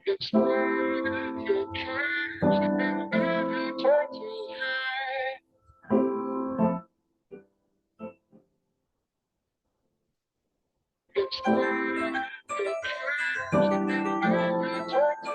It's with your cage and every talk to high. It's with your cage and every talk to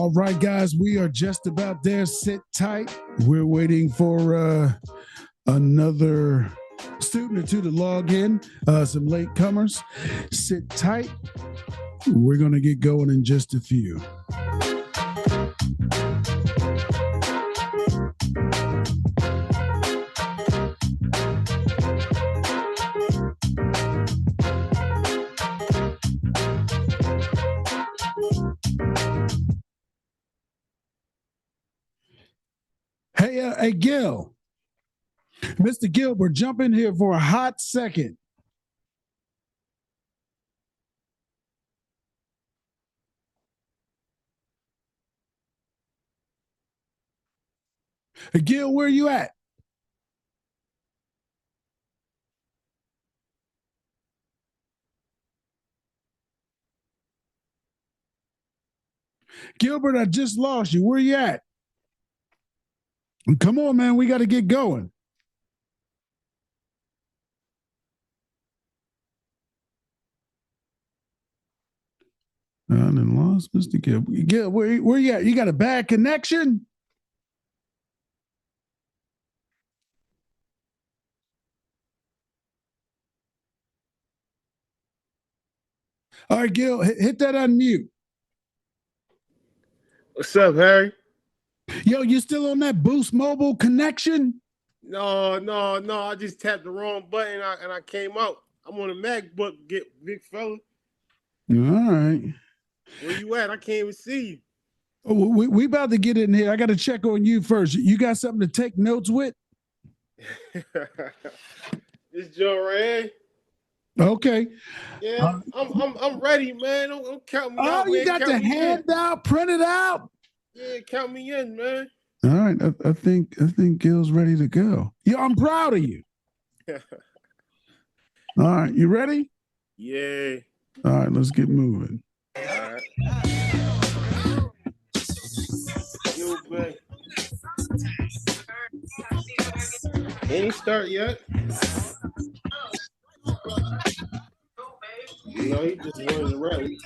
All right, guys, we are just about there. Sit tight. We're waiting for another student or two to log in, some latecomers. Sit tight. We're going to get going in just a few. Hey, Gil. Mr. Gilbert, jump in here for a hot second. Hey, Gil, where are you at? Gilbert, I just lost you. Where are you at? Come on, man. We got to get going. I done lost Mr. Gilbert. Gil, where you at? You got a bad connection? All right, Gil, hit that unmute. What's up, Harry? Yo, you still on that Boost Mobile connection? No. I just tapped the wrong button and I came out. I'm on a MacBook, get big fella. All right. Where you at? I can't even see you. Oh, we about to get in here. I got to check on you first. You got something to take notes with? This Joe right here. Okay. Yeah, I'm ready, man. Don't count me Oh, out, man. you got the handout printed out? Yeah, count me in, man. All right, I think Gil's ready to go. Yeah, I'm proud of you. All right, you ready? Yeah. All right, let's get moving. All right. Yo, man. Ain't he start yet? No, he just runs around.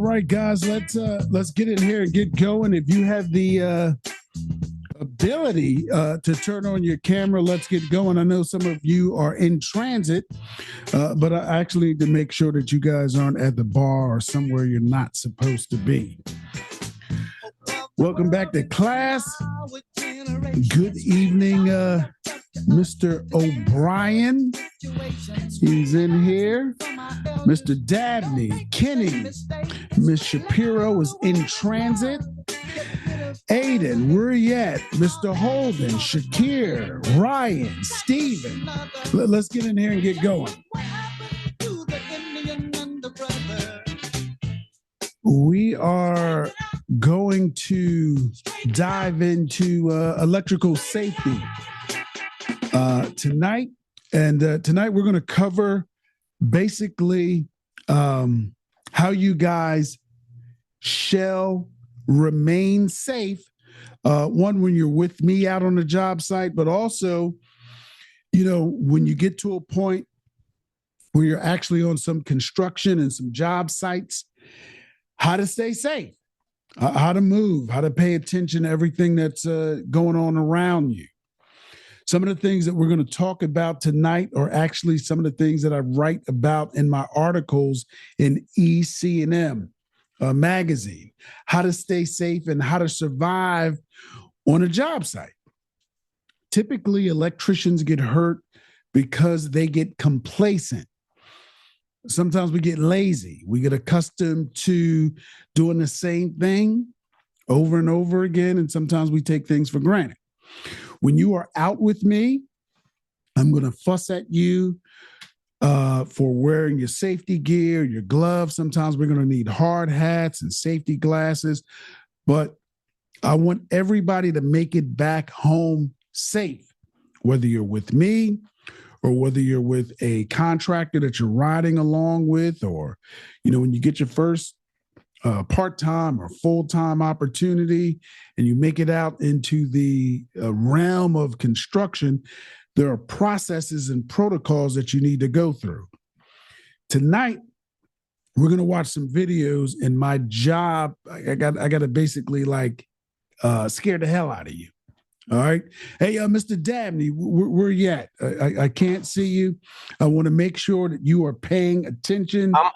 right, guys, let's get in here and get going. If you have the ability to turn on your camera, let's get going. I know some of you are in transit, but I actually need to make sure that you guys aren't at the bar or somewhere you're not supposed to be. Welcome back to class. Good evening, Mr. O'Brien. He's in here. Mr. Dabney, Kenny, Miss Shapiro is in transit. Aiden, where are you at? Mr. Holden, Shakir, Ryan, Steven. Let's get in here and get going. We are going to dive into electrical safety tonight. And tonight we're going to cover basically how you guys shall remain safe. One, when you're with me out on the job site, but also, when you get to a point where you're actually on some construction and some job sites, how to stay safe, how to move, how to pay attention to everything that's going on around you. Some of the things that we're going to talk about tonight are actually some of the things that I write about in my articles in EC&M magazine, how to stay safe and how to survive on a job site. Typically, electricians get hurt because they get complacent. Sometimes we get lazy. We get accustomed to doing the same thing over and over again, and sometimes we take things for granted. When you are out with me, I'm going to fuss at you for wearing your safety gear, your gloves. Sometimes we're going to need hard hats and safety glasses, but I want everybody to make it back home safe, whether you're with me or whether you're with a contractor that you're riding along with, or, when you get your first part-time or full-time opportunity and you make it out into the realm of construction, there are processes and protocols that you need to go through. Tonight, we're going to watch some videos, and my job, I got to basically scare the hell out of you. All right. Hey, Mr. Dabney, where you at? I can't see you. I want to make sure that you are paying attention. I'm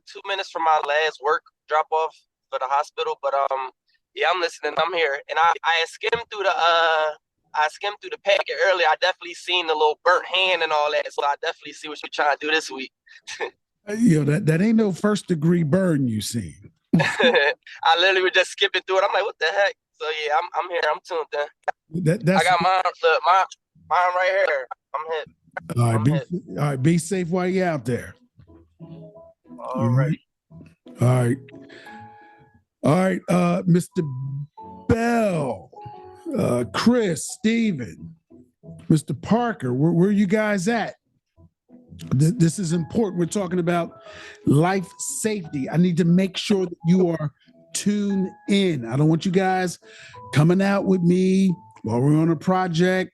2 minutes from my last work drop off for the hospital, but yeah, I'm listening. I'm here, and I skimmed through the packet earlier. I definitely seen the little burnt hand and all that, so I definitely see what you're trying to do this week. That ain't no first degree burn you seen. I literally was just skipping through it. I'm like, what the heck? So yeah, I'm here. I'm tuned in. I got mine. Look, mine right here. I'm hit. All right, be safe while you're out there. All right. Mr. Bell, Chris, Steven, Mr. Parker, where are you guys at? This is important. We're talking about life safety. I need to make sure that you are tuned in. I don't want you guys coming out with me while we're on a project.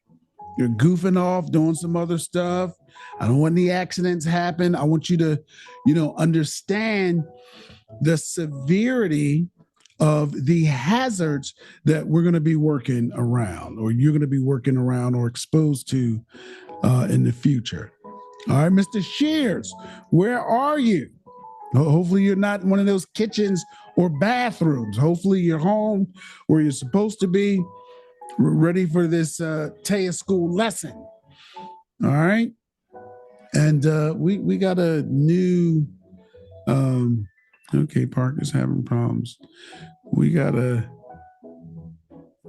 You're goofing off, doing some other stuff. I don't want any accidents happen. I want you to, understand the severity of the hazards that we're going to be working around, or you're going to be working around or exposed to in the future. All right, Mr. Shears, where are you? Hopefully you're not in one of those kitchens or bathrooms. Hopefully you're home where you're supposed to be, ready for this taia-school lesson. All right. And we got a new, okay, Parker's having problems. We got a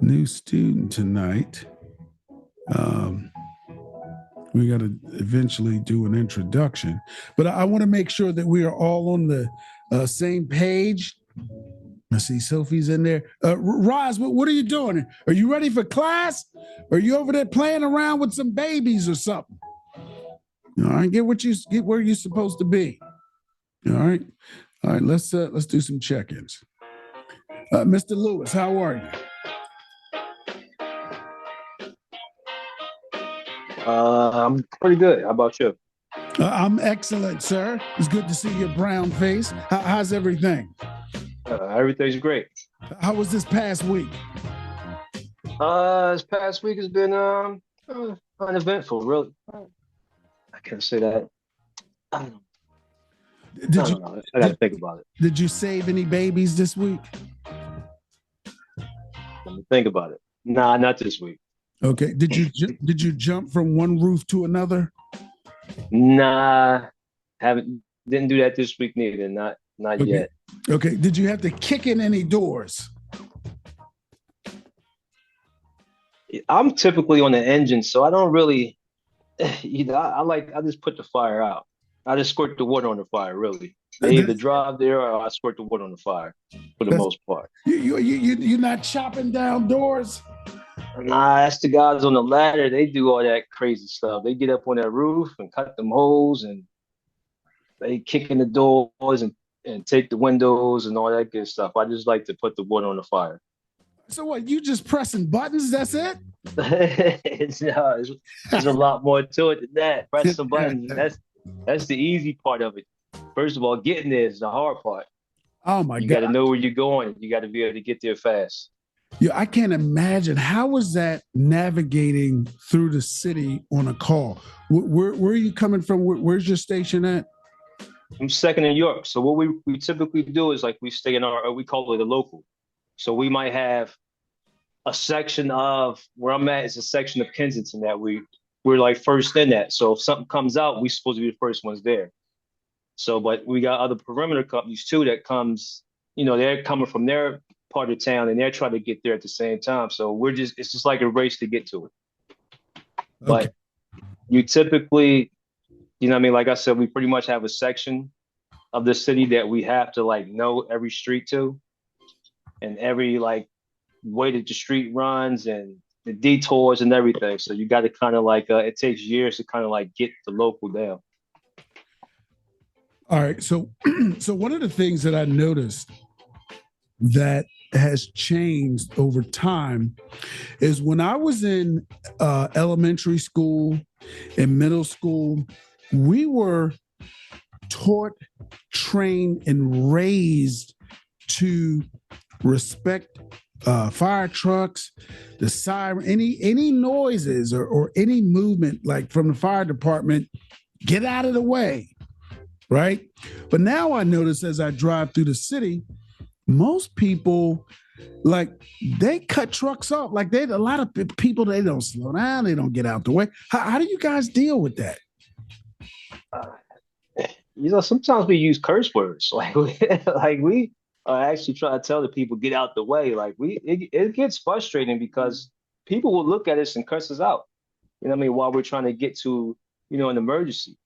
new student tonight. We got to eventually do an introduction, but I want to make sure that we are all on the same page. I see Sophie's in there. Roz, what are you doing? Are you ready for class? Or are you over there playing around with some babies or something? All right, get where you're supposed to be. All right, let's do some check-ins. Mr. Lewis, how are you? I'm pretty good. How about you? I'm excellent, sir. It's good to see your brown face. How's everything? Everything's great. How was this past week? This past week has been uneventful, really. I can't say that. I don't, I Did you don't know. I got to think about it. did you save any babies this week? Let me think about it. Nah, not this week. Okay. Did you jump from one roof to another? Nah, didn't do that this week neither. Not Okay. yet. Okay. Did you have to kick in any doors? I'm typically on the engine, so I don't really. I just put the fire out. I just squirt the water on the fire. Really, they either That's, drive there or I squirt the water on the fire for the that's most part. you're not chopping down doors. Nah, that's the guys on the ladder. They do all that crazy stuff. They get up on that roof and cut them holes and they kick in the doors and take the windows and all that good stuff. I just like to put the wood on the fire. So what? You just pressing buttons? That's it? There's a lot more to it than that. Press some buttons. That's the easy part of it. First of all, getting there is the hard part. Oh my You God. got to know where you're going. You got to be able to get there fast. Yeah, I can't imagine. How was that navigating through the city on a call? Where are you coming from? Where's your station at? I'm second in York. So what we typically do is like we stay in we call it a local. So we might have a section of where I'm at is a section of Kensington that we're like first in that. So if something comes out, we're supposed to be the first ones there. So, but we got other perimeter companies too that comes, they're coming from their part of town and they're trying to get there at the same time. So it's just like a race to get to it. Okay. But you typically, what I mean? Like I said, we pretty much have a section of the city that we have to like know every street to and every like way that the street runs and the detours and everything. So you got to kind of like, it takes years to kind of like get the local down. All right. So, so one of the things that I noticed that has changed over time is when I was in elementary school and middle school, we were taught, trained, and raised to respect fire trucks, the siren, any noises or any movement like from the fire department, get out of the way, right? But now I notice as I drive through the city, most people like they cut trucks off. Like a lot of people, they don't slow down, they don't get out the way. How do you guys deal with that? Sometimes we use curse words like we actually try to tell the people get out the way. Like it gets frustrating because people will look at us and curse us out. You know what I mean? While we're trying to get to an emergency.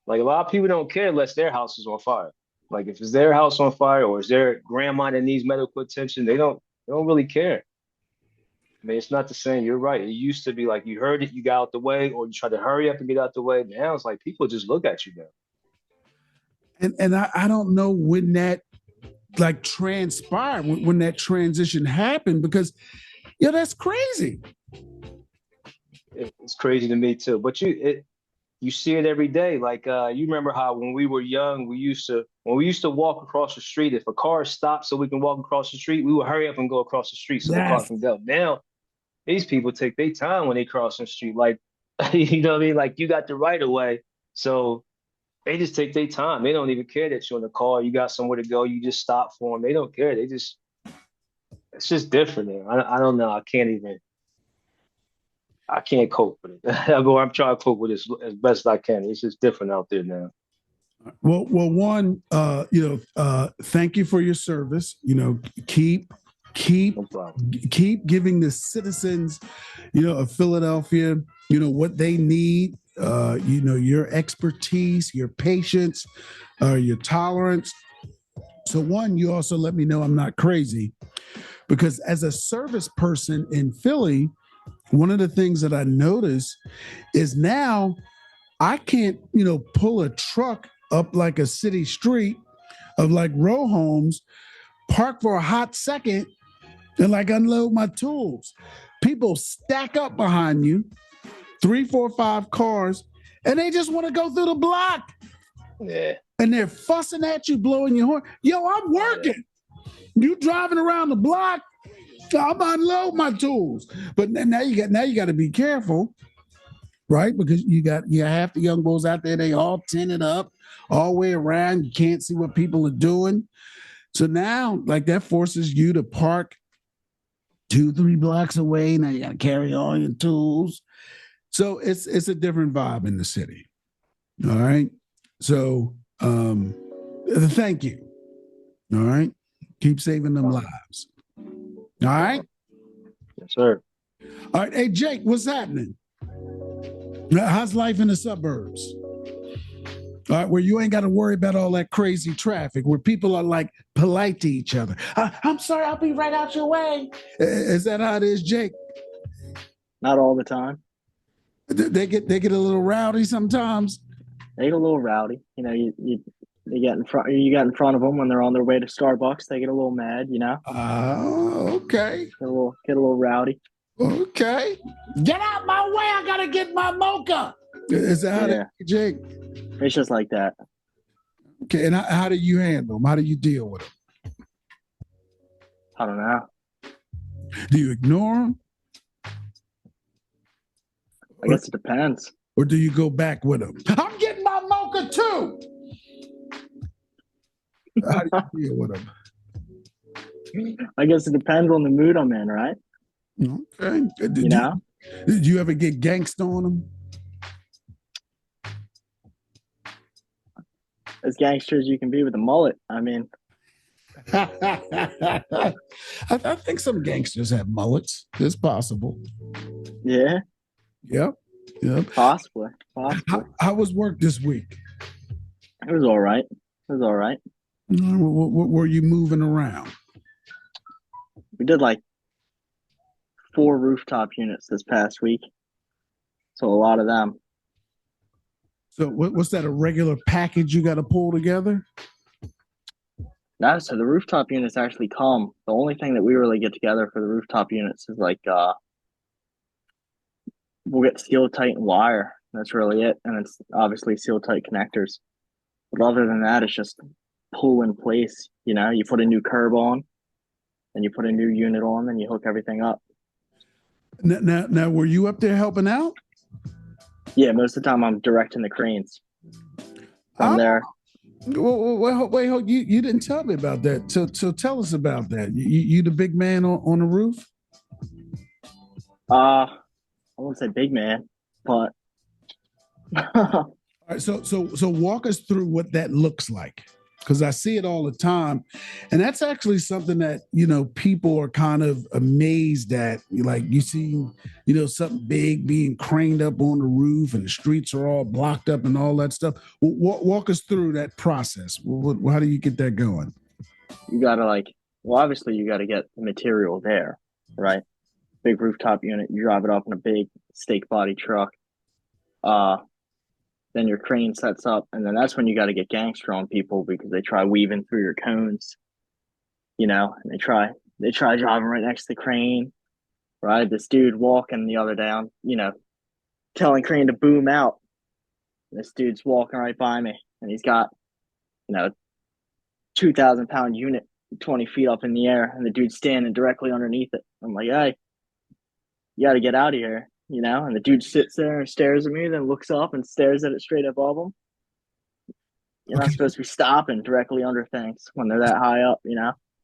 Like a lot of people don't care unless their house is on fire. Like if it's their house on fire or is their grandma that needs medical attention, they don't really care. I mean, it's not the same. You're right. It used to be like you heard it, you got out the way, or you try to hurry up and get out the way. Now it's like people just look at you now. And I don't know when that like transpired, when that transition happened, because that's crazy. It's crazy to me too. But you see it every day. Like you remember how when we were young, when we used to walk across the street, if a car stopped so we can walk across the street, we would hurry up and go across the street so the car can go. Now these people take their time when they cross the street. Like you know what I mean? Like you got the right of way. So they just take their time. They don't even care that you're in the car. You got somewhere to go. You just stop for them. They don't care. It's just different. Man. I don't know. I can't cope with it. I'm trying to cope with it as best I can. It's just different out there now. Well, one, thank you for your service. Keep No giving the citizens, of Philadelphia, what they need. Your expertise, your patience, your tolerance. So one, you also let me know I'm not crazy, because as a service person in Philly, one of the things that I notice is now I can't, pull a truck up like a city street of like row homes, park for a hot second, and like unload my tools. People stack up behind you, 3, 4, 5 cars, and they just want to go through the block. Yeah. And they're fussing at you, blowing your horn. Yo, I'm working. You driving around the block. I'm unload my tools. But now you got to be careful, right? Because you got half the young bulls out there. They all tinted up all the way around. You can't see what people are doing. So now, like, that forces you to park 2-3 blocks away. Now you got to carry all your tools. So it's a different vibe in the city. All right. So thank you. All right. Keep saving them lives. All right. Yes, sir. All right. Hey, Jake, what's happening? How's life in the suburbs? All right, where you ain't got to worry about all that crazy traffic, where people are like polite to each other. I'm sorry, I'll be right out your way. Is that how it is, Jake? Not all the time. They get a little rowdy sometimes. They get a little rowdy. You know, you get in front. You get in front of them when they're on their way to Starbucks. They get a little mad. You know. Oh, okay. Get a little rowdy. Okay. Get out my way! I gotta get my mocha. Is that how Yeah. Jake? It's just like that. Okay, and how do you handle them? How do you deal with them? I don't know. Do you ignore them? I guess it depends. Or do you go back with them? I'm getting my mocha too. How do you deal with them? I guess it depends on the mood I'm in, right? Okay. Did you ever get gangsta on them? As gangster as you can be with a mullet. I mean, I think some gangsters have mullets. It's possible. yeah, Yep. possibly. How was work this week? It was all right. What were you moving around? We did like 4 rooftop units this past week, so a lot of them. So what's that, a regular package you got to pull together? No, so the rooftop units actually come. The only thing that we really get together for the rooftop units is like we'll get seal tight and wire. That's really it. And it's obviously seal tight connectors. But other than that, it's just pull in place. You know, you put a new curb on, and you put a new unit on, and you hook everything up. Now, were you up there helping out? Yeah, most of the time I'm directing the cranes. I'm there. Wait, hold. You didn't tell me about that. So tell us about that. You the big man on the roof? I won't say big man, but All right, so walk us through what that looks like, because I see it all the time, and that's actually something that people are kind of amazed at. Like, you see, something big being craned up on the roof, and the streets are all blocked up and all that stuff. Walk us through that process. How do you get that going? you gotta obviously you gotta get the material there, right? Big rooftop unit, you drive it up in a big stake body truck. Then your crane sets up, and then that's when you got to get gangster on people, because they try weaving through your cones, and they try driving right next to the crane. Right, this dude walking the other day, telling crane to boom out. This dude's walking right by me, and he's got 2,000-pound unit 20 feet up in the air, and the dude's standing directly underneath it. I'm like, hey, you got to get out of here. And the dude sits there and stares at me, then looks up and stares at it straight above him. You're not supposed to be stopping directly under things when they're that high up,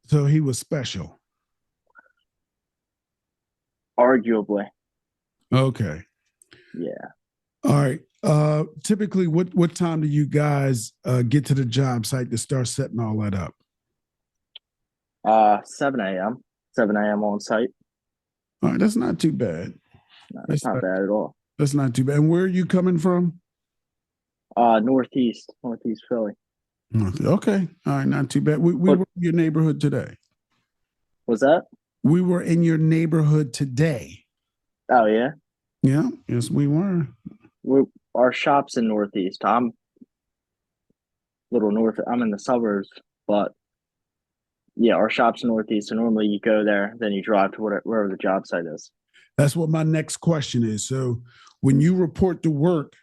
So he was special. Arguably. Okay. Yeah. All right. Typically, what time do you guys get to the job site to start setting all that up? 7 a.m. 7 a.m. on site. All right, that's not too bad. No, that's not bad at all. That's not too bad. And where are you coming from? Northeast Philly. Okay. All right, not too bad. We were in your neighborhood today. Was that? We were in your neighborhood today. Oh, yeah? Yeah, yes, we were. Our shop's in Northeast. I'm a little north. I'm in the suburbs, but yeah, our shop's in Northeast. So normally you go there, then you drive to wherever the job site is. That's what my next question is. So when you report to work,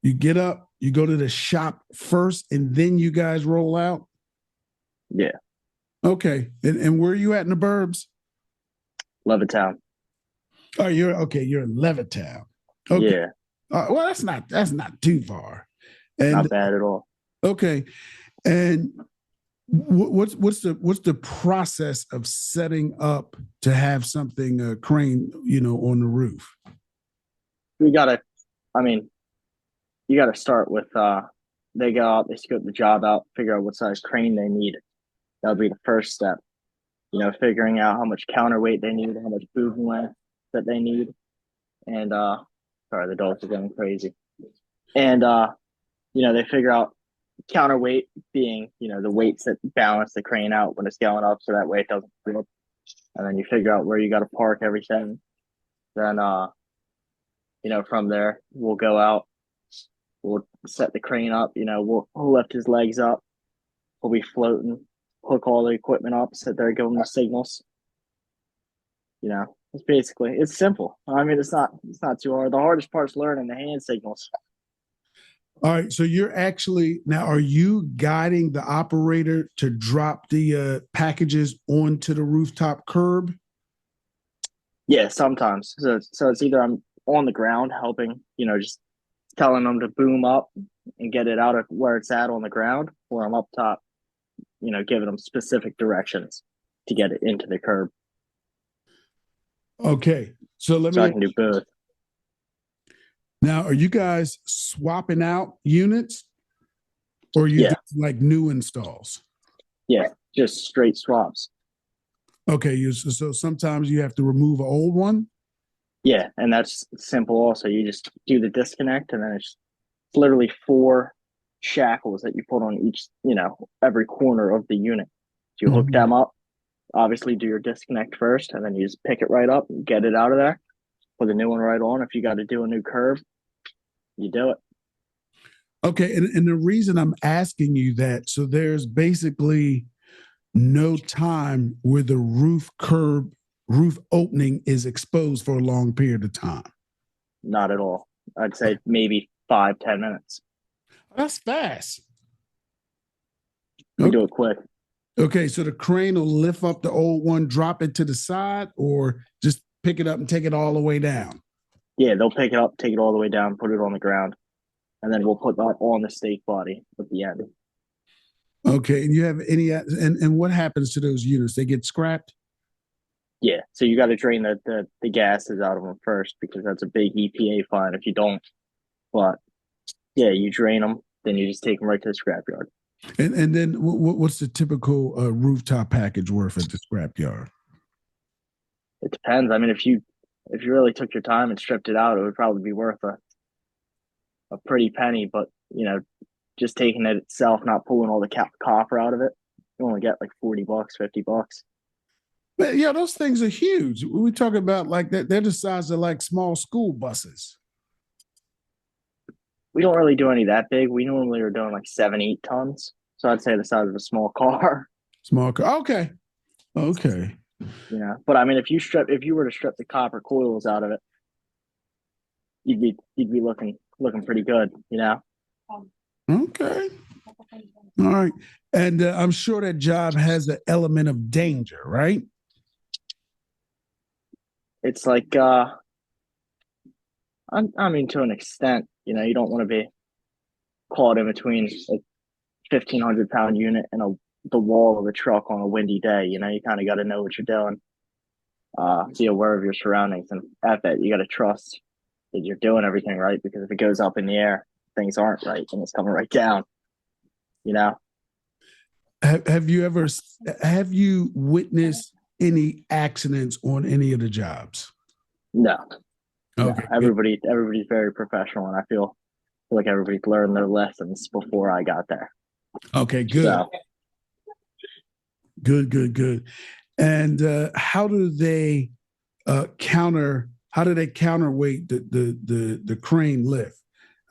You get up, you go to the shop first, and then you guys roll out. Yeah, Okay, and where are you at in the burbs? Levittown. Oh, you're okay. You're in Levittown. Okay. Yeah, Well, that's not too far. And not bad at all. okay, and what's the process of setting up to have something crane, on the roof? We gotta. I mean, you gotta start with. They go out, they scope the job out, figure out what size crane they need. That'll be the first step. Figuring out how much counterweight they need, how much boom length that they need, and sorry, the dogs are going crazy. And they figure out counterweight being, the weights that balance the crane out when it's going up, so that way it doesn't flip. And then you figure out where you got to park everything. Then, from there we'll go out, we'll set the crane up. We'll lift his legs up. We'll be floating, hook all the equipment up, sit there, give them the signals. It's simple. I mean, it's not too hard. The hardest part's learning the hand signals. All right, so are you guiding the operator to drop the packages onto the rooftop curb? Yeah, sometimes. So it's either I'm on the ground helping, just telling them to boom up and get it out of where it's at on the ground, or I'm up top, giving them specific directions to get it into the curb. Okay, so I can do both. Now, are you guys swapping out units, or are you doing like new installs? Yeah, just straight swaps. Okay, so sometimes you have to remove an old one? Yeah, and that's simple also. You just do the disconnect, and then it's literally 4 shackles that you put on each, every corner of the unit. So you hook them up, obviously do your disconnect first, and then you just pick it right up and get it out of there. Put the new one right on. If you got to do a new curve, you do it. Okay, and the reason I'm asking you that, so there's basically no time where the roof opening is exposed for a long period of time. Not at all. I'd say maybe 5-10 minutes. That's fast. We do it quick. Okay, so the crane will lift up the old one, drop it to the side, or just pick it up and take it all the way down? Yeah, they'll pick it up, take it all the way down, put it on the ground, and then we'll put that on the stake body at the end. Okay, and you have and what happens to those units? They get scrapped? Yeah, so you got to drain the gases out of them first, because that's a big EPA fine if you don't. But yeah, you drain them, then you just take them right to the scrapyard. And then what's the typical rooftop package worth at the scrapyard? It depends. I mean, if you really took your time and stripped it out, it would probably be worth a pretty penny. But just taking it itself, not pulling all the copper out of it, you only get like $40, $50. But yeah, those things are huge. We talk about like that; they're the size of like small school buses. We don't really do any that big. We normally are doing like 7-8 tons. So I'd say the size of a small car. Small car. Okay. But I mean, if you were to strip the copper coils out of it, you'd be looking pretty good. Okay. All right. And I'm sure that job has an element of danger, right? It's like, I mean, to an extent, you don't want to be caught in between a 1,500-pound unit and the wall of a truck on a windy day. You kind of got to know what you're doing. Be aware of your surroundings, and at that, you got to trust that you're doing everything right, because if it goes up in the air, things aren't right, and it's coming right down. Have you witnessed any accidents on any of the jobs? No. Okay. No. Everybody's very professional, and I feel like everybody's learned their lessons before I got there. Okay, good. So, Good. And how do they counterweight the crane lift?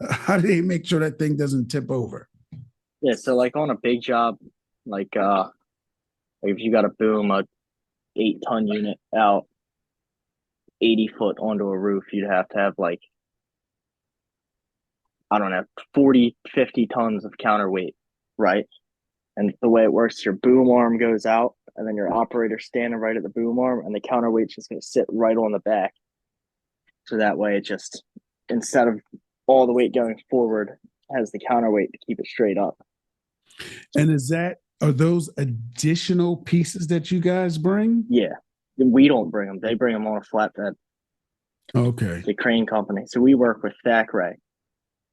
How do they make sure that thing doesn't tip over? Yeah, so like on a big job, like if you got to boom a 8-ton unit out 80 foot onto a roof, you'd have to have like, I don't know, 40, 50 tons of counterweight, right? And the way it works, your boom arm goes out, and then your operator standing right at the boom arm, and the counterweight's just going to sit right on the back. So that way, it just, instead of all the weight going forward, has the counterweight to keep it straight up. And are those additional pieces that you guys bring? Yeah. We don't bring them. They bring them on a flatbed. Okay. The crane company. So we work with Thackeray.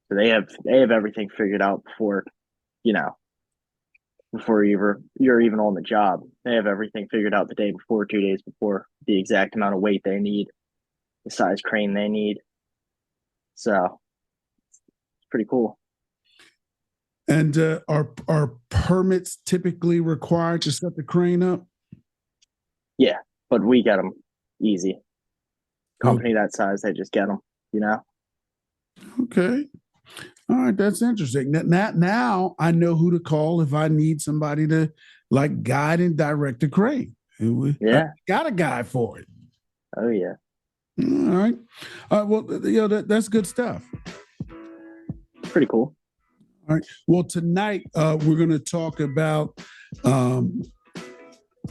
So they have everything figured out before, before you're even on the job. They have everything figured out the day before, 2 days before, the exact amount of weight they need, the size crane they need. So it's pretty cool. And are permits typically required to set the crane up? Yeah, but we get them easy. Company that size, they just get them, Okay. All right, that's interesting. Now I know who to call if I need somebody to like guide and direct the crane. Yeah. I got a guy for it. Oh yeah. All right. Well, that's good stuff. Pretty cool. All right. Well, tonight we're going to talk about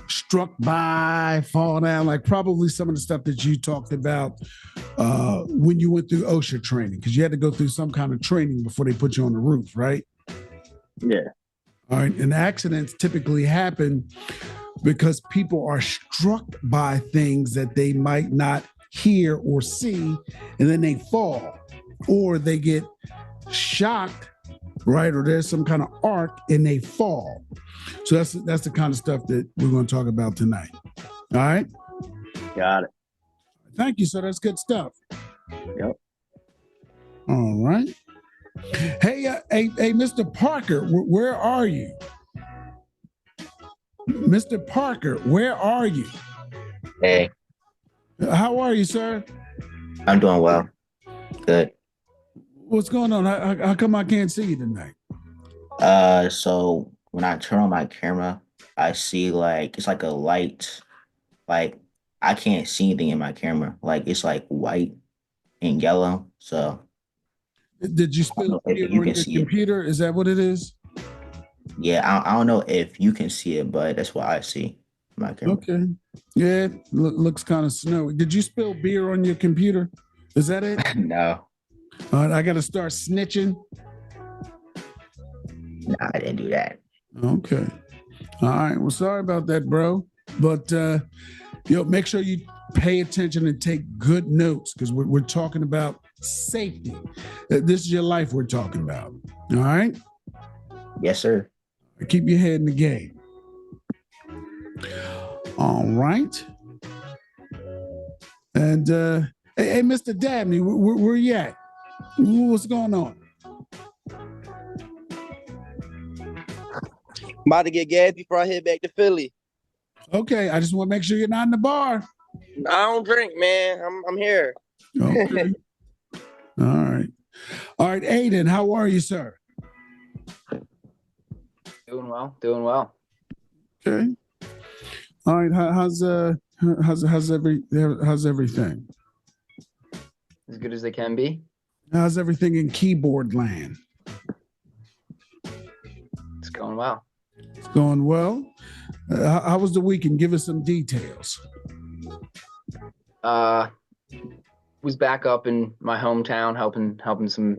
struck by, fall down, like probably some of the stuff that you talked about when you went through OSHA training, because you had to go through some kind of training before they put you on the roof, right? Yeah. All right. And accidents typically happen because people are struck by things that they might not hear or see, and then they fall, or they get shocked, right? Or there's some kind of arc and they fall. So that's the kind of stuff that we're going to talk about tonight. All right. Got it. Thank you, sir. That's good stuff. Yep. All right. Hey, Mr. Parker, where are you? Mr. Parker, where are you? Hey, How are you, sir? I'm doing well. Good. What's going on? How come I can't see you tonight? So when I turn on my camera, I see like it's like a light, like I can't see anything in my camera. Like it's like white and yellow. So Did you I don't spill know if beer you on can your see it. computer? Is that what it is? Yeah, I don't know if you can see it, but that's what I see in my camera. Okay. Yeah, looks kind of snowy. Did you spill beer on your computer? Is that it? No, I got to start snitching. no, I didn't do that. Okay. All right. Well, sorry about that, bro. But make sure you pay attention and take good notes, because we're talking about safety. This is your life we're talking about. All right. Yes, sir. Keep your head in the game. All right. And hey, Mr. Dabney, where you at? What's going on? I'm about to get gas before I head back to Philly. Okay, I just want to make sure you're not in the bar. I don't drink, man. I'm here. Okay. All right. All right, Aiden, how are you, sir? Doing well. Okay. All right. How's everything? As good as they can be. How's everything in keyboard land? It's going well. It's going well. How was the weekend? Give us some details. Was back up in my hometown helping some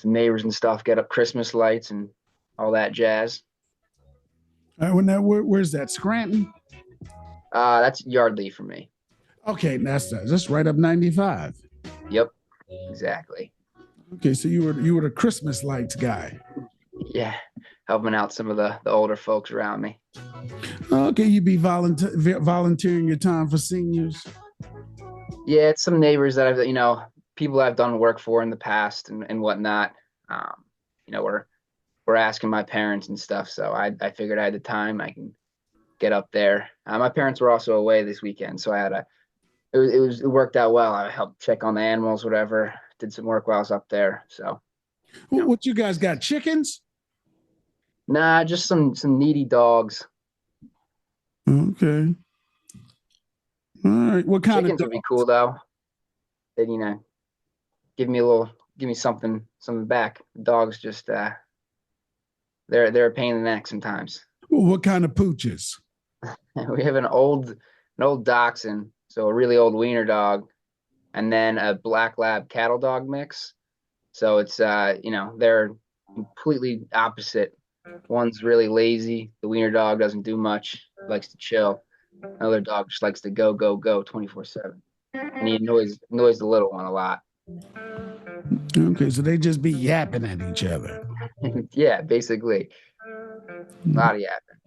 neighbors and stuff get up Christmas lights and all that jazz. Where's that? Scranton? That's Yardley for me. Okay, that's right up 95. Yep, exactly. Okay, so you were the Christmas lights guy. Yeah, helping out some of the older folks around me. Okay, you be volunteering your time for seniors. Yeah, it's some neighbors that I've people I've done work for in the past and whatnot. We're asking my parents and stuff, so I figured I had the time. I can get up there. My parents were also away this weekend, so it worked out well. I helped check on the animals, whatever. Did some work while I was up there. So, What you guys got? Chickens? Nah, just some needy dogs. Okay. All right. What kind Chickens of would be cool though. They'd give me something some of the back. Dogs just they're a pain in the neck sometimes. Well, what kind of pooches? We have an old dachshund, so a really old wiener dog, and then a black lab cattle dog mix. So it's they're completely opposite. One's really lazy. The wiener dog doesn't do much, likes to chill. Another dog just likes to go 24/7. And he annoys the little one a lot. Okay, so they just be yapping at each other. Yeah, basically. A lot of yapping.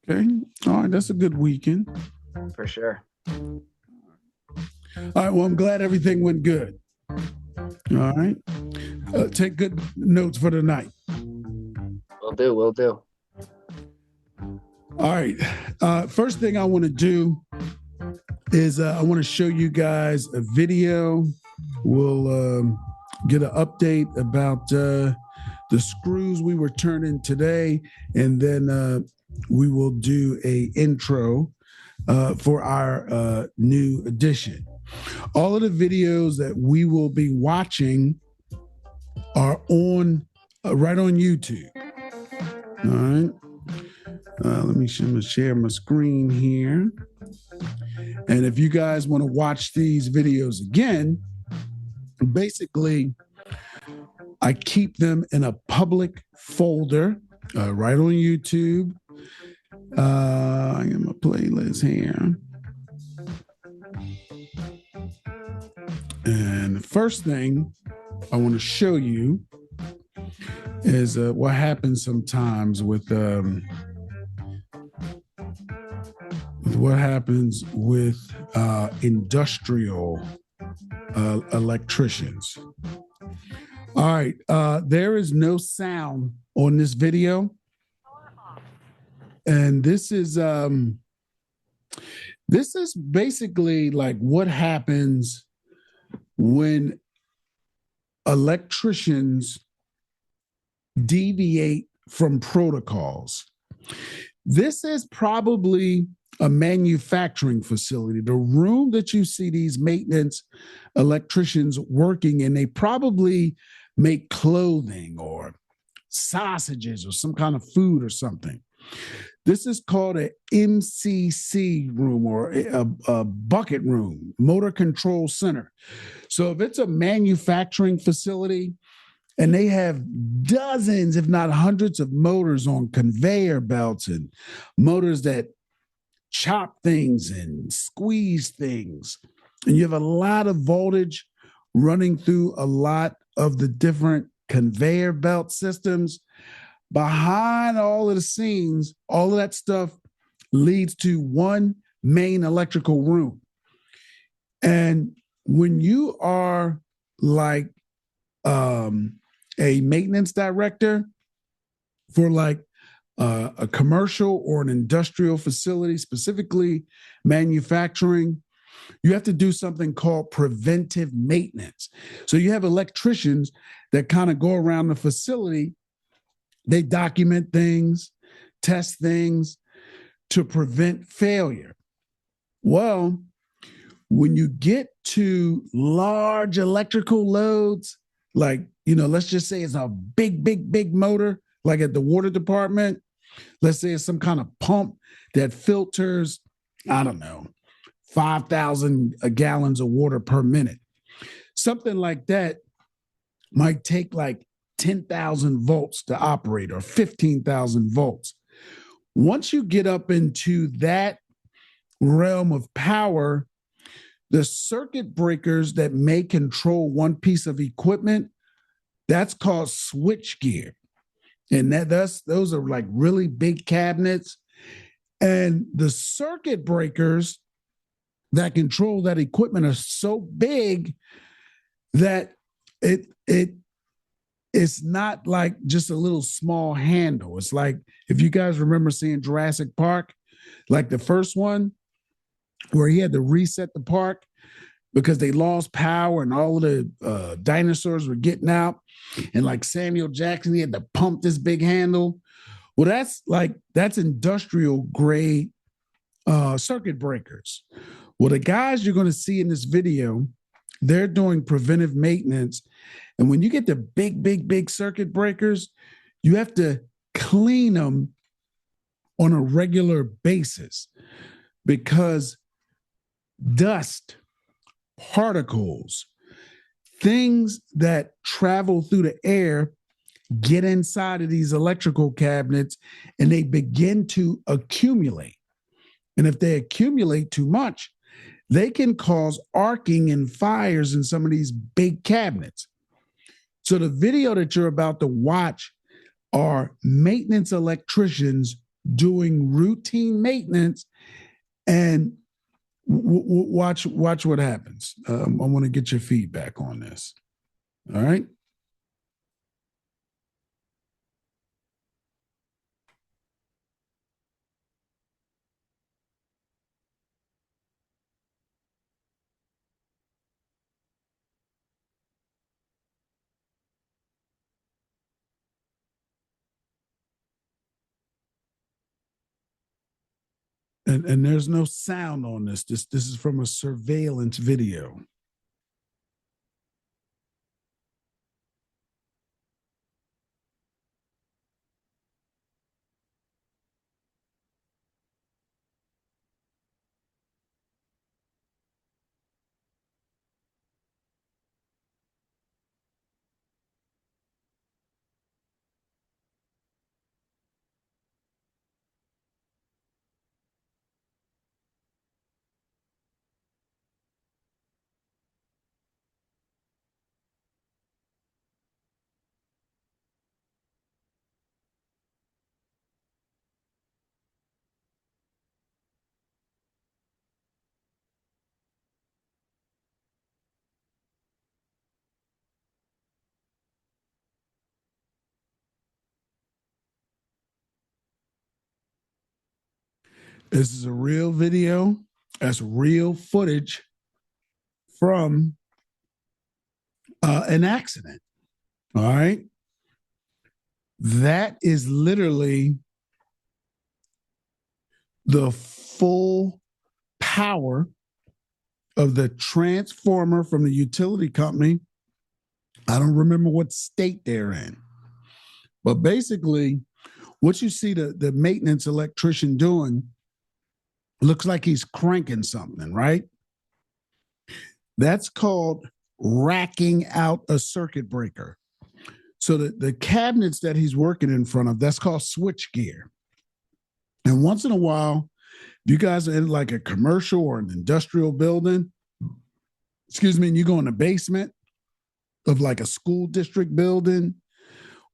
Okay. All right, that's a good weekend. For sure. All right, well, I'm glad everything went good. All right. Take good notes for tonight. Will do. All right. First thing I want to do is I want to show you guys a video. We'll get an update about the screws we were turning today, and then we will do a intro for our new edition. All of the videos that we will be watching are on right on YouTube. All right. Let me share my screen here. And if you guys want to watch these videos again, basically, I keep them in a public folder right on YouTube. I got my playlist here. And the first thing I want to show you is what happens sometimes with what happens with industrial electricians. All right, there is no sound on this video, and this is basically like what happens when electricians deviate from protocols. This is probably a manufacturing facility. The room that you see these maintenance electricians working in, they probably make clothing or sausages or some kind of food or something. This is called an MCC room or a bucket room, motor control center. So if it's a manufacturing facility and they have dozens, if not hundreds of motors on conveyor belts and motors that chop things and squeeze things, and you have a lot of voltage running through a lot of the different conveyor belt systems, behind all of the scenes, all of that stuff leads to one main electrical room. And when you are like a maintenance director for like a commercial or an industrial facility, specifically manufacturing, you have to do something called preventive maintenance. So you have electricians that kind of go around the facility. They document things, test things to prevent failure. Well, when you get to large electrical loads, like, let's just say it's a big motor, like at the water department. Let's say it's some kind of pump that filters, I don't know, 5,000 gallons of water per minute. Something like that might take like 10,000 volts to operate or 15,000 volts. Once you get up into that realm of power, the circuit breakers that may control one piece of equipment, that's called switchgear. And those are like really big cabinets. And the circuit breakers that control that equipment are so big that it's not like just a little small handle. It's like, if you guys remember seeing Jurassic Park, like the first one, where he had to reset the park because they lost power and all of the dinosaurs were getting out. And like Samuel Jackson, he had to pump this big handle. Well, that's industrial grade circuit breakers. Well, the guys you're going to see in this video, they're doing preventive maintenance, And when you get the big circuit breakers, you have to clean them on a regular basis because dust, particles, things that travel through the air get inside of these electrical cabinets and they begin to accumulate. And if they accumulate too much, they can cause arcing and fires in some of these big cabinets. So the video that you're about to watch are maintenance electricians doing routine maintenance, and watch what happens. I want to get your feedback on this. All right. And there's no sound on this. This is from a surveillance video. This is a real video. That's real footage from an accident. All right. That is literally the full power of the transformer from the utility company. I don't remember what state they're in. But basically, what you see the maintenance electrician doing looks like he's cranking something, right? That's called racking out a circuit breaker. So the cabinets that he's working in front of, that's called switch gear. And once in a while, you guys are in like a commercial or an industrial building, and you go in the basement of like a school district building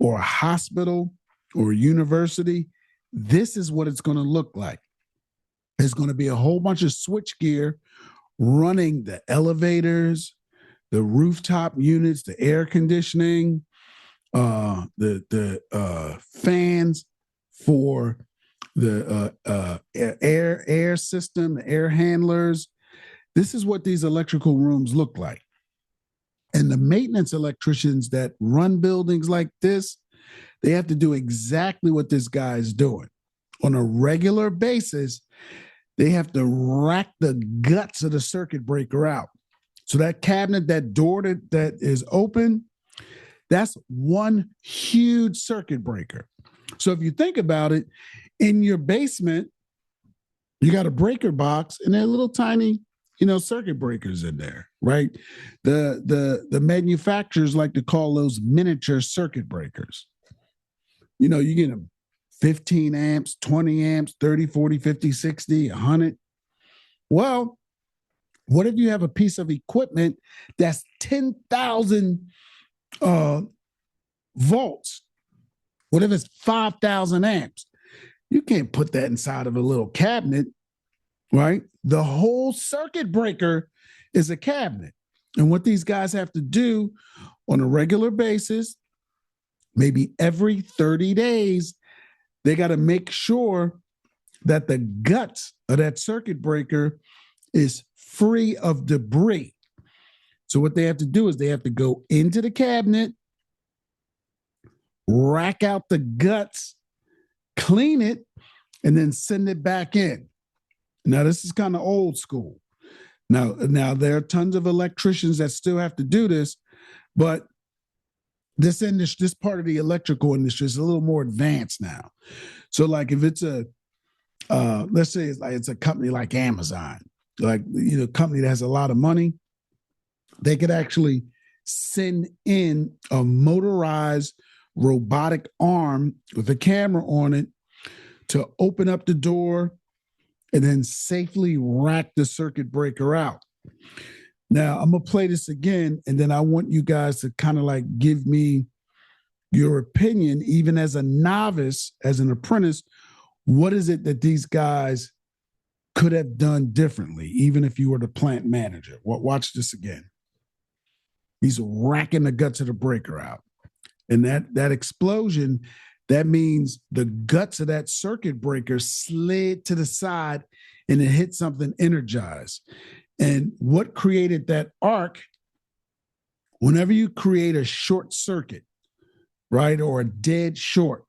or a hospital or a university, this is what it's going to look like. There's going to be a whole bunch of switch gear running the elevators, the rooftop units, the air conditioning, the fans for the air system, the air handlers. This is what these electrical rooms look like. And the maintenance electricians that run buildings like this, they have to do exactly what this guy is doing. On a regular basis, they have to rack the guts of the circuit breaker out. So that cabinet, that door that is open, that's one huge circuit breaker. So if you think about it, in your basement, you got a breaker box and there are little tiny, circuit breakers in there, right? The manufacturers like to call those miniature circuit breakers. You get them 15 amps, 20 amps, 30, 40, 50, 60, 100. Well, what if you have a piece of equipment that's 10,000 volts? What if it's 5,000 amps? You can't put that inside of a little cabinet, right? The whole circuit breaker is a cabinet. And what these guys have to do on a regular basis, maybe every 30 days, they got to make sure that the guts of that circuit breaker is free of debris. So what they have to do is they have to go into the cabinet, rack out the guts, clean it, and then send it back in. Now, this is kind of old school. Now there are tons of electricians that still have to do this, but this industry, this part of the electrical industry is a little more advanced now. So like if it's a let's say it's a company like Amazon, like company that has a lot of money, they could actually send in a motorized robotic arm with a camera on it to open up the door and then safely rack the circuit breaker out. Now, I'm going to play this again, and then I want you guys to kind of like give me your opinion, even as a novice, as an apprentice. What is it that these guys could have done differently, even if you were the plant manager? Watch this again. He's racking the guts of the breaker out. And that explosion, that means the guts of that circuit breaker slid to the side and it hit something energized. And what created that arc, whenever you create a short circuit, right, or a dead short,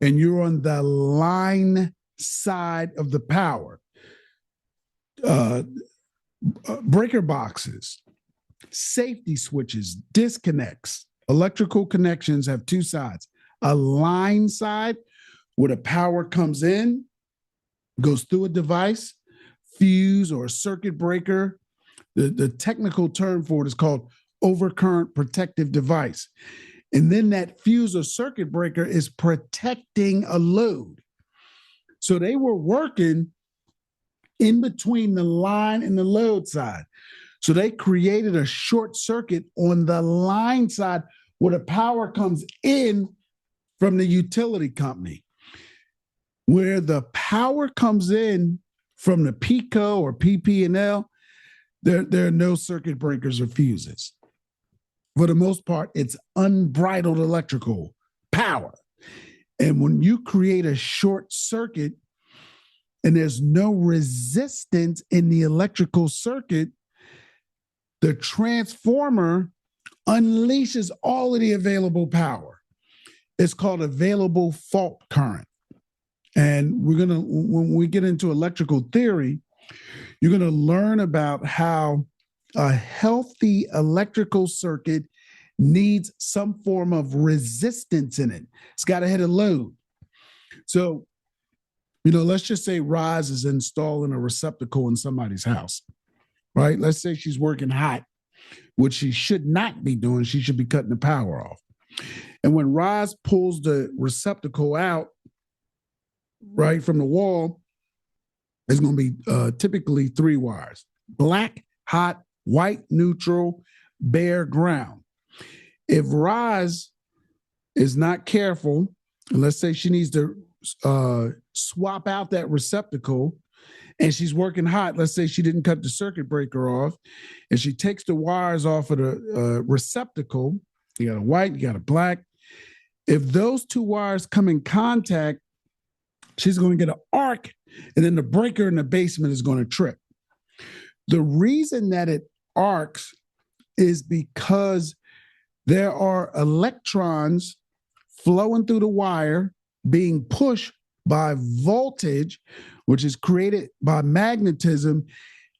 and you're on the line side of the power, breaker boxes, safety switches, disconnects, electrical connections have two sides. A line side where the power comes in, goes through a device, fuse or a circuit breaker. The technical term for it is called overcurrent protective device. And then that fuse or circuit breaker is protecting a load. So they were working in between the line and the load side. So they created a short circuit on the line side where the power comes in from the utility company. Where the power comes in from the PICO or PP&L, there are no circuit breakers or fuses. For the most part, it's unbridled electrical power. And when you create a short circuit and there's no resistance in the electrical circuit, the transformer unleashes all of the available power. It's called available fault current. And when we get into electrical theory, you're going to learn about how a healthy electrical circuit needs some form of resistance in it. It's got to hit a load. So, let's just say Roz is installing a receptacle in somebody's house, right? Let's say she's working hot, which she should not be doing. She should be cutting the power off. And when Roz pulls the receptacle out, right from the wall, there's going to be typically 3 wires: black, hot, white, neutral, bare, ground. If Roz is not careful, and let's say she needs to swap out that receptacle, and she's working hot, let's say she didn't cut the circuit breaker off, and she takes the wires off of the receptacle, you got a white, you got a black. If those 2 wires come in contact, she's going to get an arc, and then the breaker in the basement is going to trip. The reason that it arcs is because there are electrons flowing through the wire being pushed by voltage, which is created by magnetism.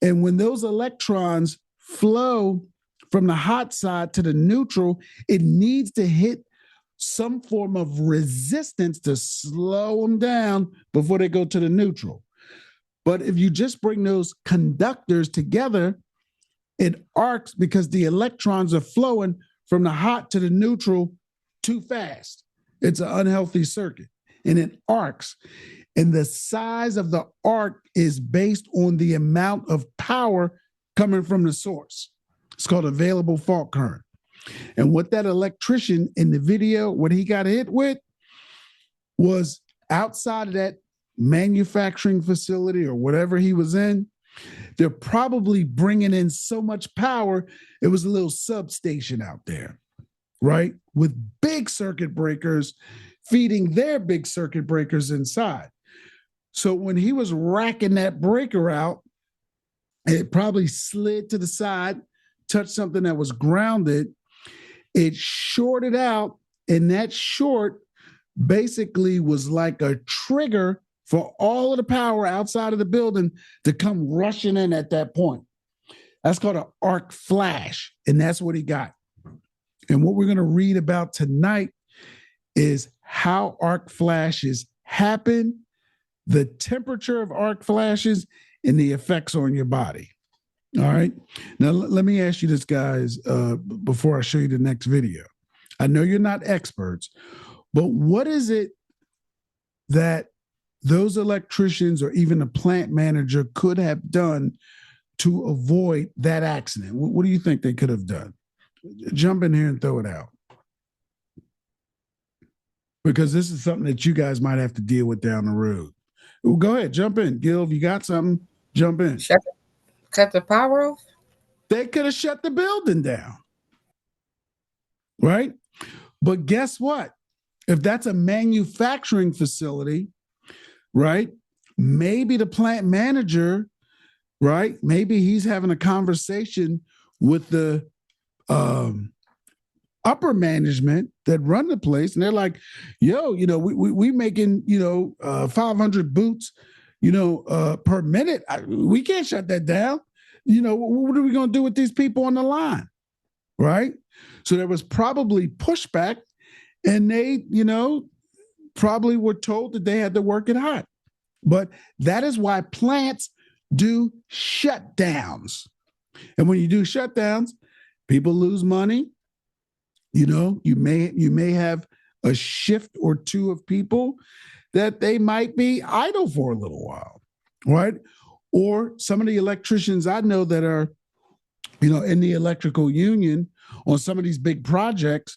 And when those electrons flow from the hot side to the neutral, it needs to hit some form of resistance to slow them down before they go to the neutral. But if you just bring those conductors together, it arcs because the electrons are flowing from the hot to the neutral too fast. It's an unhealthy circuit, and it arcs. And the size of the arc is based on the amount of power coming from the source. It's called available fault current. And what that electrician in the video, what he got hit with, was outside of that manufacturing facility or whatever he was in, they're probably bringing in so much power, it was a little substation out there, right? With big circuit breakers feeding their big circuit breakers inside. So when he was racking that breaker out, it probably slid to the side, touched something that was grounded. It shorted out, and that short basically was like a trigger for all of the power outside of the building to come rushing in at that point. That's called an arc flash, and that's what he got. And what we're going to read about tonight is how arc flashes happen, the temperature of arc flashes, and the effects on your body. All right. Now, let me ask you this, guys, before I show you the next video. I know you're not experts, but what is it that those electricians or even a plant manager could have done to avoid that accident? What do you think they could have done? Jump in here and throw it out. Because this is something that you guys might have to deal with down the road. Well, go ahead, jump in. Gil, if you got something, jump in. Cut the power off? They could have shut the building down. Right? But guess what? If that's a manufacturing facility, right? Maybe the plant manager, right? Maybe he's having a conversation with the upper management that run the place, and they're like, yo, we making, 500 boots, per minute. We can't shut that down. What are we going to do with these people on the line? Right? So there was probably pushback, and they, probably were told that they had to work it hard. But that is why plants do shutdowns. And when you do shutdowns, people lose money. You may have a shift or two of people that they might be idle for a little while, right? Or some of the electricians I know that are, in the electrical union on some of these big projects,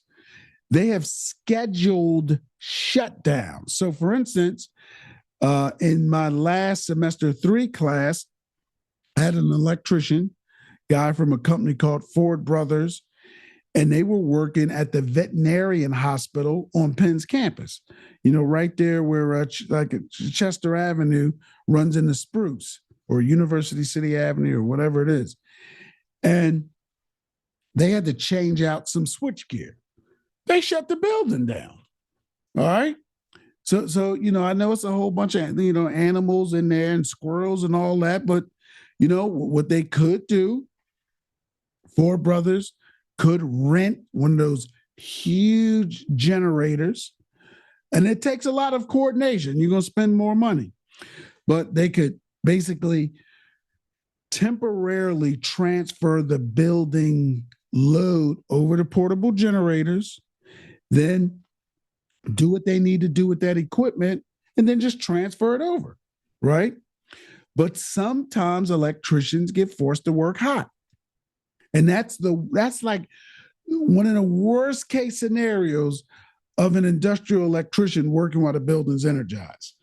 they have scheduled shutdowns. So for instance, in my last semester 3 class, I had an electrician guy from a company called Ford Brothers, and they were working at the veterinarian hospital on Penn's campus, right there where Chester Avenue runs into Spruce, or University City Avenue, or whatever it is. And they had to change out some switchgear. They shut the building down. All right. So I know it's a whole bunch of, animals in there and squirrels and all that, but, what they could do, Ford Brothers could rent one of those huge generators, and it takes a lot of coordination. You're going to spend more money, but they could basically temporarily transfer the building load over to portable generators, then do what they need to do with that equipment, and then just transfer it over, right? But sometimes electricians get forced to work hot. And that's like one of the worst case scenarios of an industrial electrician working while the building's energized.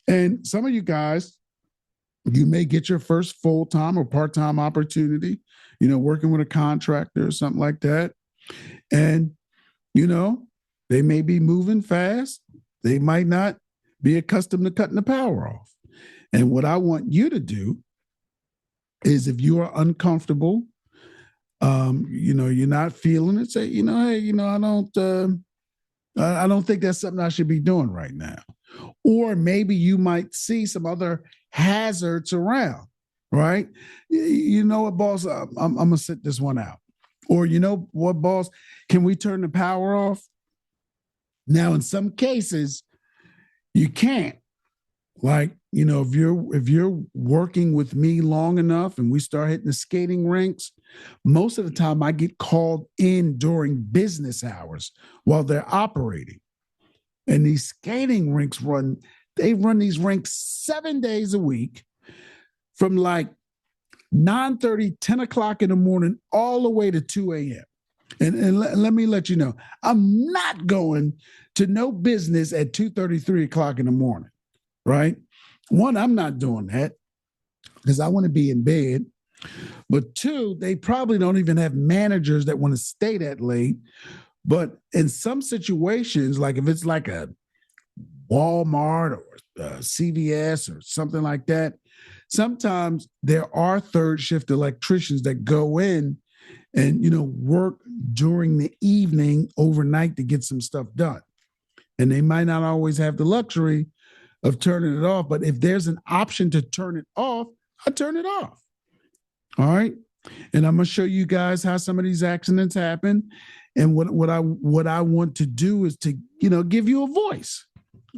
And some of you guys, you may get your first full-time or part-time opportunity, working with a contractor or something like that. And, they may be moving fast. They might not be accustomed to cutting the power off. And what I want you to do is, if you are uncomfortable, you're not feeling it, say, hey, I don't think that's something I should be doing right now. Or maybe you might see some other hazards around, right? You know what, boss, I'm going to sit this one out. Or, what, boss, can we turn the power off? Now, in some cases, you can't. Like, if you're working with me long enough and we start hitting the skating rinks, most of the time I get called in during business hours while they're operating. And these skating rinks run these rinks 7 days a week from like 9:30, 10 o'clock in the morning, all the way to 2 a.m. And let me let you know, I'm not going to no business at 2:30, 3 o'clock in the morning, right? One, I'm not doing that because I want to be in bed. But two, they probably don't even have managers that want to stay that late. But in some situations, like if it's like a Walmart or CVS or something like that, sometimes there are third shift electricians that go in and, work during the evening overnight to get some stuff done. And they might not always have the luxury of turning it off. But if there's an option to turn it off, I turn it off. All right. And I'm gonna show you guys how some of these accidents happen. And what I want to do is to, give you a voice.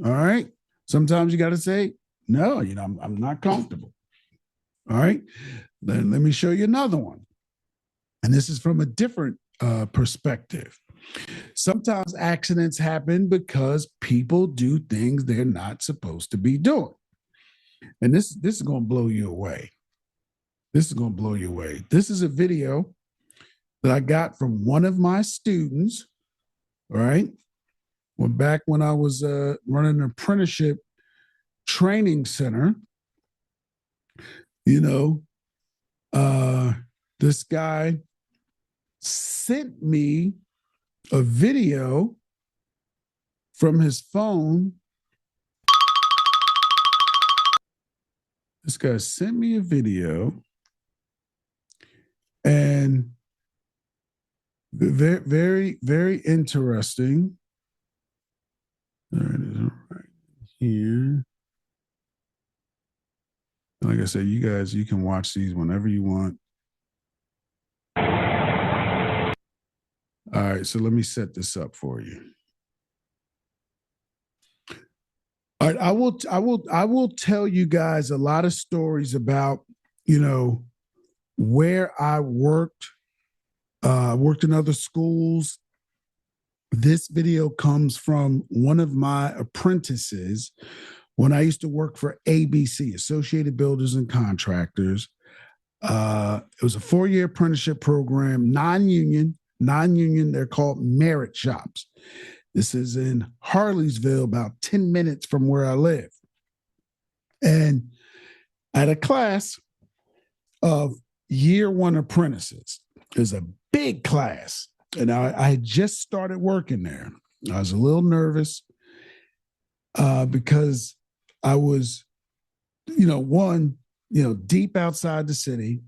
All right. Sometimes you got to say, no, I'm not comfortable. All right. Then let me show you another one. And this is from a different perspective. Sometimes accidents happen because people do things they're not supposed to be doing. And this is going to blow you away. This is going to blow you away. This is a video that I got from one of my students, all right? Well, back when I was running an apprenticeship training center, this guy sent me a video from his phone. This guy sent me a video, and very, very, very interesting. There it is right here. Like I said, you can watch these whenever you want. All right, so let me set this up for you. All right, I will tell you guys a lot of stories about, where I worked. Worked in other schools. This video comes from one of my apprentices when I used to work for ABC, Associated Builders and Contractors. It was a 4-year apprenticeship program, non-union. They're called merit shops. This is in Harleysville, about 10 minutes from where I live. And I had a class of year 1 apprentices. It was a big class. And I had just started working there. I was a little nervous because I was, deep outside the city.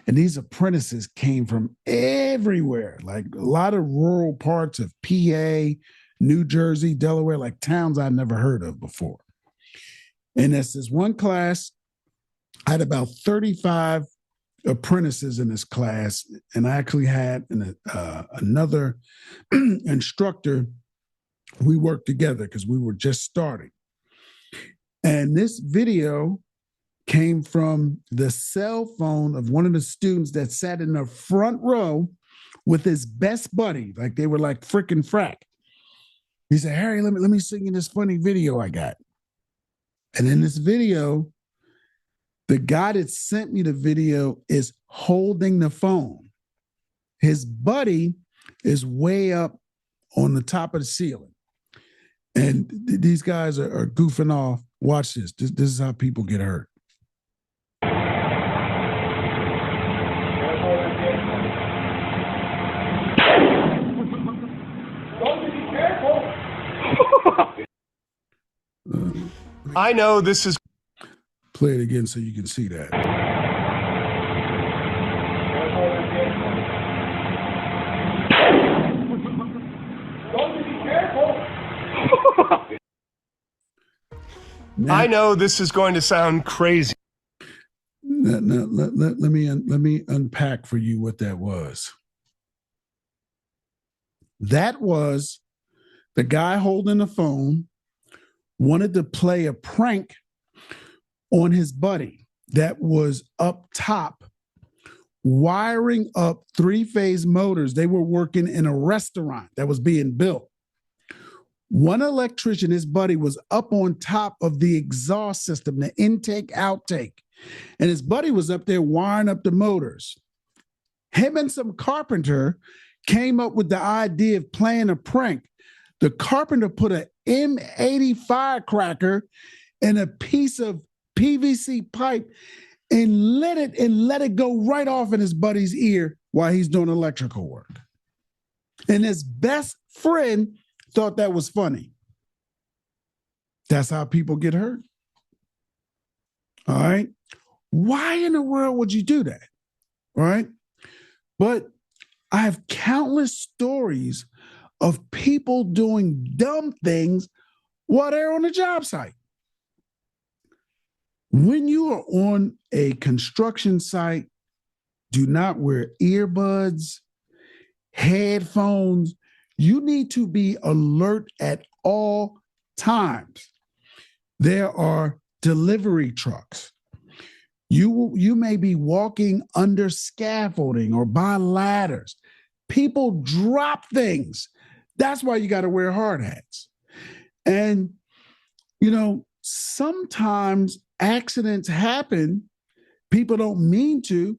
And these apprentices came from everywhere, like a lot of rural parts of PA, New Jersey, Delaware, like towns I'd never heard of before. And that's this one class. I had about 35 apprentices in this class, and I actually had another instructor. We worked together because we were just starting. And this video came from the cell phone of one of the students that sat in the front row with his best buddy. Like they were like freaking frack. He said, Harry, let me sing you this funny video I got. And in this video, the guy that sent me the video is holding the phone. His buddy is way up on the top of the ceiling. And these guys are goofing off. Watch this. This is how people get hurt. I know this is. Play it again so you can see that. I know this is going to sound crazy. Let me unpack for you what that was. That was the guy holding the phone wanted to play a prank on his buddy that was up top wiring up 3-phase motors. They were working in a restaurant that was being built. One electrician, his buddy, was up on top of the exhaust system, the intake, outtake, and his buddy was up there wiring up the motors. Him and some carpenter came up with the idea of playing a prank. The carpenter put an M80 firecracker in a piece of PVC pipe and let it go right off in his buddy's ear while he's doing electrical work. And his best friend thought that was funny. That's how people get hurt. All right. Why in the world would you do that? All right. But I have countless stories of people doing dumb things while they're on the job site. When you are on a construction site, Do not wear earbuds, headphones. You need to be alert at all times. There are delivery trucks. You may be walking under scaffolding or by ladders. People drop things. That's why you got to wear hard hats. And, sometimes accidents happen. People don't mean to,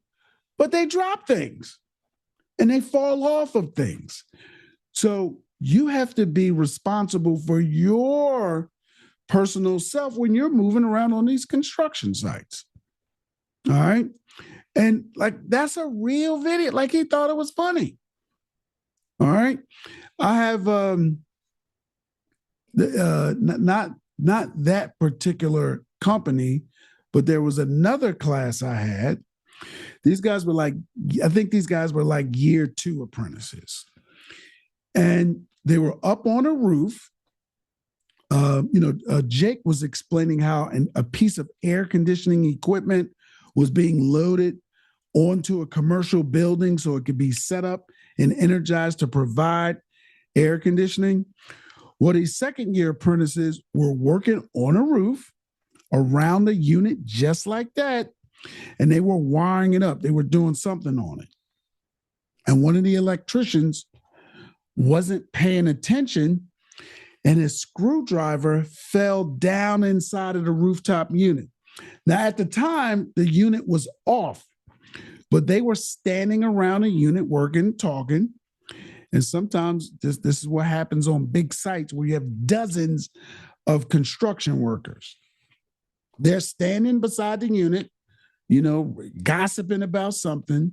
but they drop things and they fall off of things. So you have to be responsible for your personal self when you're moving around on these construction sites. All right. And that's a real video. Like he thought it was funny. All right. I have not that particular company, but there was another class I had. These guys were I think these guys were like year 2 apprentices. And they were up on a roof. Jake was explaining how a piece of air conditioning equipment was being loaded onto a commercial building so it could be set up and energized to provide air conditioning. Well, these second-year apprentices were working on a roof around the unit just like that, and they were wiring it up. They were doing something on it. And one of the electricians wasn't paying attention, and his screwdriver fell down inside of the rooftop unit. Now, at the time, the unit was off, but they were standing around a unit working, talking. And sometimes this is what happens on big sites where you have dozens of construction workers. They're standing beside the unit, gossiping about something.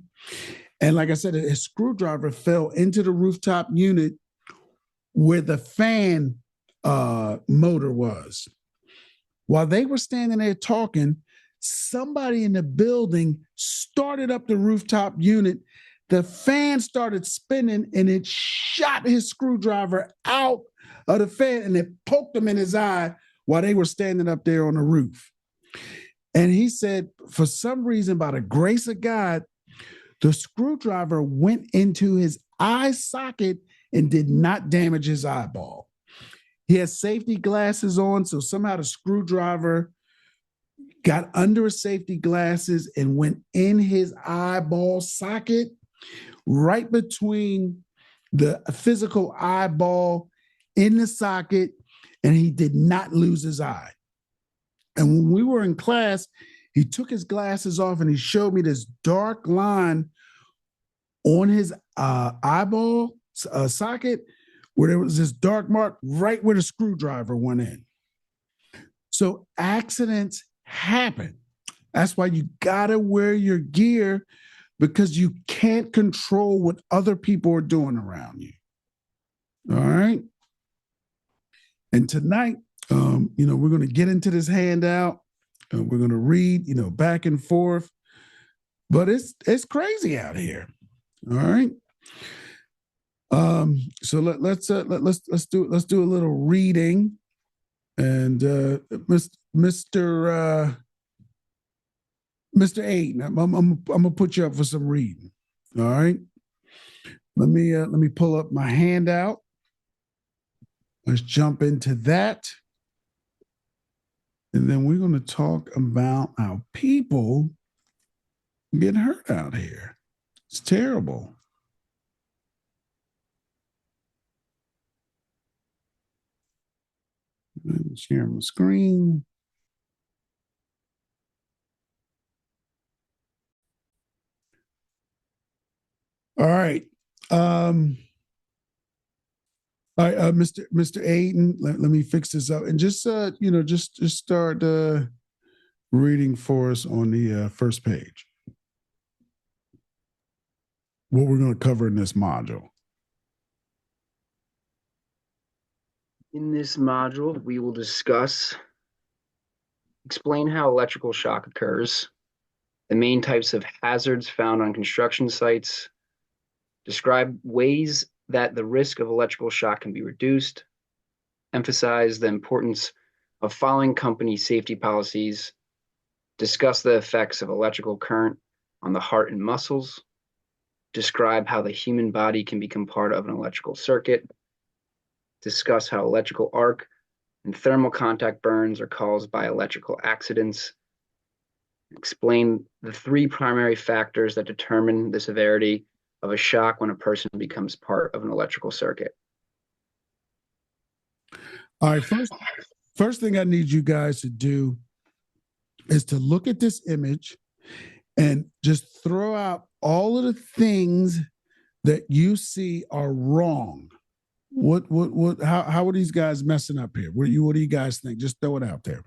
And like I said, his screwdriver fell into the rooftop unit where the fan motor was. While they were standing there talking, somebody in the building started up the rooftop unit. The fan started spinning and it shot his screwdriver out of the fan and it poked him in his eye while they were standing up there on the roof. And he said, for some reason, by the grace of God, the screwdriver went into his eye socket and did not damage his eyeball. He had safety glasses on, so somehow the screwdriver got under his safety glasses and went in his eyeball socket, right between the physical eyeball in the socket, and he did not lose his eye. And when we were in class, he took his glasses off and he showed me this dark line on his eyeball socket where there was this dark mark right where the screwdriver went in. So accidents happen. That's why you gotta wear your gear, because you can't control what other people are doing around you. All right. And tonight, we're going to get into this handout. We're going to read, back and forth. But it's crazy out here. All right. So let's do a little reading. And Mr. Aiden, I'm gonna put you up for some reading. All right. Let me pull up my handout. Let's jump into that. And then we're going to talk about how people get hurt out here. It's terrible. Share my screen. All right. All right, Mr. Aiden, let me fix this up and just start reading for us on the first page. What we're going to cover in this module. In this module, we will explain how electrical shock occurs, the main types of hazards found on construction sites, describe ways that the risk of electrical shock can be reduced, emphasize the importance of following company safety policies, discuss the effects of electrical current on the heart and muscles, describe how the human body can become part of an electrical circuit, discuss how electrical arc and thermal contact burns are caused by electrical accidents, explain the 3 primary factors that determine the severity of a shock when a person becomes part of an electrical circuit. All right, first thing I need you guys to do is to look at this image and just throw out all of the things that you see are wrong. How are these guys messing up here? What do you guys think? Just throw it out there.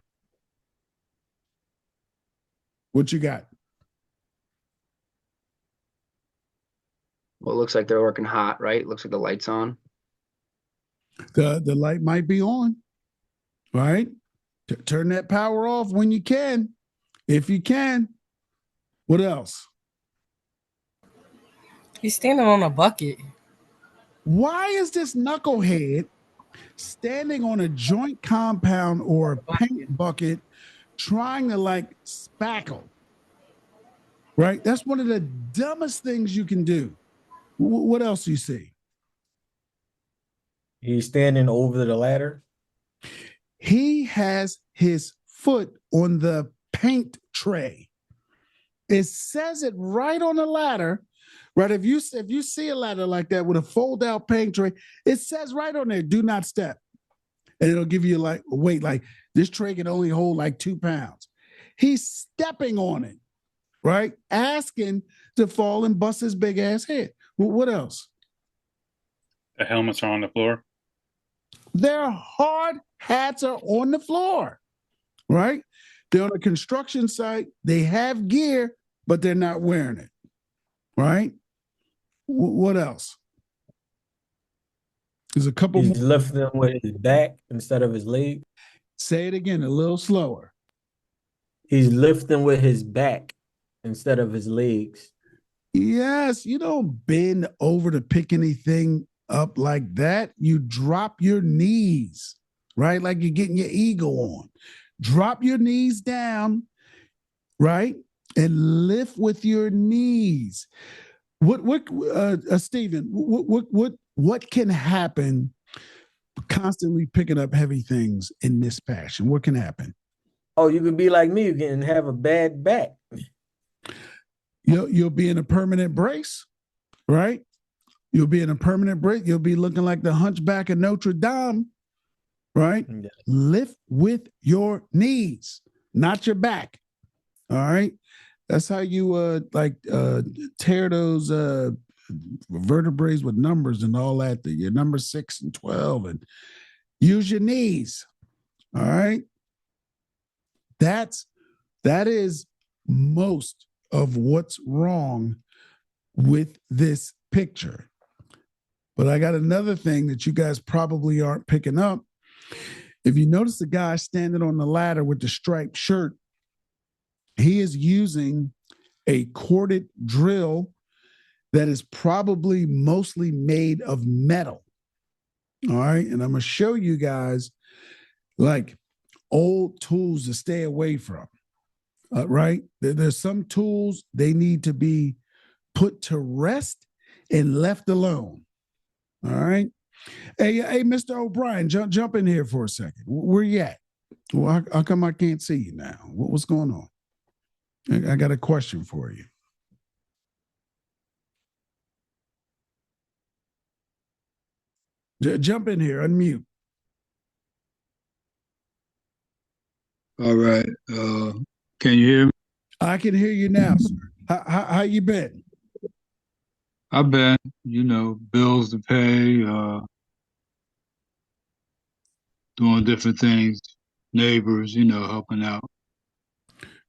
What you got? Well, it looks like they're working hot, right? It looks like the light's on. The light might be on, right? Turn that power off when you can, if you can. What else? He's standing on a bucket. Why is this knucklehead standing on a joint compound or a paint bucket trying to like spackle? Right? That's one of the dumbest things you can do. What else do you see? He's standing over the ladder. He has his foot on the paint tray. It says it right on the ladder, right? If you see a ladder like that with a fold-out paint tray, it says right on there, do not step. And it'll give you like weight, like this tray can only hold like 2 pounds. He's stepping on it, right? Asking to fall and bust his big ass head. What else? The helmets are on the floor. Their hard hats are on the floor, right? They're on a construction site. They have gear, but they're not wearing it, right? What else? There's a couple He's more. lifting them with his back instead of his leg. Say it again, a little slower. He's lifting with his back instead of his legs. Yes, you don't bend over to pick anything up like that. You drop your knees, right? Like you're getting your ego on. Drop your knees down, right? And lift with your knees. Stephen, what can happen constantly picking up heavy things in this fashion? What can happen? Oh, you can be like me. You can have a bad back. You'll be in a permanent brace, right? You'll be in a permanent brace. You'll be looking like the hunchback of Notre Dame, right? Yeah. Lift with your knees, not your back. All right. That's how you tear those vertebrae with numbers and all that. Your number 6 and 12, and use your knees. All right. That is most of what's wrong with this picture. But I got another thing that you guys probably aren't picking up. If you notice the guy standing on the ladder with the striped shirt, he is using a corded drill that is probably mostly made of metal. All right. And I'm going to show you guys like old tools to stay away from. Right? There's some tools they need to be put to rest and left alone. All right. Hey, Mr. O'Brien, jump in here for a second. Where you at? Well, how come I can't see you now? What's going on? I got a question for you. Jump in here, unmute. All right. Can you hear me? I can hear you now, sir. How you been? I've been, bills to pay, doing different things, neighbors, helping out.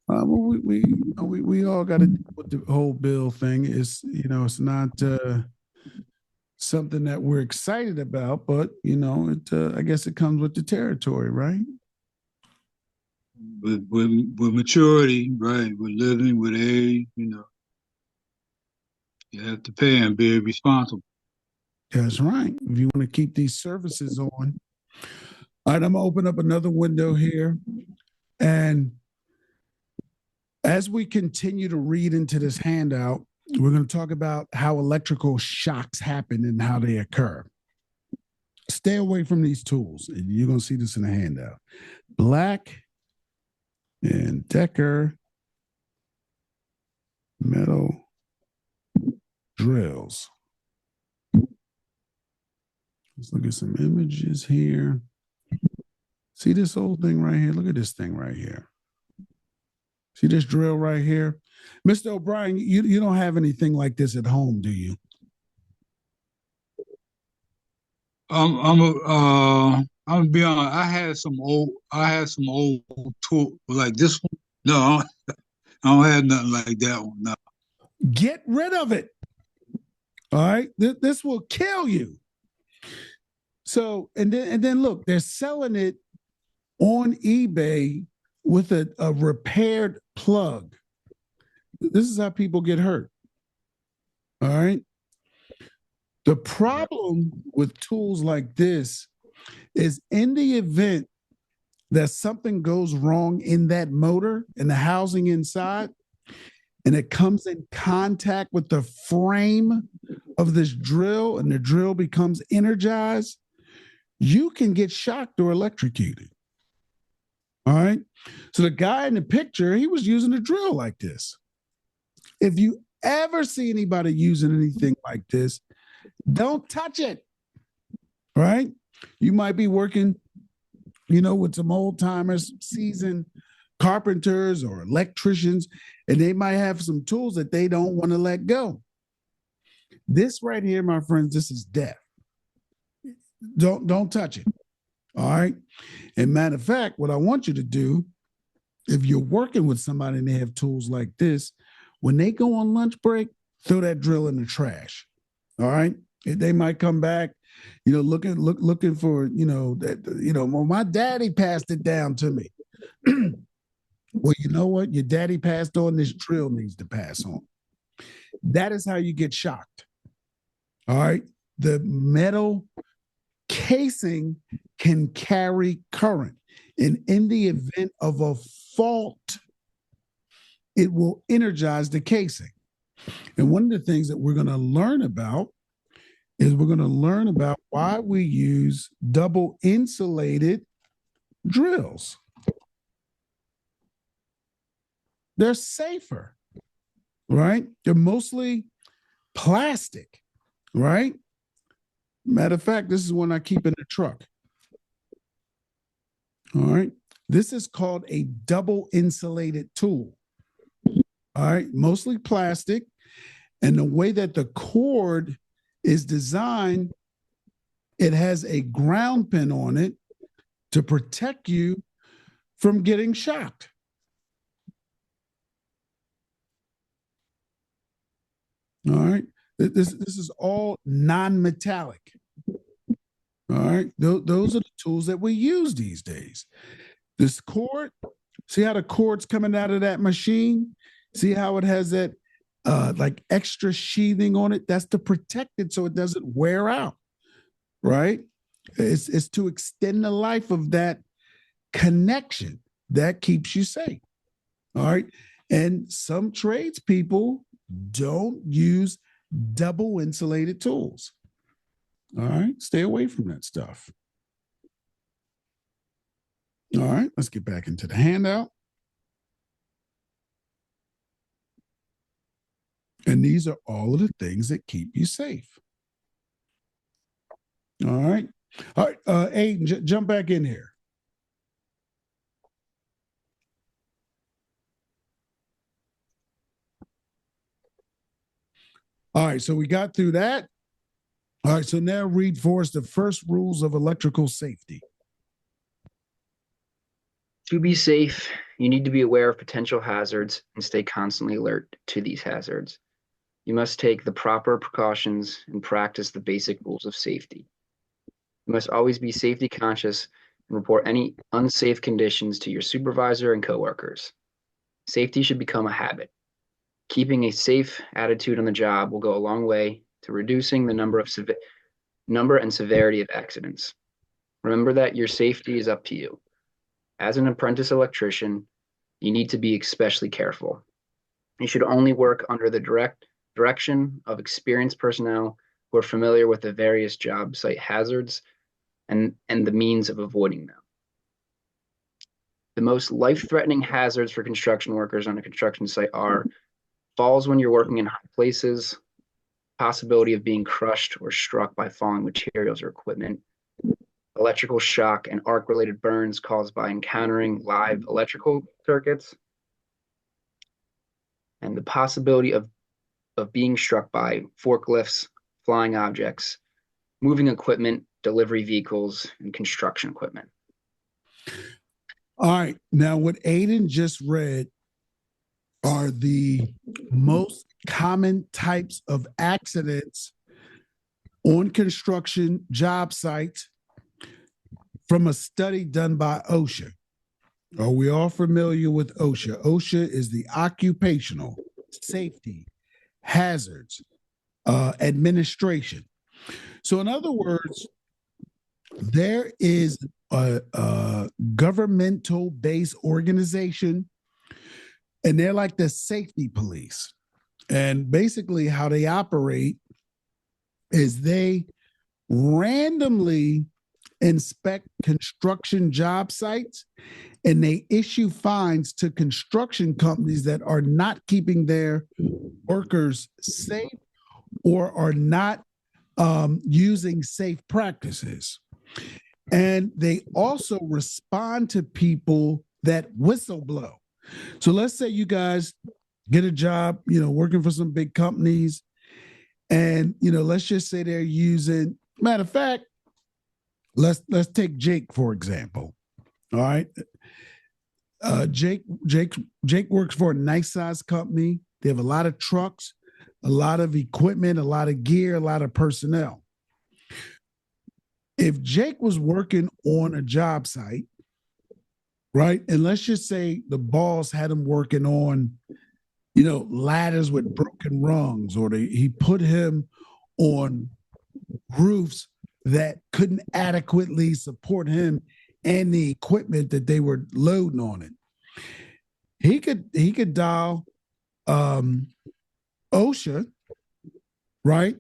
Well, we all got to deal with the whole bill thing. It's not something that we're excited about, but I guess it comes with the territory, right? With maturity, right? With living, with age, you have to pay and be responsible. That's right. If you want to keep these services on. All right, I'm gonna open up another window here, and As we continue to read into this handout, we're going to talk about how electrical shocks happen and how they occur. Stay away from these tools. And you're going to see this in the handout. Black and Decker metal drills. Let's look at some images here. See this old thing right here? Look at this thing right here. See this drill right here? Mr. O'Brien, you don't have anything like this at home, do you? I'm gonna be honest. I had some old tool like this one. No, I don't have nothing like that one. No. Get rid of it. All right. This will kill you. So, and then look, they're selling it on eBay with a repaired plug. This is how people get hurt. All right. The problem with tools like this is in the event that something goes wrong in that motor and the housing inside, and it comes in contact with the frame of this drill and the drill becomes energized, you can get shocked or electrocuted. All right. So the guy in the picture, he was using a drill like this. If you ever see anybody using anything like this, don't touch it. Right? You might be working, with some old timers, seasoned carpenters or electricians, and they might have some tools that they don't want to let go. This right here, my friends, this is death. Don't touch it. All right. And matter of fact, what I want you to do, if you're working with somebody and they have tools like this, when they go on lunch break, throw that drill in the trash. All right. They might come back, looking for, well, my daddy passed it down to me. Well, you know what? Your daddy passed on, this drill needs to pass on. That is how you get shocked. All right. The metal casing can carry current. And in the event of a fault, it will energize the casing. And one of the things that we're going to learn about is why we use double insulated drills. They're safer, right? They're mostly plastic, right? Matter of fact, this is one I keep in the truck. All right. This is called a double insulated tool. All right. Mostly plastic. And the way that the cord is designed, it has a ground pin on it to protect you from getting shocked. All right. This is all non-metallic. All right. Those are the tools that we use these days. This cord, see how the cord's coming out of that machine? See how it has that like extra sheathing on it? That's to protect it so it doesn't wear out. Right? It's to extend the life of that connection that keeps you safe. All right. And some tradespeople don't use double insulated tools. All right. Stay away from that stuff. All right. Let's get back into the handout. And these are all of the things that keep you safe. All right. All right. Aiden, jump back in here. All right. So we got through that. All right. So now read for us the first rules of electrical safety. To be safe, you need to be aware of potential hazards and stay constantly alert to these hazards. You must take the proper precautions and practice the basic rules of safety. You must always be safety conscious and report any unsafe conditions to your supervisor and coworkers. Safety should become a habit. Keeping a safe attitude on the job will go a long way to reducing the number and severity of accidents. Remember that your safety is up to you. As an apprentice electrician, you need to be especially careful. You should only work under the direction of experienced personnel who are familiar with the various job site hazards and the means of avoiding them. The most life-threatening hazards for construction workers on a construction site are falls when you're working in high places, possibility of being crushed or struck by falling materials or equipment, electrical shock and arc-related burns caused by encountering live electrical circuits, and the possibility of being struck by forklifts, flying objects, moving equipment, delivery vehicles, and construction equipment. All right. Now, what Aiden just read are the most common types of accidents on construction job sites from a study done by OSHA. Are we all familiar with OSHA? OSHA is the Occupational Safety Hazards Administration. So, in other words, there is a governmental based organization, and they're like the safety police. And basically, how they operate is they randomly inspect construction job sites, and they issue fines to construction companies that are not keeping their workers safe or are not using safe practices. And they also respond to people that whistleblow. So let's say you guys get a job, working for some big companies, and let's just say they're using. Matter of fact, let's take Jake for example. All right, Jake works for a nice sized company. They have a lot of trucks, a lot of equipment, a lot of gear, a lot of personnel. If Jake was working on a job site, right, and let's just say the boss had him working on, ladders with broken rungs, or he put him on roofs that couldn't adequately support him and the equipment that they were loading on it. He could dial OSHA, right?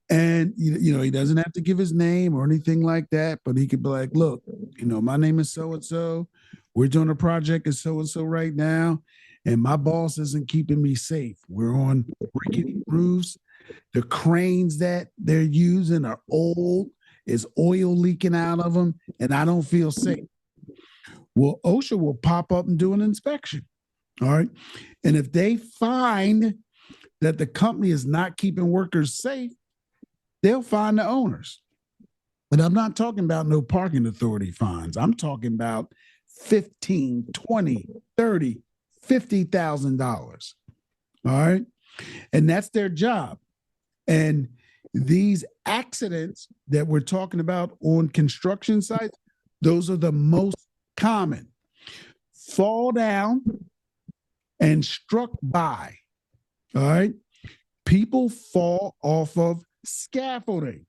And he doesn't have to give his name or anything like that, but he could be like, look, my name is so and so. We're doing a project at so and so right now, and my boss isn't keeping me safe. We're on rickety roofs. The cranes that they're using are old. There's oil leaking out of them, and I don't feel safe. Well, OSHA will pop up and do an inspection. All right. And if they find that the company is not keeping workers safe, they'll fine the owners. But I'm not talking about no parking authority fines. I'm talking about $15,000, $20,000, $30,000, $50,000. All right. And that's their job. And these accidents that we're talking about on construction sites, those are the most common. Fall down and struck by. All right. People fall off of scaffolding.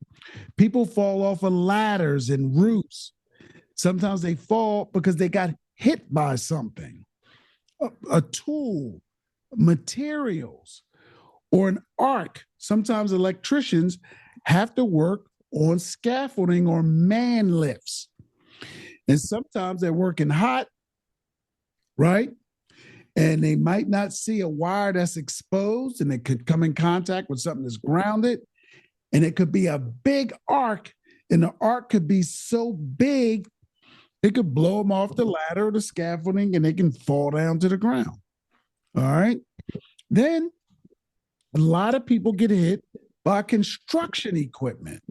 People fall off of ladders and roofs. Sometimes they fall because they got hit by something, a tool, materials, or an arc. Sometimes electricians have to work on scaffolding or man lifts. And sometimes they're working hot, right? And they might not see a wire that's exposed, and it could come in contact with something that's grounded. And it could be a big arc, and the arc could be so big, it could blow them off the ladder or the scaffolding, and they can fall down to the ground. All right. Then a lot of people get hit by construction equipment,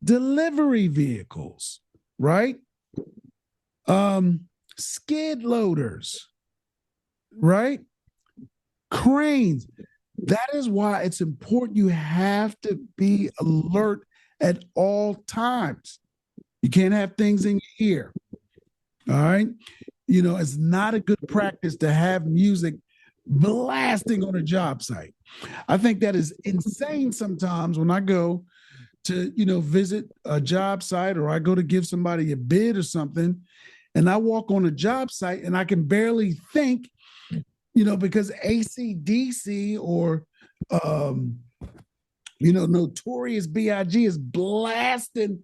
delivery vehicles, right? Skid loaders, right? Cranes. That is why it's important. You have to be alert at all times. You can't have things in your ear. All right. It's not a good practice to have music blasting on a job site. I think that is insane sometimes when I go to, visit a job site, or I go to give somebody a bid or something, and I walk on a job site and I can barely think, because AC/DC or Notorious B.I.G. is blasting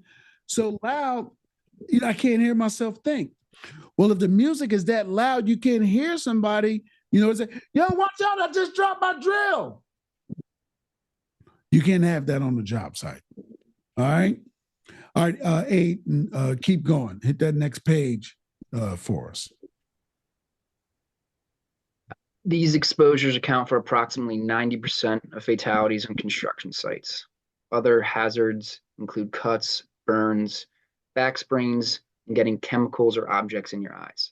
so loud, I can't hear myself think. Well, if the music is that loud, you can't hear somebody, say, yo, watch out, I just dropped my drill. You can't have that on the job site. All right. All right, Aiden, keep going. Hit that next page for us. These exposures account for approximately 90% of fatalities on construction sites. Other hazards include cuts, burns, back sprains, and getting chemicals or objects in your eyes.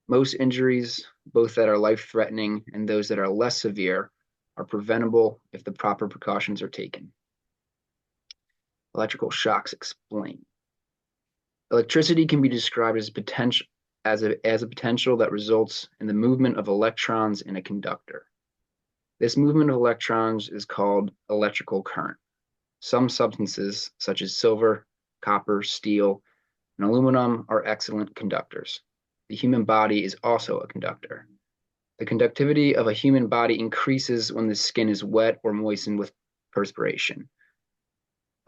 Most injuries, both that are life-threatening and those that are less severe, are preventable if the proper precautions are taken. Electrical shocks explained. Electricity can be described as a potential that results in the movement of electrons in a conductor. This movement of electrons is called electrical current. Some substances, such as silver, copper, steel, and aluminum, are excellent conductors. The human body is also a conductor. The conductivity of a human body increases when the skin is wet or moistened with perspiration.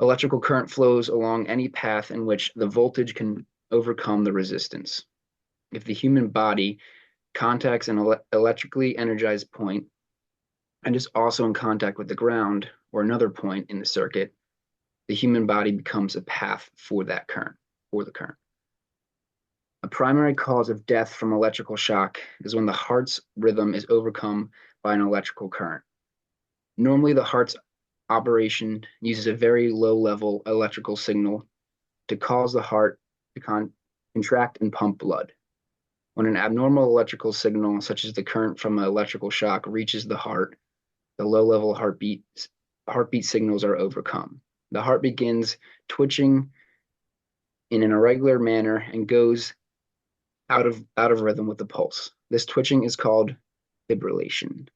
Electrical current flows along any path in which the voltage can overcome the resistance. If the human body contacts an electrically energized point and is also in contact with the ground or another point in the circuit, the human body becomes a path for the current. A primary cause of death from electrical shock is when the heart's rhythm is overcome by an electrical current. Normally, the heart's operation uses a very low-level electrical signal to cause the heart to contract and pump blood. When an abnormal electrical signal, such as the current from an electrical shock, reaches the heart, the low-level heartbeat signals are overcome. The heart begins twitching in an irregular manner and goes out of rhythm with the pulse. This twitching is called fibrillation.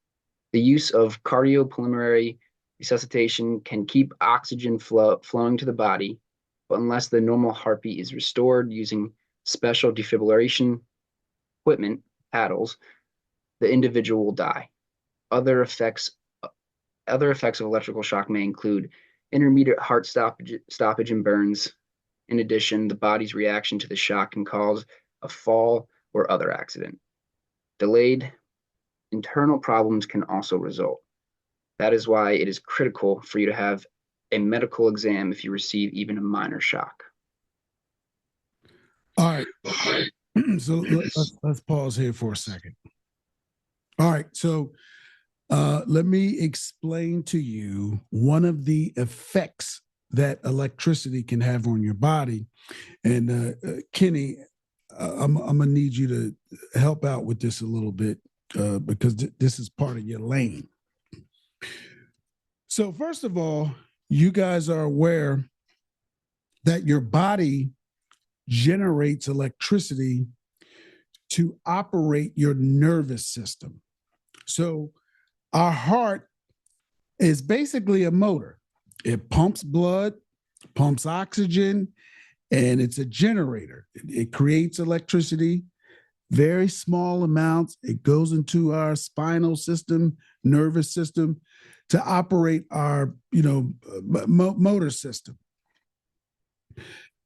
The use of cardiopulmonary resuscitation can keep oxygen flowing to the body, but unless the normal heartbeat is restored using special defibrillation equipment, paddles, the individual will die. Other effects of electrical shock may include intermediate heart stoppage and burns. In addition, the body's reaction to the shock can cause a fall or other accident. Delayed internal problems can also result. That is why it is critical for you to have a medical exam if you receive even a minor shock. All right. So let's pause here for a second. All right. So let me explain to you one of the effects that electricity can have on your body. And Kenny, I'm going to need you to help out with this a little bit because this is part of your lane. So first of all, you guys are aware that your body generates electricity to operate your nervous system. So our heart is basically a motor. It pumps blood, pumps oxygen, and it's a generator. It creates electricity, very small amounts. It goes into our spinal system, nervous system to operate our, motor system.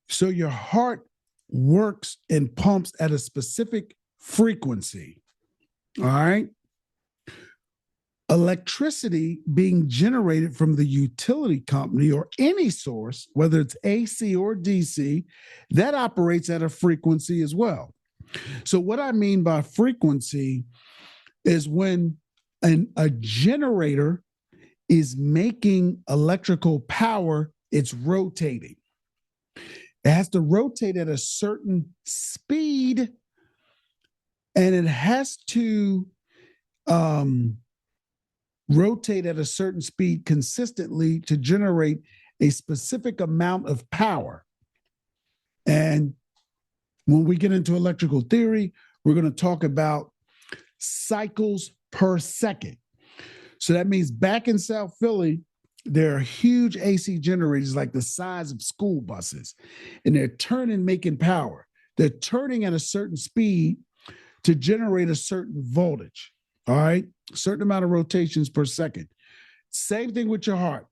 So your heart works and pumps at a specific frequency. All right. Electricity being generated from the utility company or any source, whether it's AC or DC, that operates at a frequency as well. So what I mean by frequency is when a generator is making electrical power, it's rotating. It has to rotate at a certain speed, and it has to rotate at a certain speed consistently to generate a specific amount of power. And when we get into electrical theory, we're going to talk about cycles per second. So that means back in South Philly, there are huge AC generators like the size of school buses, and they're turning, making power. They're turning at a certain speed to generate a certain voltage. All right. A certain amount of rotations per second. Same thing with your heart.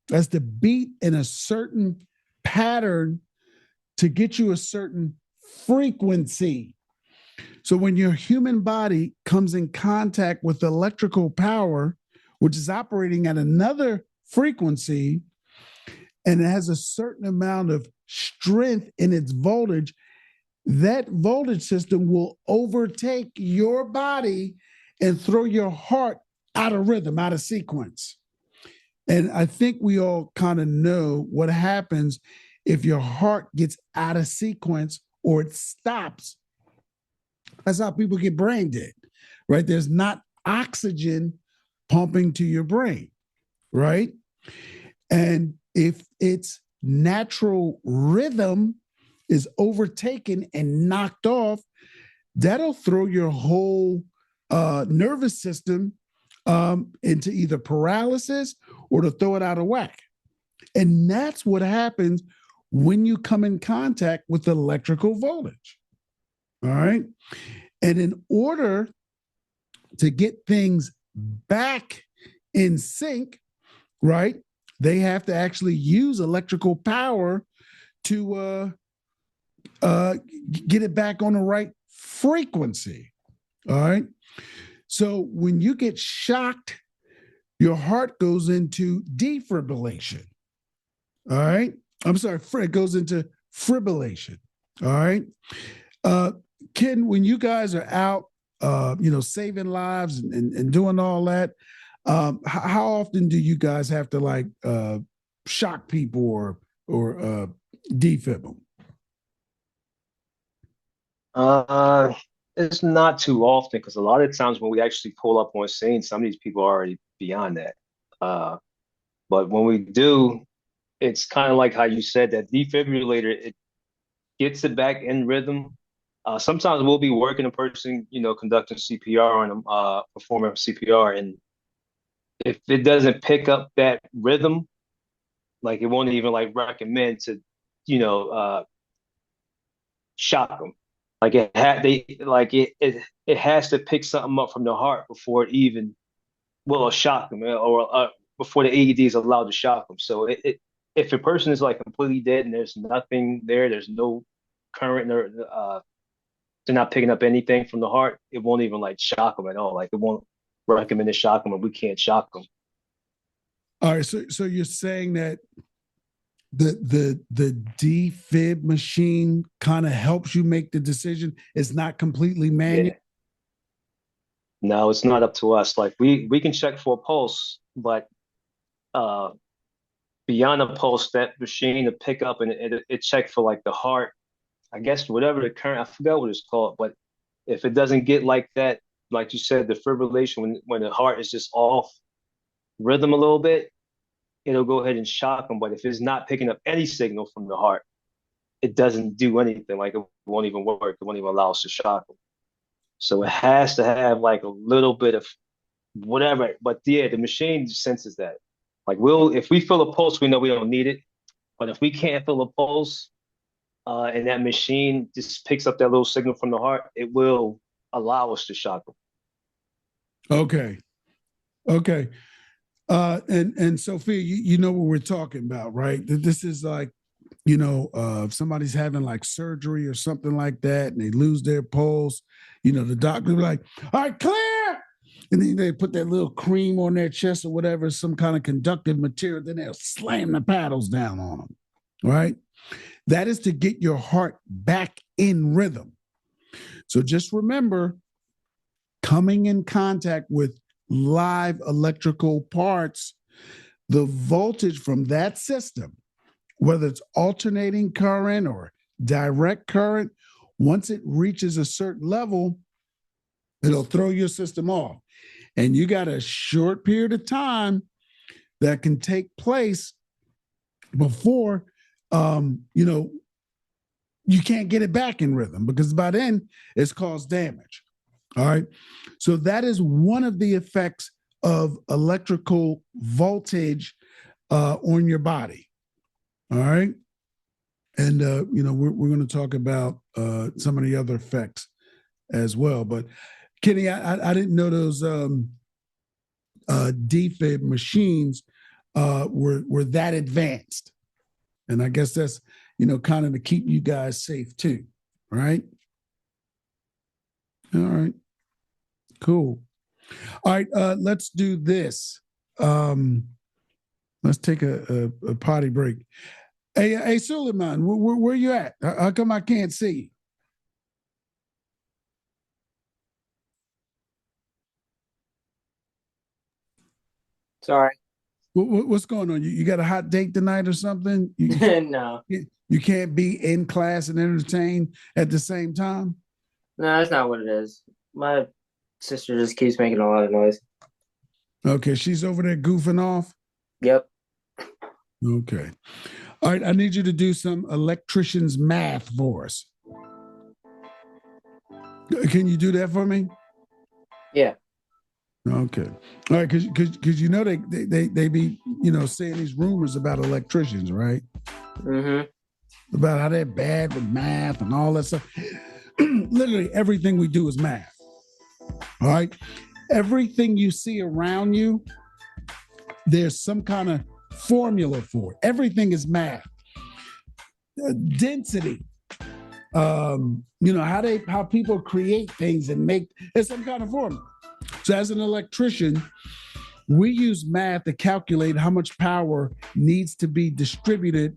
That's the beat in a certain pattern to get you a certain frequency. So when your human body comes in contact with electrical power, which is operating at another frequency, and it has a certain amount of strength in its voltage, that voltage system will overtake your body and throw your heart out of rhythm, out of sequence. And I think we all kind of know what happens if your heart gets out of sequence or it stops. That's how people get brain dead, right? There's not oxygen pumping to your brain, right? And if its natural rhythm is overtaken and knocked off, that'll throw your whole nervous system into either paralysis or to throw it out of whack. And that's what happens when you come in contact with electrical voltage. All right. And in order to get things back in sync, right, they have to actually use electrical power to get it back on the right frequency. All right. So when you get shocked, your heart goes into defibrillation. All right. I'm sorry, it goes into fibrillation. All right. Ken, when you guys are out, saving lives and doing all that, how often do you guys have to like shock people or defib them? It's not too often because a lot of times when we actually pull up on scene, some of these people are already beyond that. But when we do, it's kind of like how you said that defibrillator, it gets it back in rhythm. Sometimes we'll be working a person, conducting CPR on them, performing CPR, and if it doesn't pick up that rhythm, like it won't even like recommend to, shock them. Like it has to pick something up from the heart before it even will shock them, or before the AED is allowed to shock them. So if a person is like completely dead and there's nothing there, there's no current, or they're not picking up anything from the heart, it won't even like shock them at all. Like it won't recommend to shock them, and we can't shock them. All right, so you're saying that the defib machine kind of helps you make the decision. It's not completely manual. Yeah. No, it's not up to us. Like we can check for a pulse, but beyond a pulse, that machine to pick up and it check for like the heart, I guess whatever the current, I forgot what it's called, but if it doesn't get like that, like you said, the fibrillation, when the heart is just off rhythm a little bit, it'll go ahead and shock them. But if it's not picking up any signal from the heart, it doesn't do anything. Like it won't even work. It won't even allow us to shock them. So it has to have like a little bit of whatever. But yeah, the machine senses that. Like if we feel a pulse, we know we don't need it. But if we can't feel a pulse, and that machine just picks up that little signal from the heart, it will allow us to shock them. Okay. And Sophia, you know what we're talking about, right? This is like, if somebody's having like surgery or something like that and they lose their pulse, the doctor will be like, all right, clear. And then they put that little cream on their chest or whatever, some kind of conductive material, then they'll slam the paddles down on them, right? That is to get your heart back in rhythm. So just remember, coming in contact with live electrical parts, the voltage from that system, whether it's alternating current or direct current, once it reaches a certain level, it'll throw your system off. And you got a short period of time that can take place before, you can't get it back in rhythm, because by then it's caused damage. All right. So that is one of the effects of electrical voltage on your body. All right. And we're going to talk about some of the other effects as well. But Kenny, I didn't know those defib machines were that advanced, and I guess that's kind of to keep you guys safe too, right? All right, cool. All right, let's do this. Let's take a potty break. Hey, Suleiman, where you at? How come I can't see you? Sorry. What's going on? You got a hot date tonight or something? No. You can't be in class and entertain at the same time? No, that's not what it is. My sister just keeps making a lot of noise. Okay, she's over there goofing off? Yep. Okay. All right, I need you to do some electrician's math for us. Can you do that for me? Yeah. Okay. All right, because they be saying these rumors about electricians, right? Mm-hmm. About how they're bad with math and all that stuff. Literally everything we do is math. All right. Everything you see around you, there's some kind of formula for it. Everything is math. Density. How people create things and make it's some kind of formula. So as an electrician, we use math to calculate how much power needs to be distributed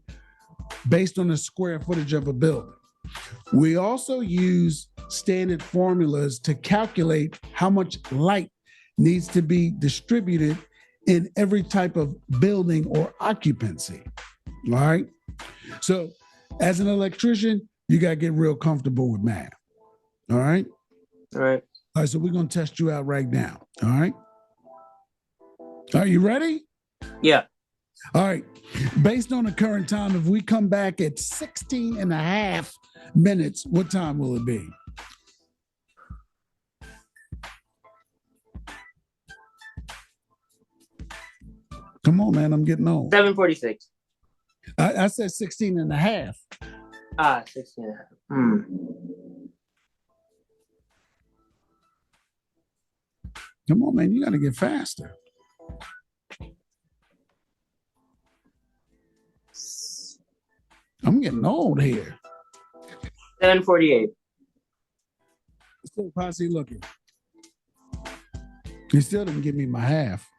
based on the square footage of a building. We also use standard formulas to calculate how much light needs to be distributed in every type of building or occupancy. All right. So as an electrician, you got to get real comfortable with math. All right. All right. All right. So we're going to test you out right now. All right. Are you ready? Yeah. All right. Based on the current time, if we come back at 16 and a half minutes, what time will it be? Come on, man. I'm getting old. 7:46. I said 16 and a half. 16 and a half. Come on, man. You got to get faster. I'm getting old here. 7:48. Still posse looking. You still didn't give me my half.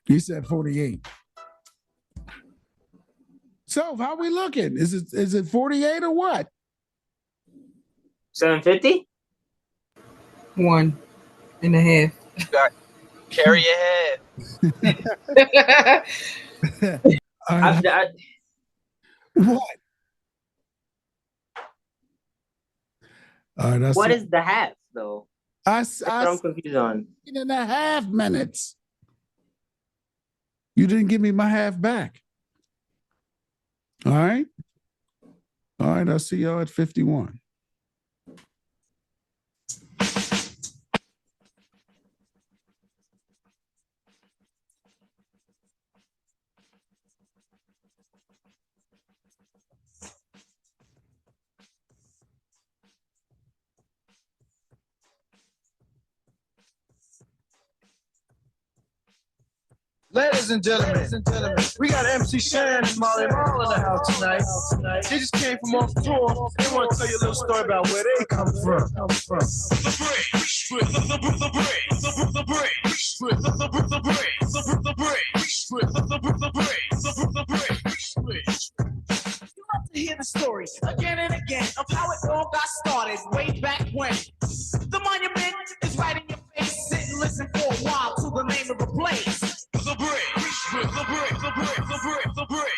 You said 48. So how we looking? Is it 48 or what? 7:50. 1 and a half. You got carry your head. What? All right, what is the half though? I'm confused on. 16 and a half minutes. You didn't give me my half back. All right. All right. I'll see y'all at 51. Ladies and gentlemen, we got MC Shan and Molly Mall in the house tonight. They just came from off tour. They want to tell you a little story about where they come from. You love to hear the story again and again of how it all got started way back when. The monument is right in your face. Sit and listen for a while to the name of the place. The break, the break, the break, the break, the break,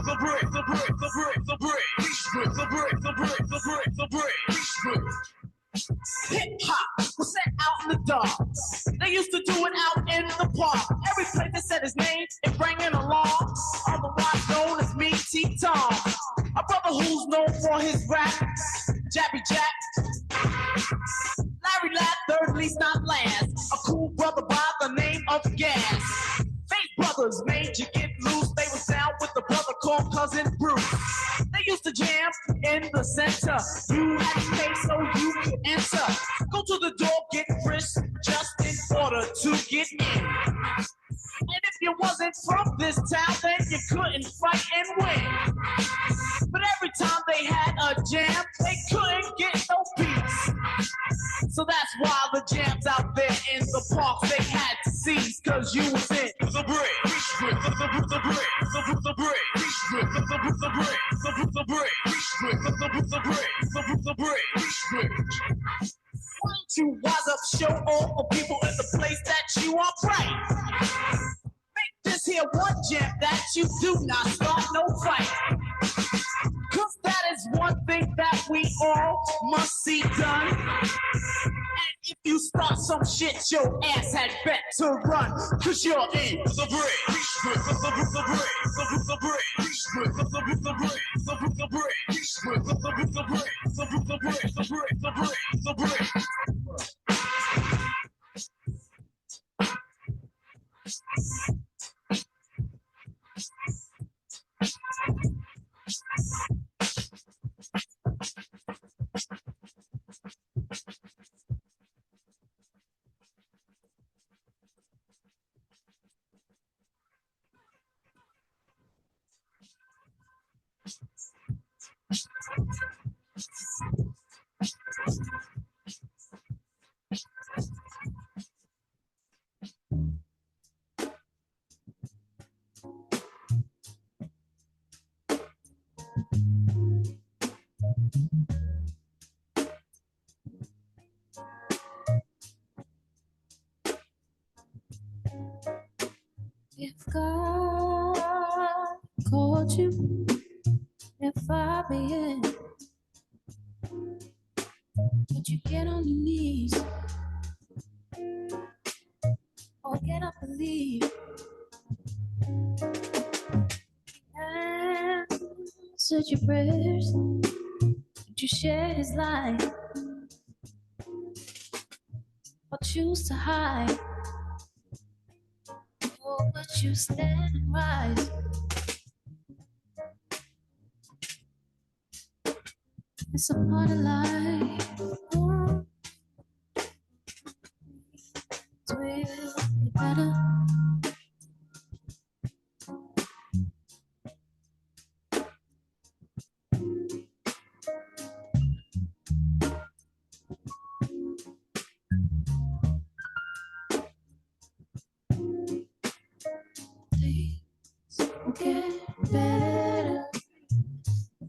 the break, the break, the break, the break, the break, the break, the break, the break. Hip hop was set out in the dark. They used to do it out in the park. Every place that said his name, it rang an alarm. Otherwise known as me, T-Tom. A brother who's known for his rap, Jabby Jack. Larry Ladd, third least not last. A cool brother by the name of Gas. Fate brothers made you get loose. They was down with the brother called in the center. You had to pay so you could enter. Go to the door, get frisked just in order to get in. And if you wasn't from this town, then you couldn't fight and win. But every time they had a jam, they couldn't get no peace. So that's why the jams out there in the parks they had to cease, cause you was in the break, the break, the break, the break, the break, the break. Why don't you wise up, show all the people in the place that you are right? Make this here one jam that you do not start no fight. Cause that is one thing that we all must see done. And if you start some shit, your ass had better run. Cause you're in the break, the break, the break, the break, the break, the break. If God called you, if I be it, would you get on your knees or get up and leave? Answered your prayers, would you share his light or choose to hide? Or would you stand and rise? It's a part of life. It will be better. Things will get better.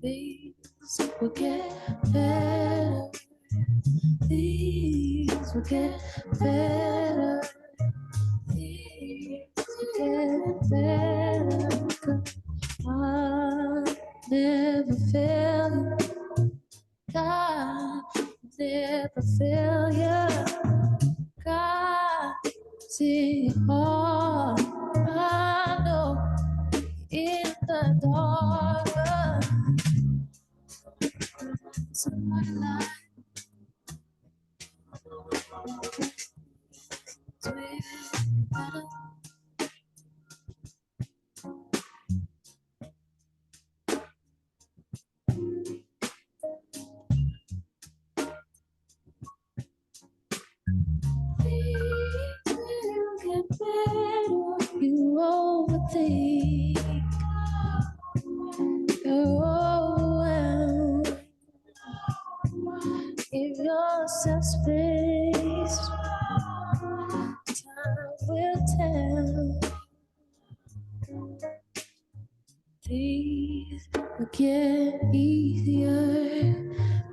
Things will get better. Things will get better. Things will get better. God never fail you. God never fail you. God see your heart. I know in the dark. Somebody like get better. You overthink. You're overwhelmed. Give yourself space. Time will tell. Things will get easier.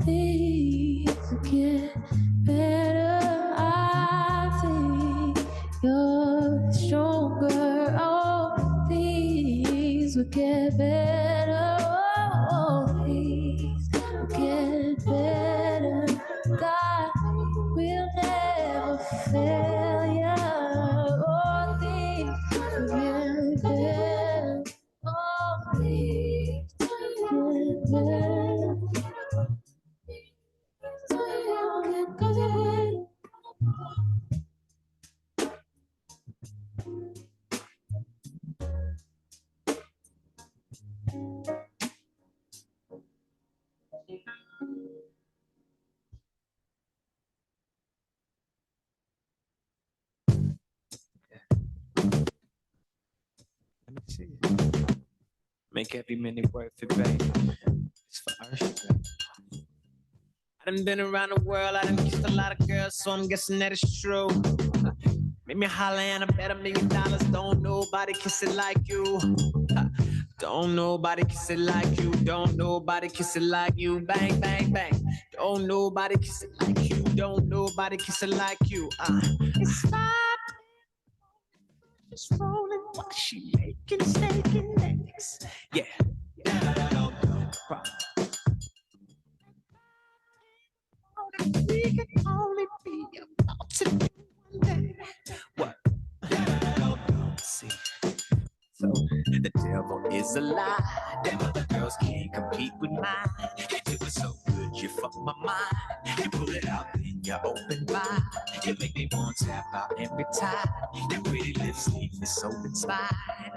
Things will get better. I think you're stronger. Oh, things will get better. Oh, things will get better. God will never fail you. Oh, things will get better. Oh, things will Make every minute worth it, baby. It's for Usher, baby. I done been around the world, I done kissed a lot of girls, so I'm guessing that it's true. Make me holler and I bet $1 million. Don't nobody kiss it like you. Don't nobody kiss it like you. Don't nobody kiss it like you. Bang, bang, bang. Don't nobody kiss it like you. Don't nobody kiss it like you. It's 5 just rolling while she making steak and eggs. Yeah. We can only be about to do one day. What? See. So the devil is a lie. Them other girls can't compete with mine. You do it so good, you fuck my mind. You pull it out, then you open wide. You make me want to tap out every time. That pretty lips leave me so inspired. I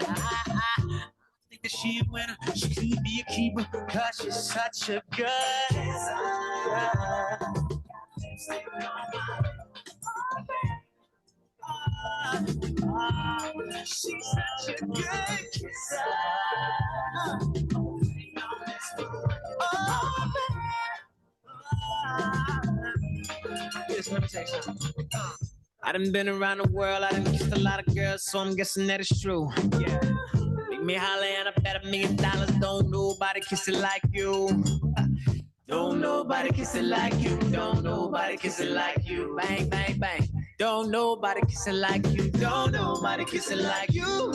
think that she a winner. She could be a keeper, cause she's such a good she's such a good kisser. Listen, let me tell you something. I done been around the world, I done kissed a lot of girls, so I'm guessing that it's true. Yeah. Make me holler and I bet $1 million. Don't nobody kiss it like you. Don't nobody kiss it like you. Don't nobody kiss it like you. Bang, bang, bang. Don't nobody kiss it like you. Don't nobody kiss it like you.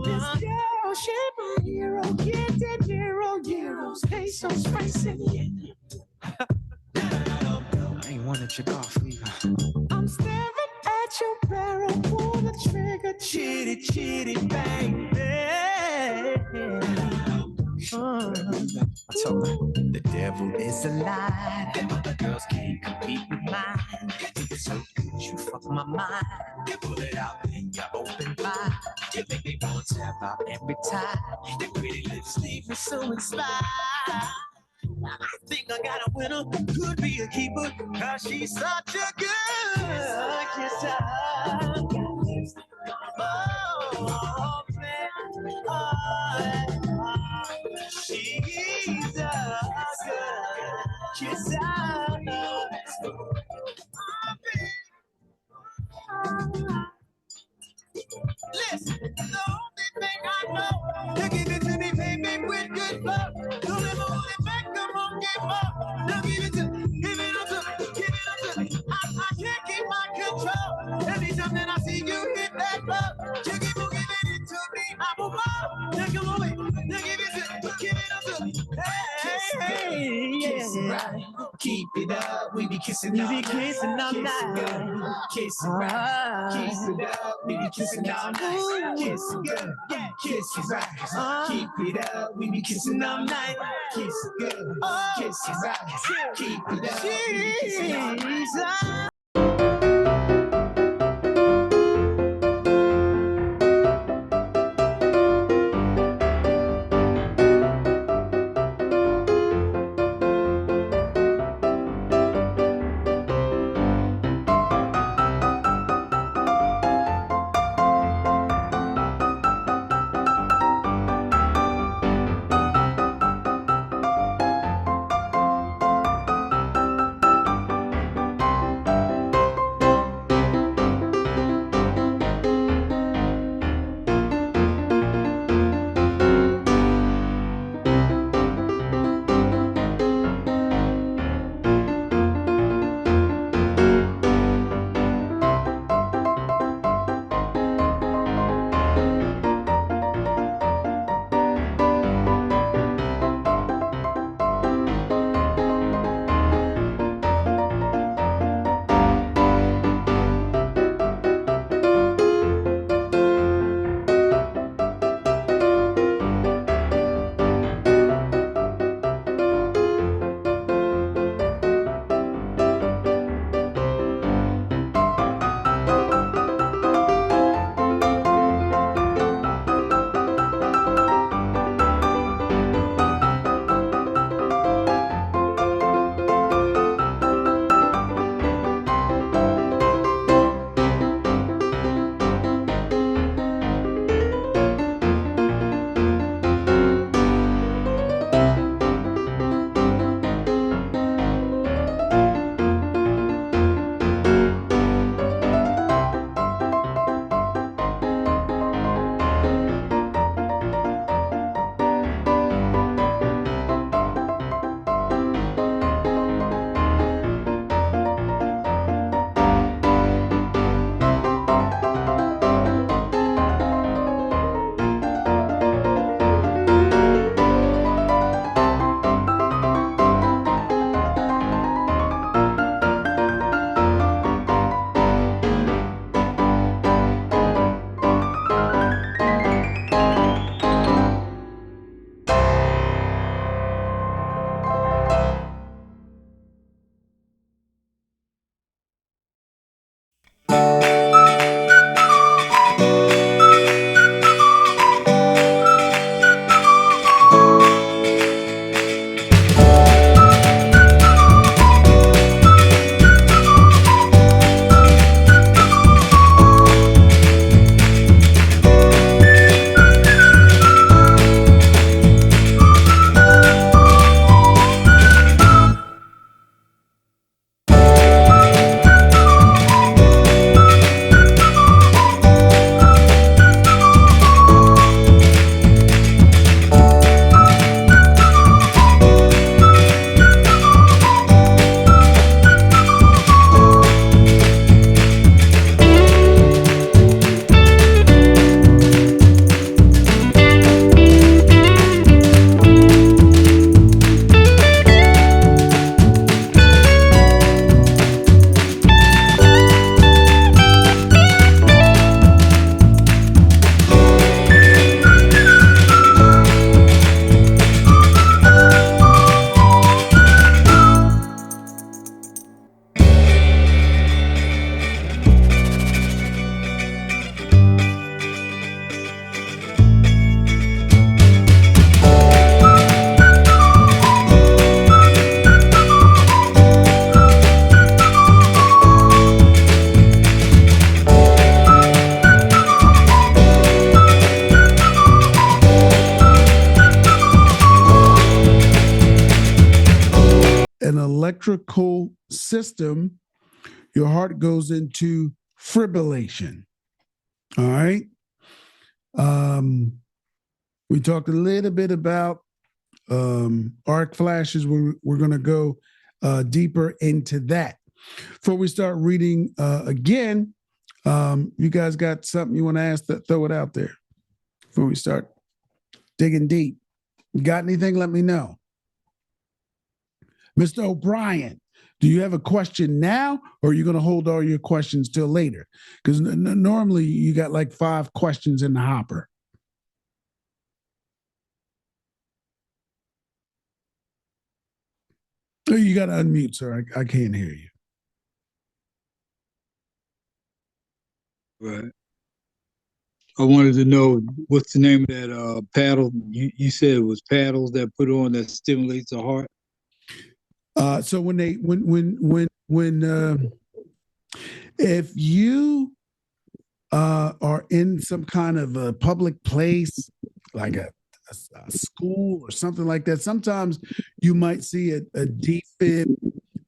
This girl, she my hero. Get that euros, pesos, pricing yen. I ain't wanna check off either. I'm staring at your barrel, pull the trigger, chitty, chitty, bang, bang. I told her, the devil is a lie. Them other girls can't compete with mine. It's so good, you fuck my mind. You pull it out, then you open wide. You make me want to tap out every time. Your pretty lips leave me so inspired. I think I got a winner, could be a keeper, cause she's such a good kisser. Oh, man. She's a good kisser. Listen, the only thing I know, you give it to me, baby, with good love. Don't ever hold it back, come on, give up. Now give it up to me. I can't keep my control. Every time that I see you hit that love, you keep on giving it to me. I will walk, now come on, wait. Now give it up to me. Hey, yeah. Right. Keep it up, we be kissing all night. Kiss it right. Kiss it up, we be kissing all night. Kiss it good, kiss it right. Keep it up, we be kissing all night. Kiss it good, kiss it right. Keep it up, we be kissing all night. an electrical system, your heart goes into fibrillation. All right. We talked a little bit about arc flashes. We're going to go deeper into that. Before we start reading again, you guys got something you want to ask? Throw it out there before we start digging deep. Got anything? Let me know. Mr. O'Brien, do you have a question now, or are you going to hold all your questions till later? Because normally you got like 5 questions in the hopper. Oh, you got to unmute, sir. I can't hear you. Right. I wanted to know what's the name of that paddle? You said it was paddles that put on that stimulates the heart. So if you are in some kind of a public place, like a school or something like that, sometimes you might see a defib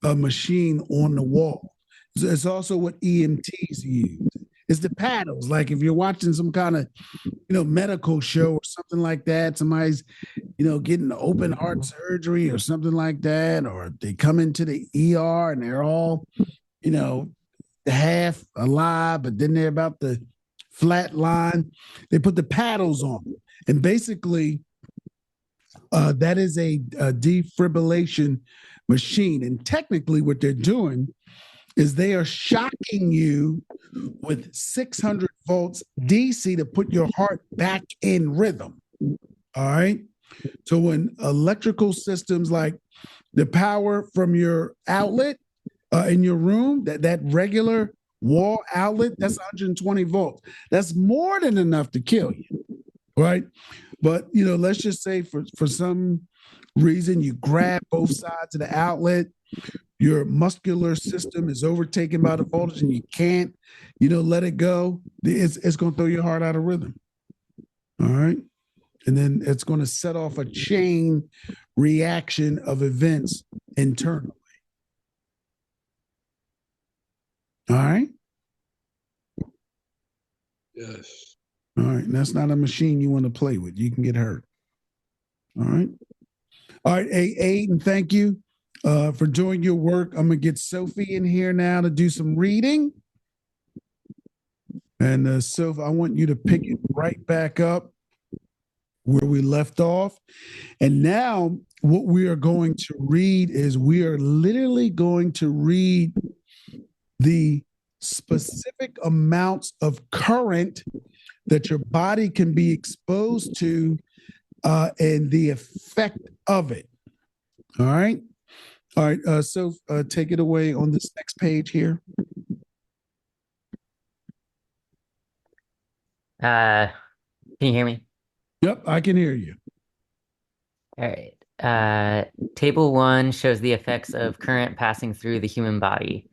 machine on the wall. It's also what EMTs use. It's the paddles. Like if you're watching some kind of, medical show or something like that, somebody's, getting open heart surgery or something like that, or they come into the ER and they're all, half alive, but then they're about the flat line. They put the paddles on. And basically, that is a defibrillation machine. And technically what they're doing is they are shocking you with 600 volts DC to put your heart back in rhythm. All right. So when electrical systems like the power from your outlet in your room, that regular wall outlet, that's 120 volts. That's more than enough to kill you. Right. But, let's just say for some reason you grab both sides of the outlet, your muscular system is overtaken by the voltage and you can't, let it go. It's going to throw your heart out of rhythm. All right. And then it's going to set off a chain reaction of events internally. All right. Yes. All right. And that's not a machine you want to play with. You can get hurt. All right. All right. Hey, Aiden, thank you for doing your work. I'm going to get Sophie in here now to do some reading. And Sophie, I want you to pick it right back up where we left off. And now what we are going to read is we are literally going to read the specific amounts of current that your body can be exposed to and the effect of it. All right. All right. So take it away on this next page here. Can you hear me? Yep, I can hear you. All right. Table 1 shows the effects of current passing through the human body.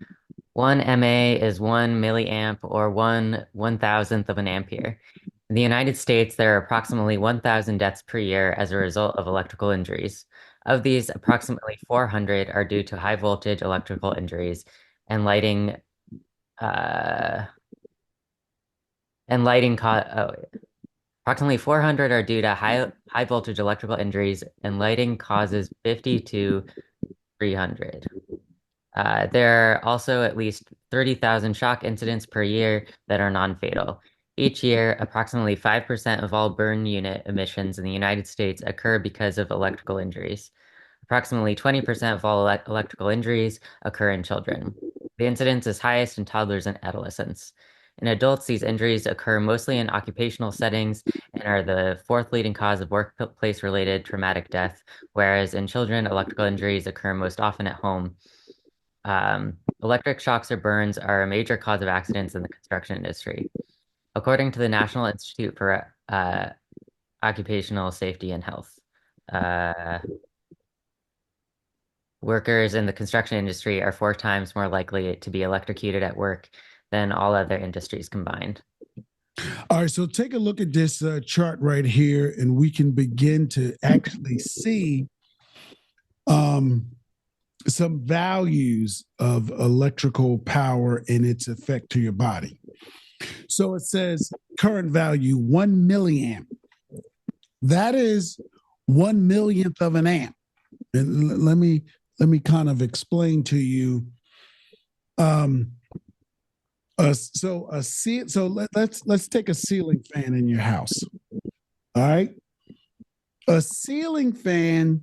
1 MA is 1 milliamp or 1/1000th of an ampere. In the United States, there are approximately 1,000 deaths per year as a result of electrical injuries. Of these, approximately 400 are due to high voltage electrical injuries and lighting approximately 400 are due to high voltage electrical injuries, and lighting causes 50 to 300. There are also at least 30,000 shock incidents per year that are non-fatal. Each year, approximately 5% of all burn unit emissions in the United States occur because of electrical injuries. Approximately 20% of all electrical injuries occur in children. The incidence is highest in toddlers and adolescents. In adults, these injuries occur mostly in occupational settings and are the 4th leading cause of workplace-related traumatic death, whereas in children, electrical injuries occur most often at home. Electric shocks or burns are a major cause of accidents in the construction industry. According to the National Institute for Occupational Safety and Health, workers in the construction industry are 4 times more likely to be electrocuted at work than all other industries combined. All right, so take a look at this chart right here, and we can begin to actually see some values of electrical power and its effect to your body. So it says current value 1 milliamp. That is 1/1,000,000th of an amp. And let me kind of explain to you. Let's take a ceiling fan in your house. All right, a ceiling fan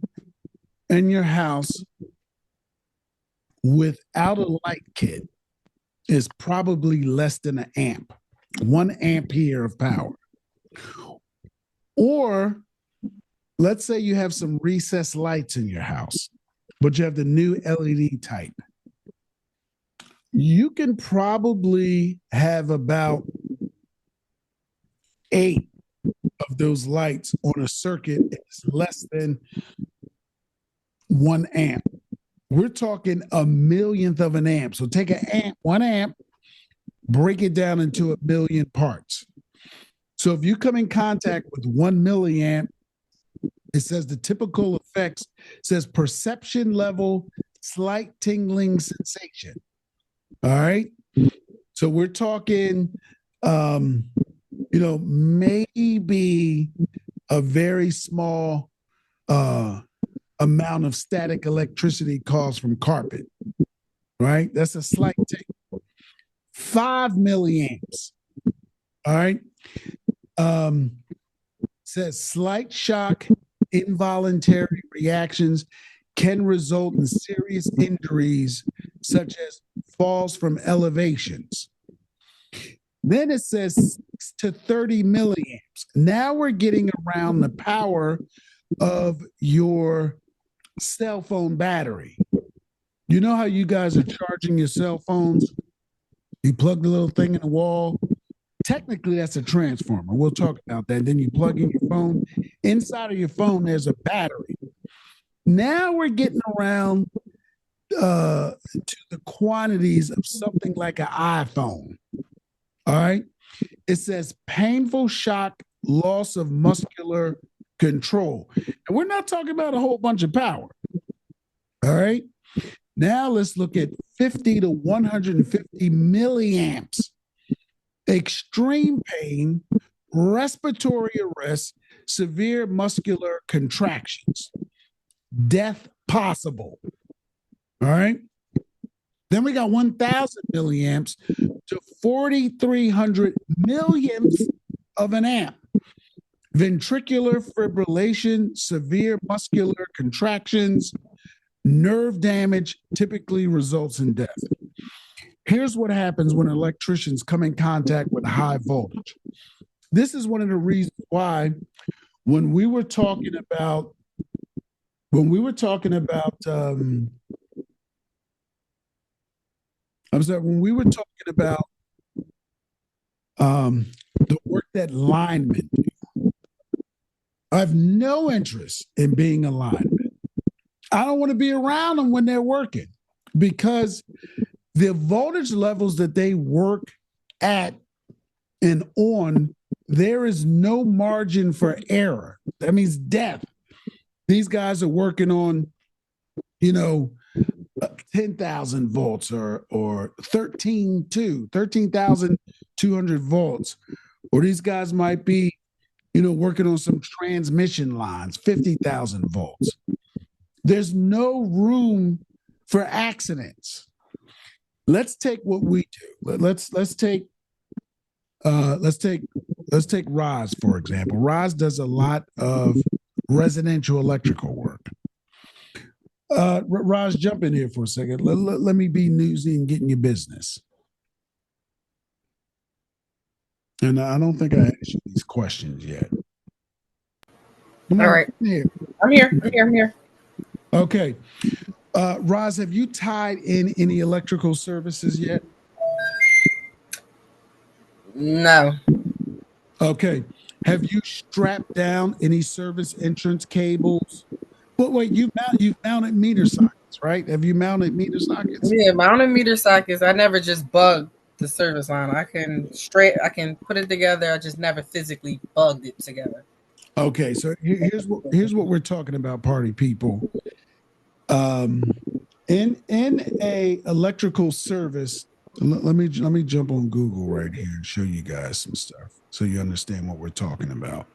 in your house without a light kit is probably less than an amp, 1 ampere of power. Or let's say you have some recessed lights in your house, but you have the new LED type. You can probably have about 8 of those lights on a circuit. It's less than 1 amp. We're talking 1/1,000,000th of an amp. So take an amp, 1 amp, break it down into 1,000,000 parts. So if you come in contact with 1 milliamp, it says the typical effects says perception level, slight tingling sensation. All right. So we're talking, maybe a very small amount of static electricity caused from carpet. Right. That's a slight ting. 5 milliamps. All right. Says slight shock, involuntary reactions can result in serious injuries such as falls from elevations. Then it says 6 to 30 milliamps. Now we're getting around the power of your cell phone battery. You know how you guys are charging your cell phones? You plug the little thing in the wall. Technically, that's a transformer. We'll talk about that. Then you plug in your phone. Inside of your phone, there's a battery. Now we're getting around to the quantities of something like an iPhone. All right. It says painful shock, loss of muscular control. And we're not talking about a whole bunch of power. All right. Now let's look at 50 to 150 milliamps. Extreme pain, respiratory arrest, severe muscular contractions, death possible. All right. Then we got 1,000 milliamps to 4,300 millionths of an amp. Ventricular fibrillation, severe muscular contractions, nerve damage typically results in death. Here's what happens when electricians come in contact with high voltage. This is one of the reasons why when we were talking about the work that linemen do, I have no interest in being a lineman. I don't want to be around them when they're working because the voltage levels that they work at and on, there is no margin for error. That means death. These guys are working on, 10,000 volts or 13,200 volts. Or these guys might be, working on some transmission lines, 50,000 volts. There's no room for accidents. Let's take what we do. Let's take Roz, for example. Roz does a lot of residential electrical work. Roz, jump in here for a second. Let me be newsy and get in your business. And I don't think I asked you these questions yet. All right. I'm here. Okay. Roz, have you tied in any electrical services yet? No. Okay. Have you strapped down any service entrance cables? But wait, you've mounted meter sockets, right? Have you mounted meter sockets? Yeah, mounted meter sockets. I never just bugged the service line. I can put it together. I just never physically bugged it together. Okay, so here's what we're talking about, party people. In a electrical service, let me jump on Google right here and show you guys some stuff so you understand what we're talking about.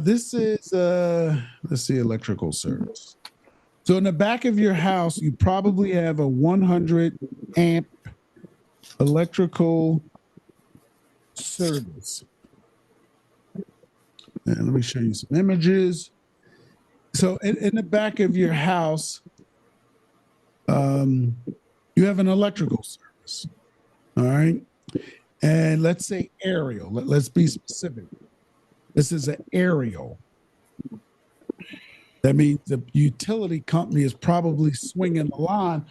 This is let's see, electrical service. So in the back of your house, you probably have a 100 amp electrical service. And let me show you some images. So in the back of your house, you have an electrical service. All right. And let's say aerial. Let's be specific. This is an aerial. That means the utility company is probably swinging the line,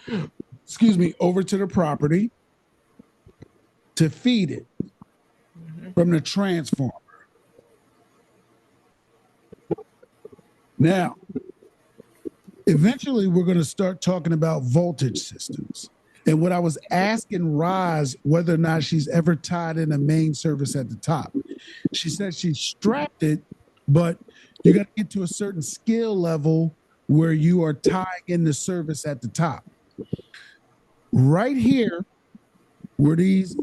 over to the property to feed it from the transformer. Now, eventually we're going to start talking about voltage systems. And what I was asking Roz whether or not she's ever tied in a main service at the top. She said she strapped it, but you got to get to a certain skill level where you are tying in the service at the top. Right here, where these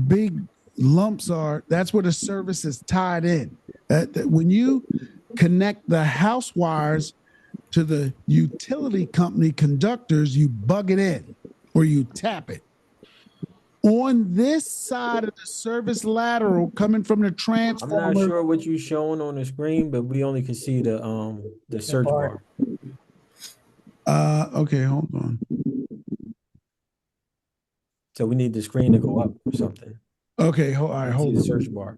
big lumps are, that's where the service is tied in. When you connect the house wires to the utility company conductors, you bug it in or you tap it. On this side of the service lateral coming from the transformer. I'm not sure what you're showing on the screen, but we only can see the search bar. Okay, hold on. So we need the screen to go up or something. Okay, all right, hold on. The search bar.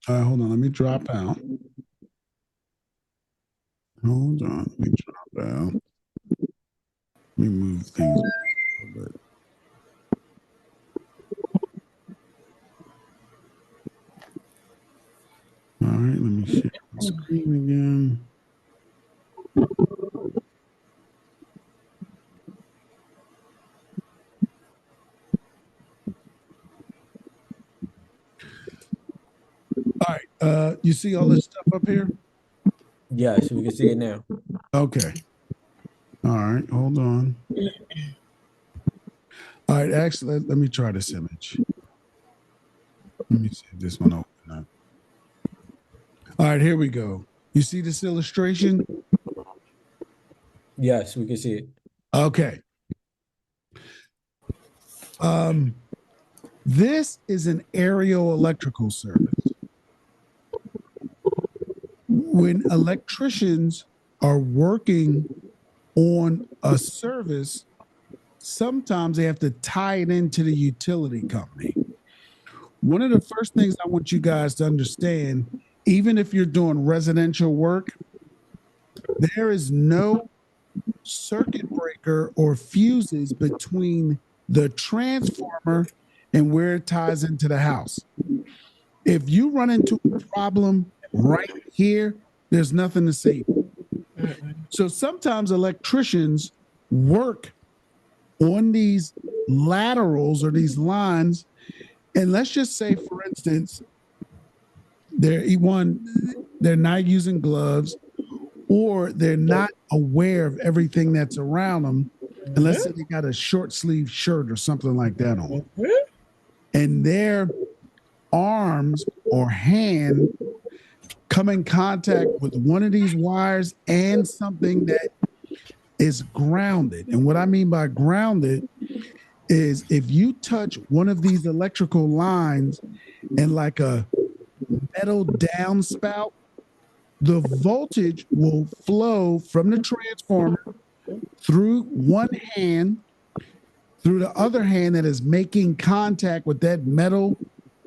All right, hold on. Let me drop out. Hold on. Let me drop out. Let me move things a little bit. All right, let me share my screen again. All right, you see all this stuff up here? Yes, we can see it now. Okay. All right, hold on. All right, actually, let me try this image. Let me see if this one open up. All right, here we go. You see this illustration? Yes, we can see it. Okay. This is an aerial electrical service. When electricians are working on a service, sometimes they have to tie it into the utility company. One of the first things I want you guys to understand, even if you're doing residential work, there is no circuit breaker or fuses between the transformer and where it ties into the house. If you run into a problem right here, there's nothing to save. So sometimes electricians work on these laterals or these lines, and let's just say, for instance, they're not using gloves, or they're not aware of everything that's around them, unless they got a short sleeve shirt or something like that on. And their arms or hand come in contact with one of these wires and something that is grounded. And what I mean by grounded is if you touch one of these electrical lines and like a metal downspout, the voltage will flow from the transformer through one hand, through the other hand that is making contact with that metal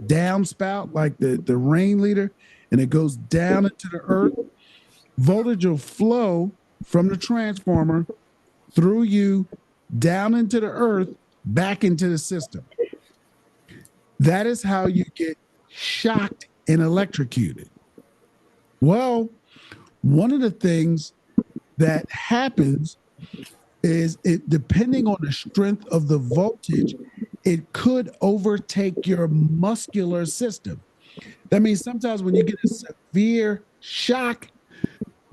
downspout, like the rain leader, and it goes down into the earth. Voltage will flow from the transformer through you down into the earth, back into the system. That is how you get shocked and electrocuted. Well, one of the things that happens is it, depending on the strength of the voltage, it could overtake your muscular system. That means sometimes when you get a severe shock,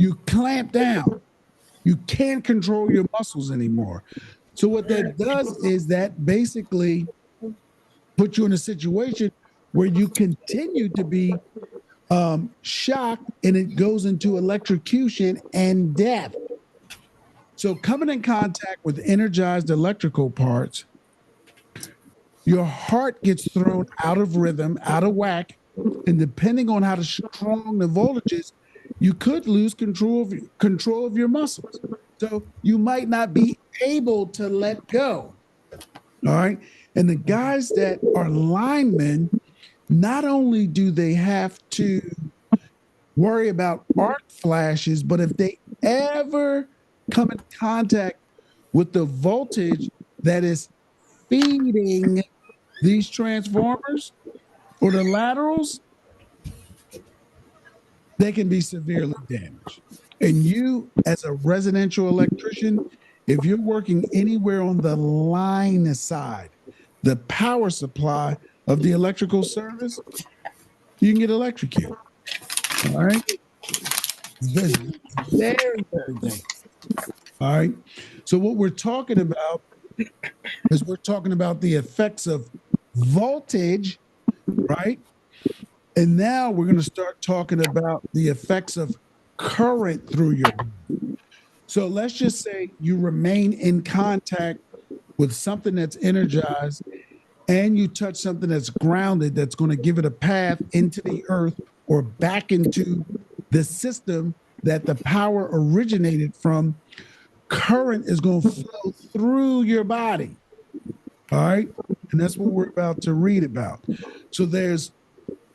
you clamp down. You can't control your muscles anymore. So what that does is that basically puts you in a situation where you continue to be shocked, and it goes into electrocution and death. So coming in contact with energized electrical parts, your heart gets thrown out of rhythm, out of whack, and depending on how strong the voltage is, you could lose control of your muscles. So you might not be able to let go. All right. And the guys that are linemen, not only do they have to worry about arc flashes, but if they ever come in contact with the voltage that is feeding these transformers or the laterals, they can be severely damaged. And you, as a residential electrician, if you're working anywhere on the line side, the power supply of the electrical service, you can get electrocuted. All right. This is very, very dangerous. All right. So, what we're talking about is we're talking about the effects of voltage, right? And now we're going to start talking about the effects of current through your body. So let's just say you remain in contact with something that's energized and you touch something that's grounded, that's going to give it a path into the earth or back into the system that the power originated from. Current is going to flow through your body. All right. And that's what we're about to read about. So there's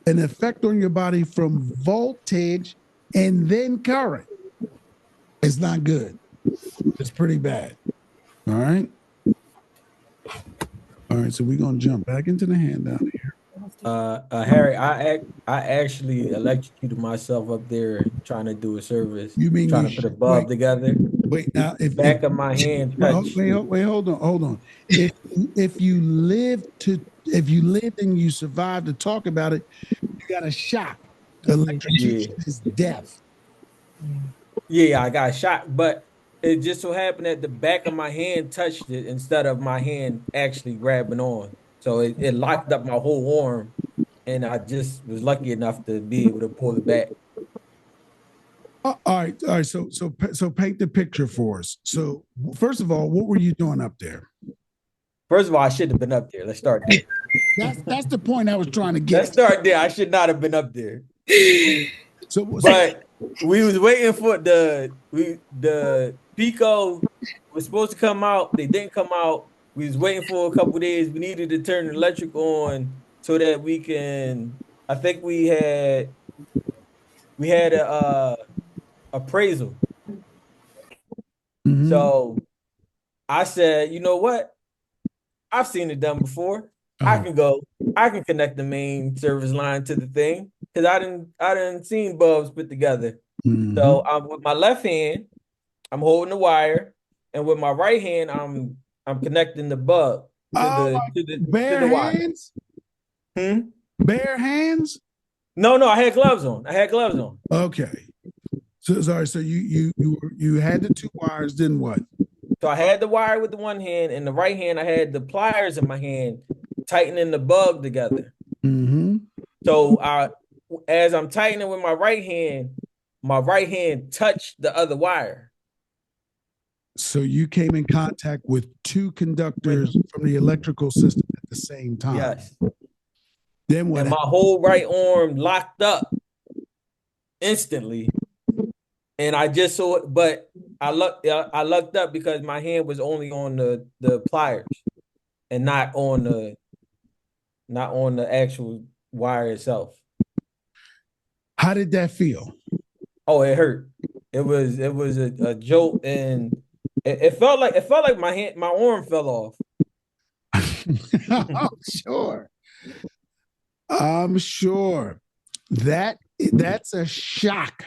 an effect on your body from voltage and then current. It's not good. It's pretty bad. All right. All right. So we're going to jump back into the handout here. Harry, I actually electrocuted myself up there trying to do a service. You mean trying to put a bulb together? Wait, now back of my hand touched. Wait, hold on. If you lived and you survived to talk about it, you got a shock. Electrocution is death. Yeah, I got shot, but it just so happened that the back of my hand touched it instead of my hand actually grabbing on. So it locked up my whole arm, and I just was lucky enough to be able to pull it back. All right. So paint the picture for us. So first of all, what were you doing up there? First of all, I shouldn't have been up there. Let's start there. That's the point I was trying to get. Let's start there. I should not have been up there. But we was waiting for the Pico was supposed to come out. They didn't come out. We was waiting for a couple days. We needed to turn the electric on so that we can. I think we had a appraisal. Mm-hmm. So I said, you know what? I've seen it done before. I can connect the main service line to the thing because I didn't seen bulbs put together. Mm-hmm. So with my left hand, I'm holding the wire, and with my right hand, I'm connecting the bulb to the wire. Hands? Bare hands? No, I had gloves on. Okay. So sorry. So you had the two wires. Then what? So I had the wire with the one hand, and the right hand I had the pliers in my hand, tightening the bulb together. Mm-hmm. So as I'm tightening with my right hand touched the other wire. So you came in contact with two conductors from the electrical system at the same time. Yes. Then what? And my whole right arm locked up instantly. And I just saw it, but I lucked up because my hand was only on the pliers and not on the actual wire itself. How did that feel? Oh, it hurt. It was a jolt, and it felt like my arm fell off. I'm sure that's a shock.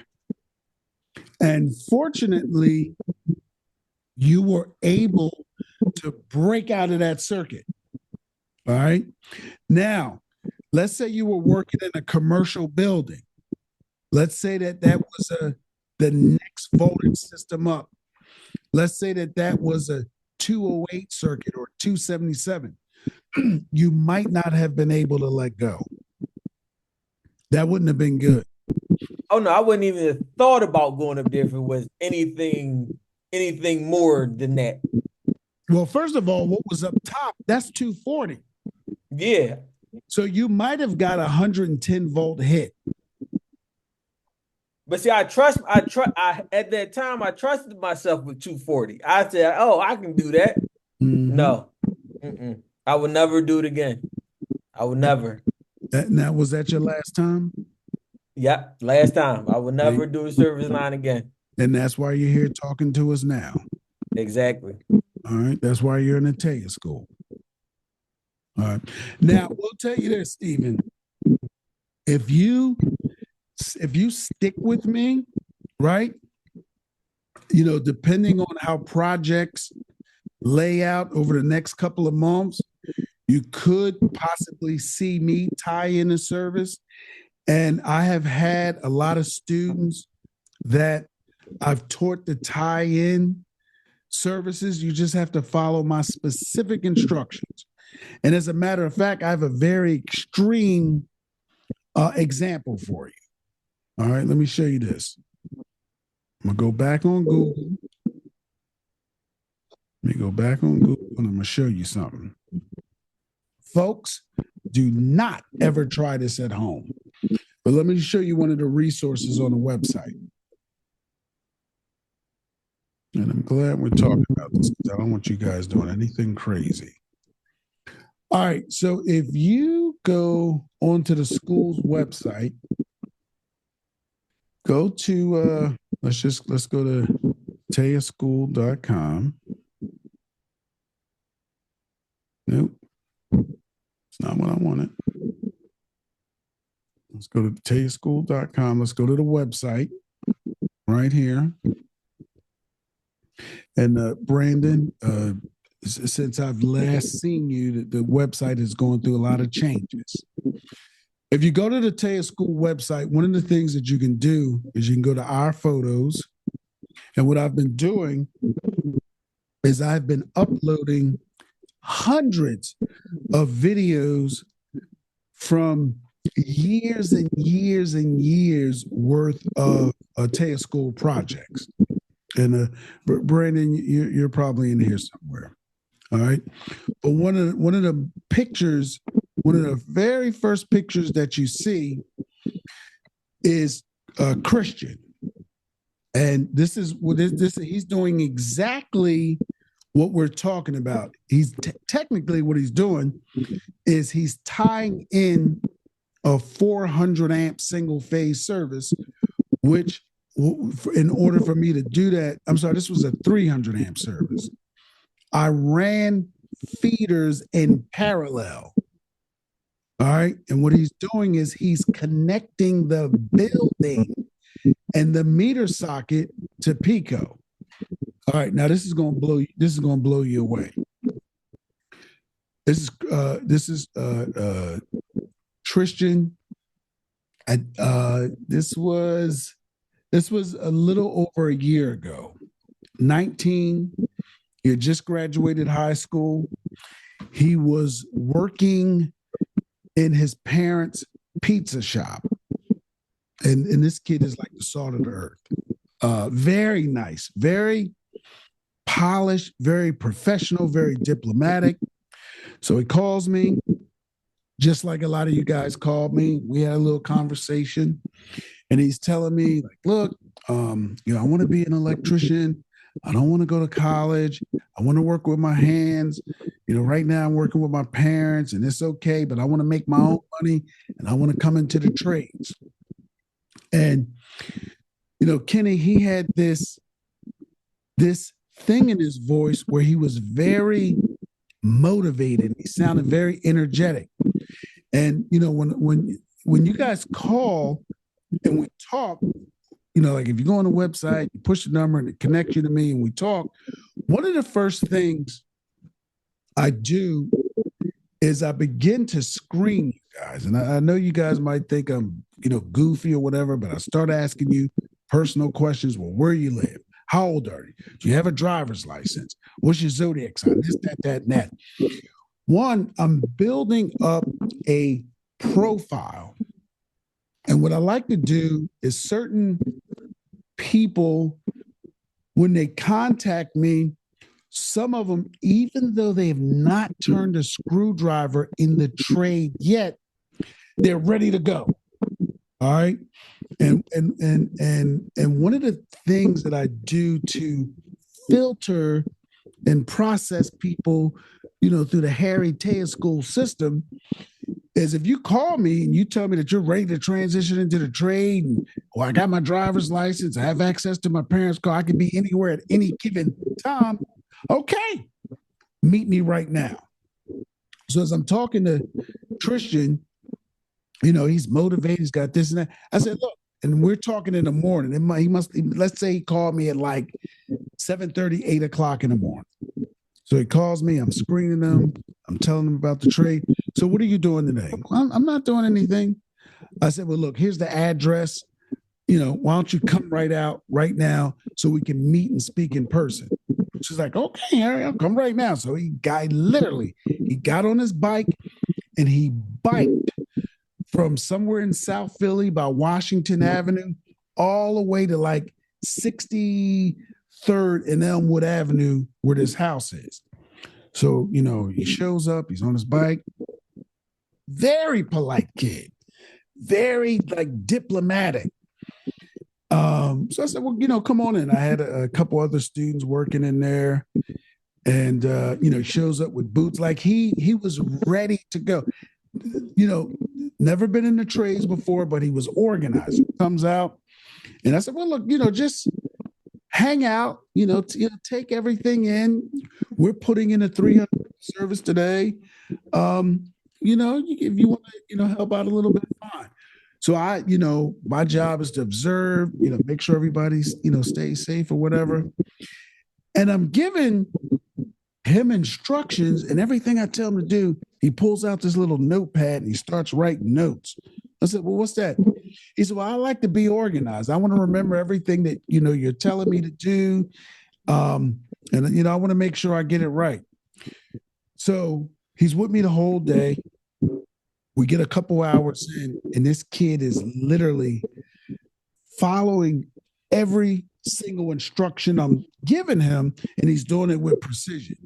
And fortunately, you were able to break out of that circuit. All right. Now, let's say you were working in a commercial building. Let's say that was the next next voltage system up. Let's say that was a 208 circuit or 277. You might not have been able to let go. That wouldn't have been good. Oh no, I wouldn't even have thought about going up there if it was anything more than that. Well, first of all, what was up top, that's 240. Yeah. So you might have got a 110 volt hit. But see, at that time I trusted myself with 240. I said, "Oh, I can do that." Mm-hmm. No, I would never do it again. I would never. Now, was that your last time? Yep, last time. I would never do a service line again. And that's why you're here talking to us now. Exactly. All right. That's why you're in the taia-school. All right. Now, we'll tell you this, Stephen. If you stick with me, right? You know, depending on how projects lay out over the next couple of months, you could possibly see me tie in a service. And I have had a lot of students that I've taught the tie-in services. You just have to follow my specific instructions. And as a matter of fact, I have a very extreme example for you. All right, let me show you this. I'm going to go back on Google. Let me go back on Google and I'm going to show you something. Folks, do not ever try this at home. But let me show you one of the resources on the website. And I'm glad we're talking about this because I don't want you guys doing anything crazy. All right, so if you go onto the school's website, go to, let's go to taia-school.com. Nope, it's not what I wanted. Let's go to taia-school.com. Let's go to the website right here. And Brandon, since I've last seen you, the website is going through a lot of changes. If you go to the taia-school website, one of the things that you can do is you can go to our photos. And what I've been doing is I've been uploading hundreds of videos from years and years and years worth of taia-school projects. And Brandon, you're probably in here somewhere. All right. But one of the pictures, one of the very first pictures that you see is Christian. And this is what he's doing exactly what we're talking about. He's technically what he's doing is he's tying in a 400 amp single phase service, which in order for me to do that, I'm sorry, this was a 300 amp service. I ran feeders in parallel. All right. And what he's doing is he's connecting the building and the meter socket to Pico. All right. Now this is going to blow you away. This is Tristan. This was a little over a year ago. 19, he had just graduated high school. He was working in his parents' pizza shop. And this kid is like the salt of the earth. Very nice, very polished, very professional, very diplomatic. So he calls me, just like a lot of you guys called me. We had a little conversation. And he's telling me, like, look, I want to be an electrician. I don't want to go to college. I want to work with my hands. Right now I'm working with my parents and it's okay, but I want to make my own money and I want to come into the trades. And, Kenny, he had this thing in his voice where he was very motivated. He sounded very energetic. And, when you guys call, and we talk, like if you go on the website, you push the number and it connects you to me and we talk, one of the first things I do is I begin to screen you guys. And I know you guys might think I'm, goofy or whatever, but I start asking you personal questions. Well, where you live? How old are you? Do you have a driver's license? What's your zodiac sign? This, that, and that. One, I'm building up a profile. And what I like to do is certain people, when they contact me, some of them, even though they have not turned a screwdriver in the trade yet, they're ready to go. All right. And one of the things that I do to filter and process people, through the taia-school system is if you call me and you tell me that you're ready to transition into the trade, and I got my driver's license, I have access to my parents' car, I can be anywhere at any given time. Okay, meet me right now. So as I'm talking to Tristan, he's motivated, he's got this and that. I said, look, and we're talking in the morning. Let's say he called me at like 7:30, 8 o'clock in the morning. So he calls me, I'm screening him, I'm telling him about the trade. So what are you doing today? Well, I'm not doing anything. I said, well, look, here's the address. Why don't you come right out right now so we can meet and speak in person? She's like, okay, Harry, I'll come right now. So he got on his bike and he biked from somewhere in South Philly by Washington Avenue all the way to like 63rd and Elmwood Avenue where this house is. So, he shows up, he's on his bike, very polite kid, very like diplomatic. So I said, well, come on in. I had a couple other students working in there and, he shows up with boots. Like he was ready to go, never been in the trades before, but he was organized. Comes out and I said, well, look, just hang out, take everything in. We're putting in a 300 service today. If you want to, help out a little bit, fine. So my job is to observe, make sure everybody's, stays safe or whatever. And I'm giving him instructions and everything I tell him to do. He pulls out this little notepad and he starts writing notes. I said, well, what's that? He said, well, I like to be organized. I want to remember everything that, you're telling me to do. And, I want to make sure I get it right. So he's with me the whole day. We get a couple hours in, and this kid is literally following every single instruction I'm giving him, and he's doing it with precision.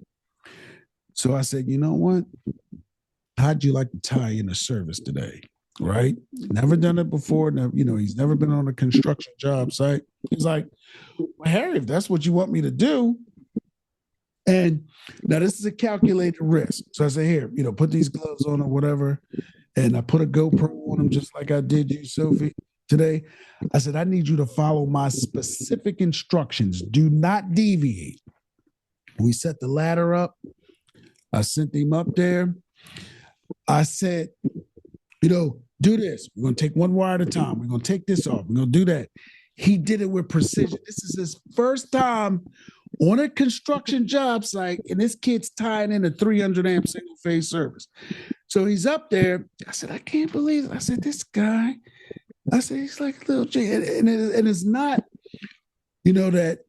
So I said, you know what? How'd you like to tie in a service today? Right? Never done it before. Never, he's never been on a construction job site. He's like, well, Harry, if that's what you want me to do. And now this is a calculated risk. So I say, here, put these gloves on or whatever. And I put a GoPro on him just like I did you, Sophie, today. I said, I need you to follow my specific instructions. Do not deviate. We set the ladder up. I sent him up there. I said, do this. We're going to take one wire at a time. We're going to take this off. We're going to do that. He did it with precision. This is his first time on a construction job site, and this kid's tying in a 300 amp single phase service. So he's up there. I said, I can't believe it. I said, this guy, he's like a little G. And it's not, that,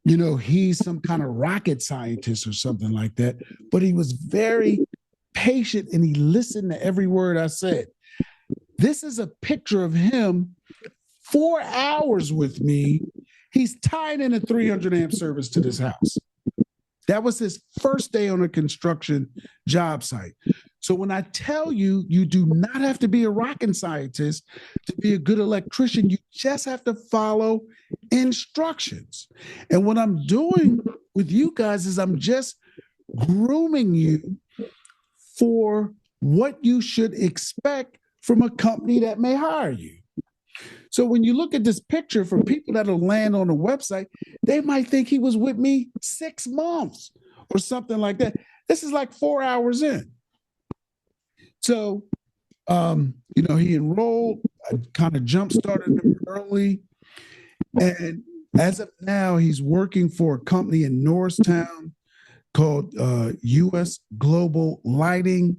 he's some kind of rocket scientist or something like that. But he was very patient and he listened to every word I said. This is a picture of him 4 hours with me. He's tying in a 300 amp service to this house. That was his first day on a construction job site. So when I tell you, you do not have to be a rocket scientist to be a good electrician. You just have to follow instructions. And what I'm doing with you guys is I'm just grooming you for what you should expect from a company that may hire you. So when you look at this picture, for people that'll land on the website, they might think he was with me 6 months or something like that. This is like 4 hours in. So, he enrolled, I kind of jump-started him early. And as of now, he's working for a company in Norristown called U.S. Global Lighting.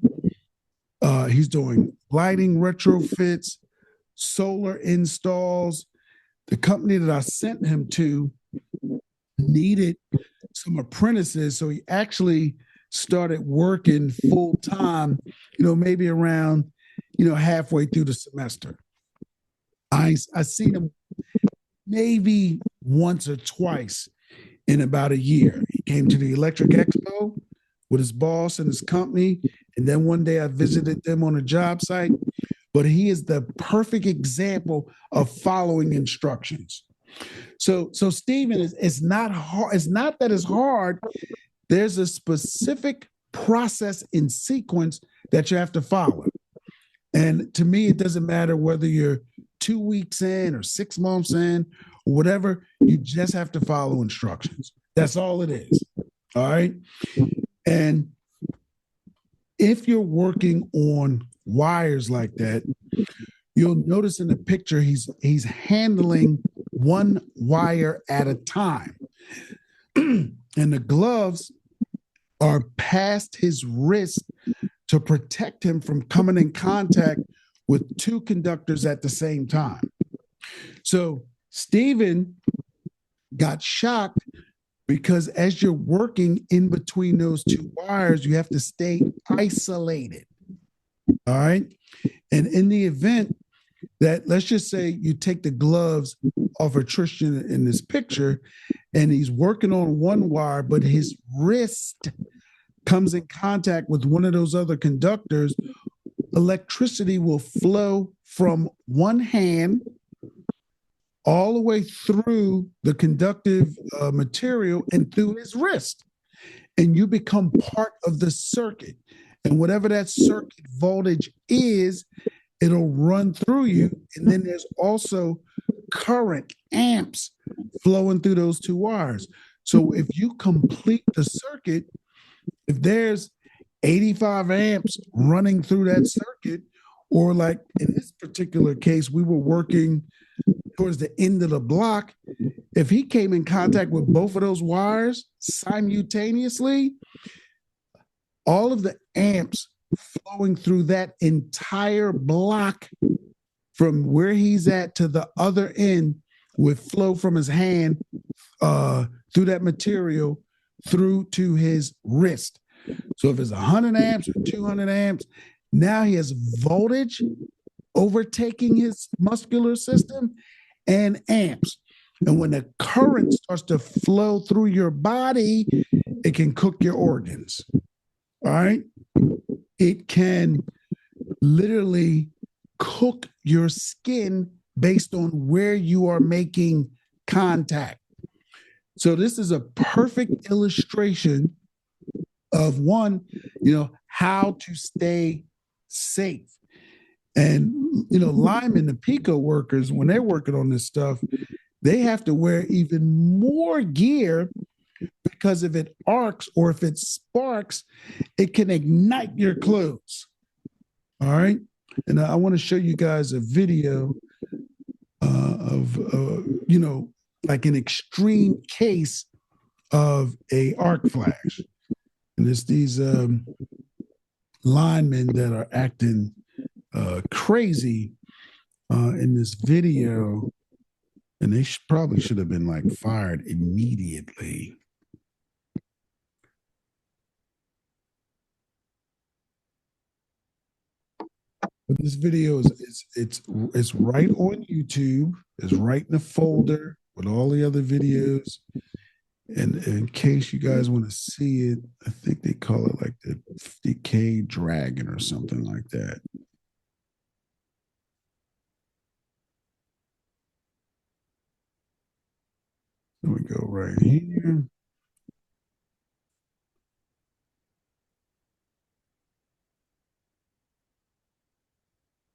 He's doing lighting retrofits, solar installs. The company that I sent him to needed some apprentices, so he actually started working full time, maybe around, halfway through the semester. I seen him maybe once or twice in about a year. He came to the Electric Expo with his boss and his company, and then one day I visited them on a job site. But he is the perfect example of following instructions. So Stephen, it's not hard. It's not that it's hard. There's a specific process in sequence that you have to follow. And to me, it doesn't matter whether you're 2 weeks in or 6 months in or whatever, you just have to follow instructions. That's all it is. All right. And if you're working on wires like that, you'll notice in the picture he's handling one wire at a time. And the gloves are past his wrist to protect him from coming in contact with 2 conductors at the same time. So Stephen got shocked because as you're working in between those 2 wires, you have to stay isolated. All right. And in the event that, let's just say you take the gloves off of Tristan in this picture and he's working on one wire, but his wrist comes in contact with one of those other conductors, electricity will flow from one hand all the way through the conductive material and through his wrist. And you become part of the circuit. And whatever that circuit voltage is, it'll run through you. And then there's also current, amps, flowing through those 2 wires. So if you complete the circuit, if there's 85 amps running through that circuit, or like in this particular case, we were working towards the end of the block. If he came in contact with both of those wires simultaneously, all of the amps flowing through that entire block from where he's at to the other end would flow from his hand through that material through to his wrist. So if it's 100 amps or 200 amps, now he has voltage overtaking his muscular system and amps. And when the current starts to flow through your body, it can cook your organs. All right. It can literally cook your skin based on where you are making contact. So this is a perfect illustration of one, how to stay safe. And, linemen, the Pico workers, when they're working on this stuff, they have to wear even more gear because if it arcs or if it sparks, it can ignite your clothes. All right. And I want to show you guys a video of, like an extreme case of a arc flash. And it's these linemen that are acting crazy in this video. And they probably should have been like fired immediately. But this video it's right on YouTube. It's right in the folder with all the other videos. And in case you guys want to see it, I think they call it like the 50K Dragon or something like that. There we go right here.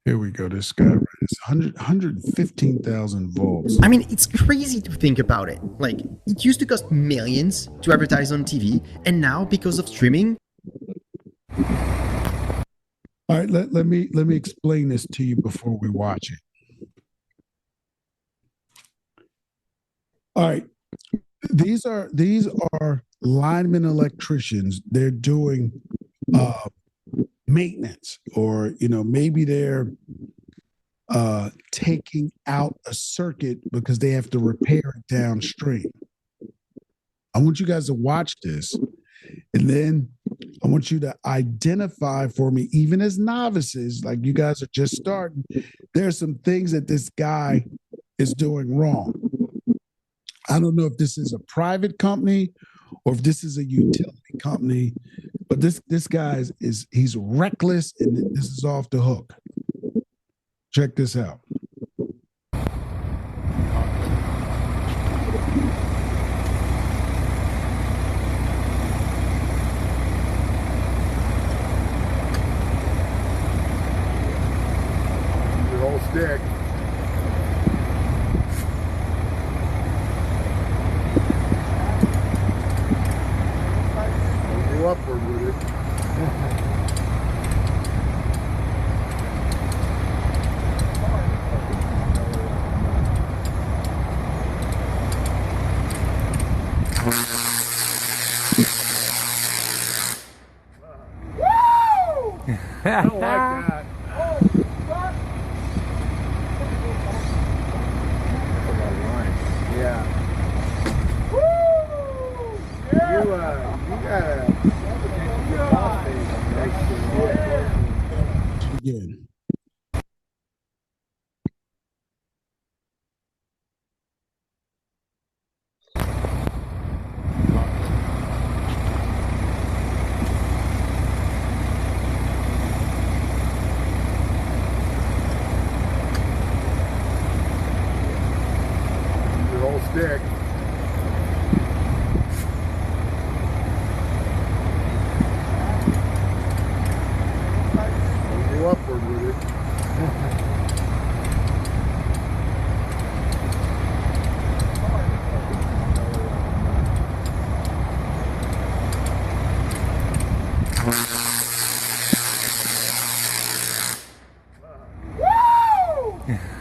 Here we go. This guy, right? It's 115,000 volts. I mean, it's crazy to think about it. Like, it used to cost millions to advertise on TV, and now because of streaming. All right, let me explain this to you before we watch it. All right, these are lineman electricians. They're doing maintenance, or maybe they're taking out a circuit because they have to repair it downstream. I want you guys to watch this, and then I want you to identify for me, even as novices, like you guys are just starting, there are some things that this guy is doing wrong. I don't know if this is a private company or if this is a utility company, but this guy he's reckless, and this is off the hook. Check this out. The whole stick. Go upward with it. I don't like that. Yeah. You gotta Again. the whole stick. Go upward with it.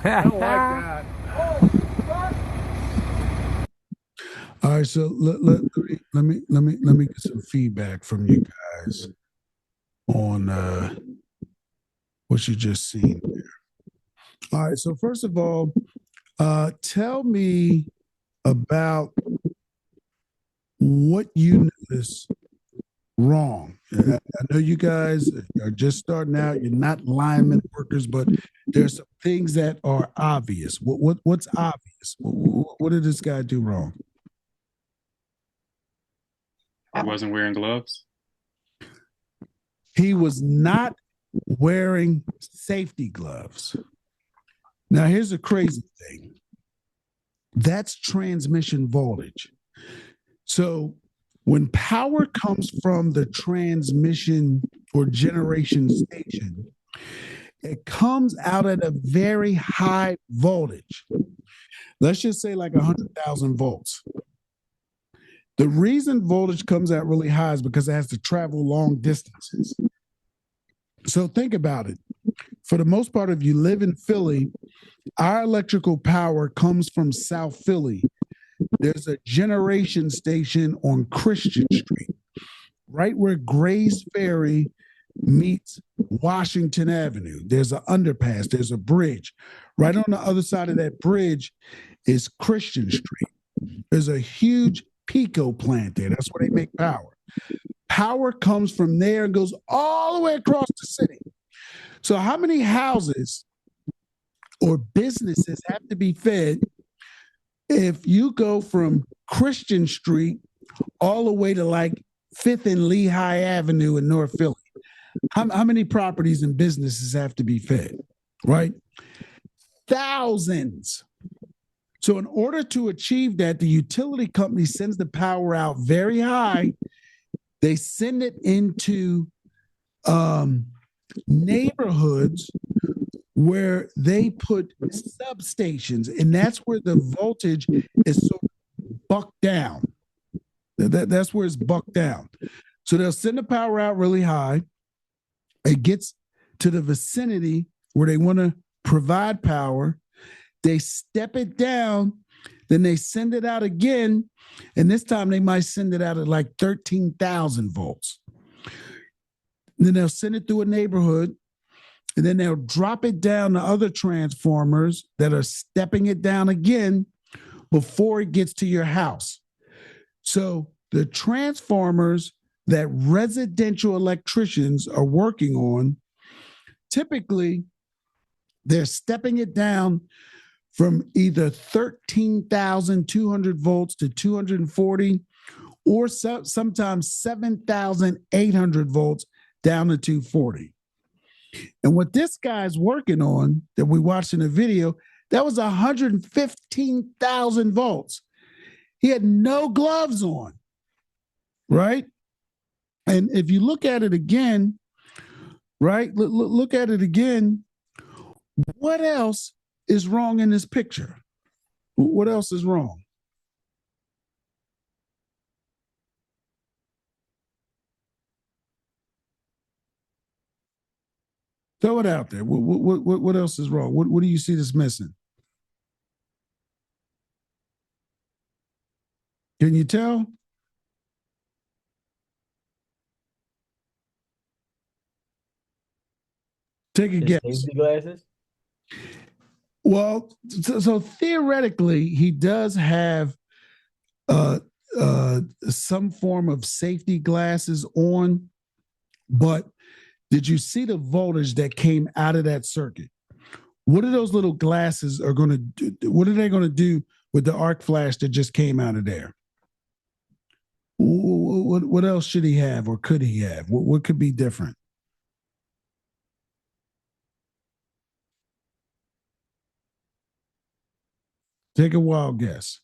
I don't like that. All right, so let me get some feedback from you guys on what you just seen there. All right, so first of all, tell me about what you notice wrong. I know you guys are just starting out. You're not lineman workers, but there's some things that are obvious. What's obvious? What did this guy do wrong? He wasn't wearing gloves. He was not wearing safety gloves. Now, here's a crazy thing. That's transmission voltage. So when power comes from the transmission or generation station, it comes out at a very high voltage. Let's just say like 100,000 volts. The reason voltage comes out really high is because it has to travel long distances. So think about it. For the most part, if you live in Philly, our electrical power comes from South Philly. There's a generation station on Christian Street, right where Gray's Ferry meets Washington Avenue. There's an underpass, there's a bridge. Right on the other side of that bridge is Christian Street. There's a huge Pico plant there. That's where they make power. Power comes from there and goes all the way across the city. So how many houses or businesses have to be fed if you go from Christian Street all the way to like 5th and Lehigh Avenue in North Philly? How many properties and businesses have to be fed, right? Thousands. So in order to achieve that, the utility company sends the power out very high. They send it into neighborhoods where they put substations, and that's where the voltage is so bucked down. That's where it's bucked down. So they'll send the power out really high. It gets to the vicinity where they want to provide power. They step it down, then they send it out again, and this time they might send it out at like 13,000 volts. Then they'll send it through a neighborhood, and then they'll drop it down to other transformers that are stepping it down again before it gets to your house. So the transformers that residential electricians are working on, typically they're stepping it down from either 13,200 volts to 240, or sometimes 7,800 volts down to 240. And what this guy's working on that we watched in the video, that was 115,000 volts. He had no gloves on, right? And if you look at it again, right, look at it again, what else is wrong in this picture? What else is wrong? Throw it out there. What else is wrong? What do you see that's missing? Can you tell? Take a guess. Safety glasses? Well, so theoretically, he does have some form of safety glasses on, but did you see the voltage that came out of that circuit? What are those little glasses are going to do? What are they going to do with the arc flash that just came out of there? What else should he have or could he have? What could be different? Take a wild guess.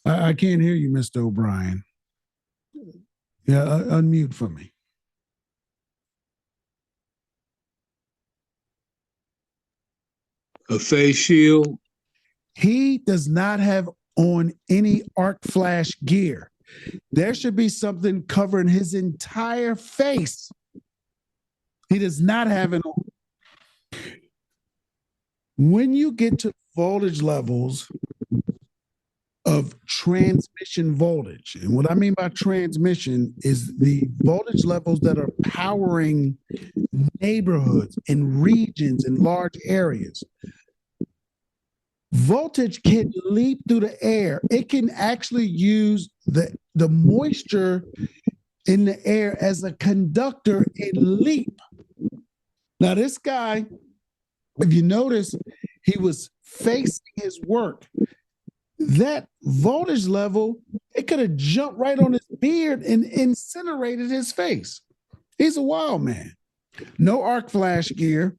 I can't hear you, Mr. O'Brien. Yeah, unmute for me. A face shield. He does not have on any arc flash gear. There should be something covering his entire face. He does not have it on. When you get to voltage levels of transmission voltage, and what I mean by transmission is the voltage levels that are powering neighborhoods and regions and large areas. Voltage can leap through the air. It can actually use the moisture in the air as a conductor and leap. Now, this guy, if you notice, he was facing his work. That voltage level, it could have jumped right on his beard and incinerated his face. He's a wild man. No arc flash gear,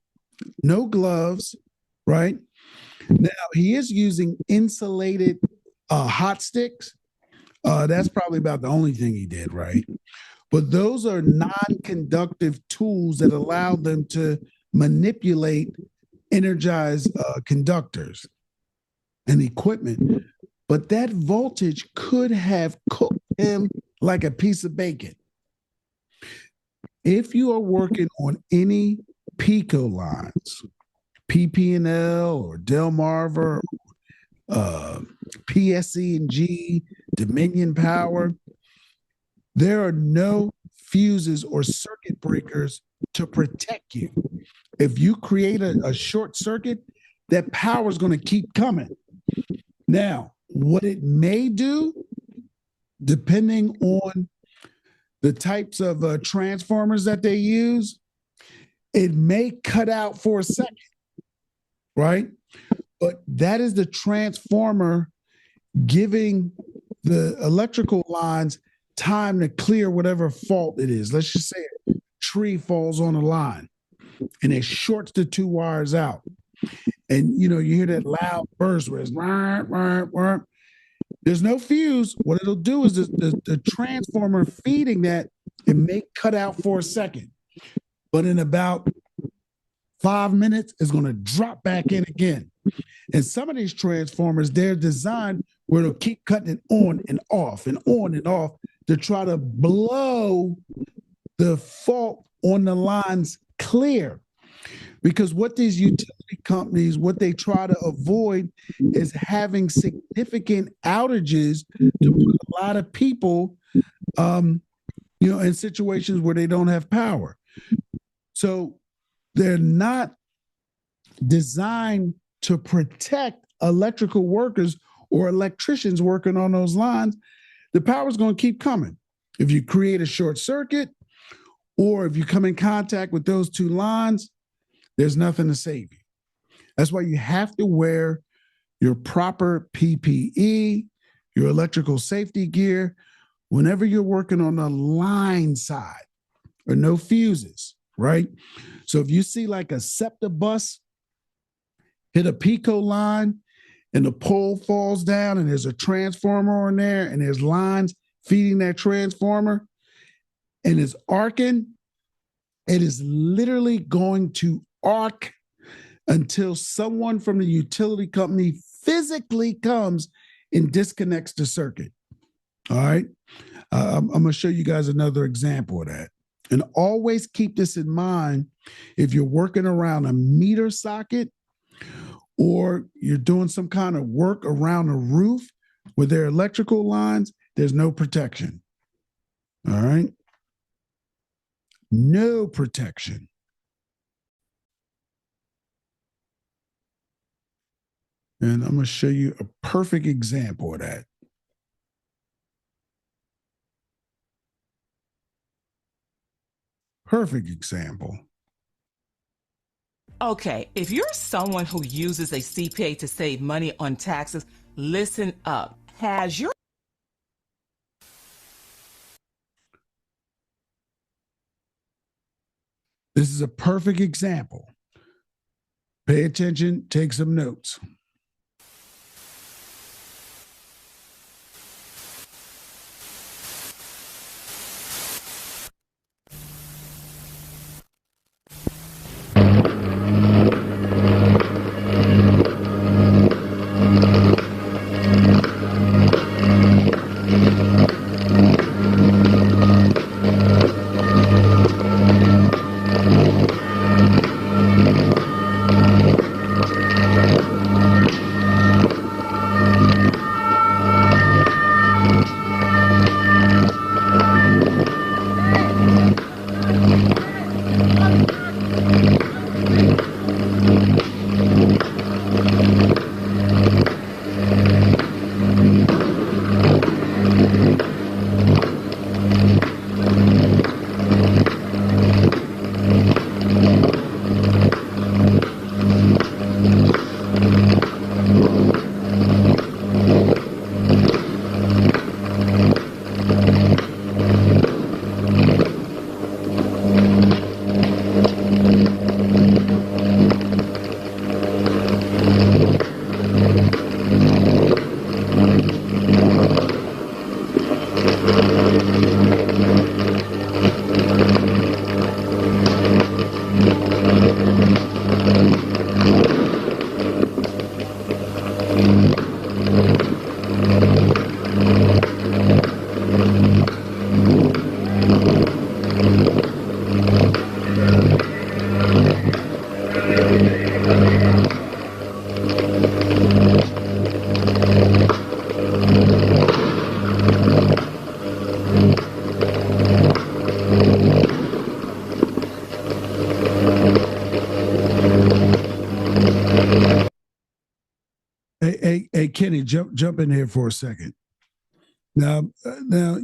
no gloves, right? Now, he is using insulated hot sticks. That's probably about the only thing he did, right? But those are non-conductive tools that allow them to manipulate energized conductors and equipment. But that voltage could have cooked him like a piece of bacon. If you are working on any Pico lines, PP&L or Delmarva, PSE&G, Dominion Power, there are no fuses or circuit breakers to protect you. If you create a short circuit, that power is going to keep coming. Now, what it may do, depending on the types of transformers that they use, it may cut out for a second, right? But that is the transformer giving the electrical lines time to clear whatever fault it is. Let's just say a tree falls on a line and it shorts the two wires out. And, you hear that loud burst where it's, wah, wah, wah. There's no fuse. What it'll do is the transformer feeding that, it may cut out for a second. But in about 5 minutes, it's going to drop back in again. And some of these transformers, they're designed where it'll keep cutting it on and off and on and off to try to blow the fault on the lines clear. Because what these utility companies, what they try to avoid is having significant outages to put a lot of people in situations where they don't have power. So they're not designed to protect electrical workers or electricians working on those lines. The power is going to keep coming. If you create a short circuit or if you come in contact with those two lines, there's nothing to save you. That's why you have to wear your proper PPE, your electrical safety gear, whenever you're working on the line side, or no fuses, right? So if you see like a SEPTA bus hit a Pico line and the pole falls down and there's a transformer on there and there's lines feeding that transformer and it's arcing, it is literally going to arc until someone from the utility company physically comes and disconnects the circuit. All right. I'm going to show you guys another example of that. And always keep this in mind if you're working around a meter socket or you're doing some kind of work around a roof where there are electrical lines, there's no protection. All right. No protection. And I'm going to show you a perfect example of that. Perfect example. Okay, if you're someone who uses a CPA to save money on taxes, listen up. Has your This is a perfect example. Pay attention, take some notes. Hey, Kenny, jump in here for a second. Now,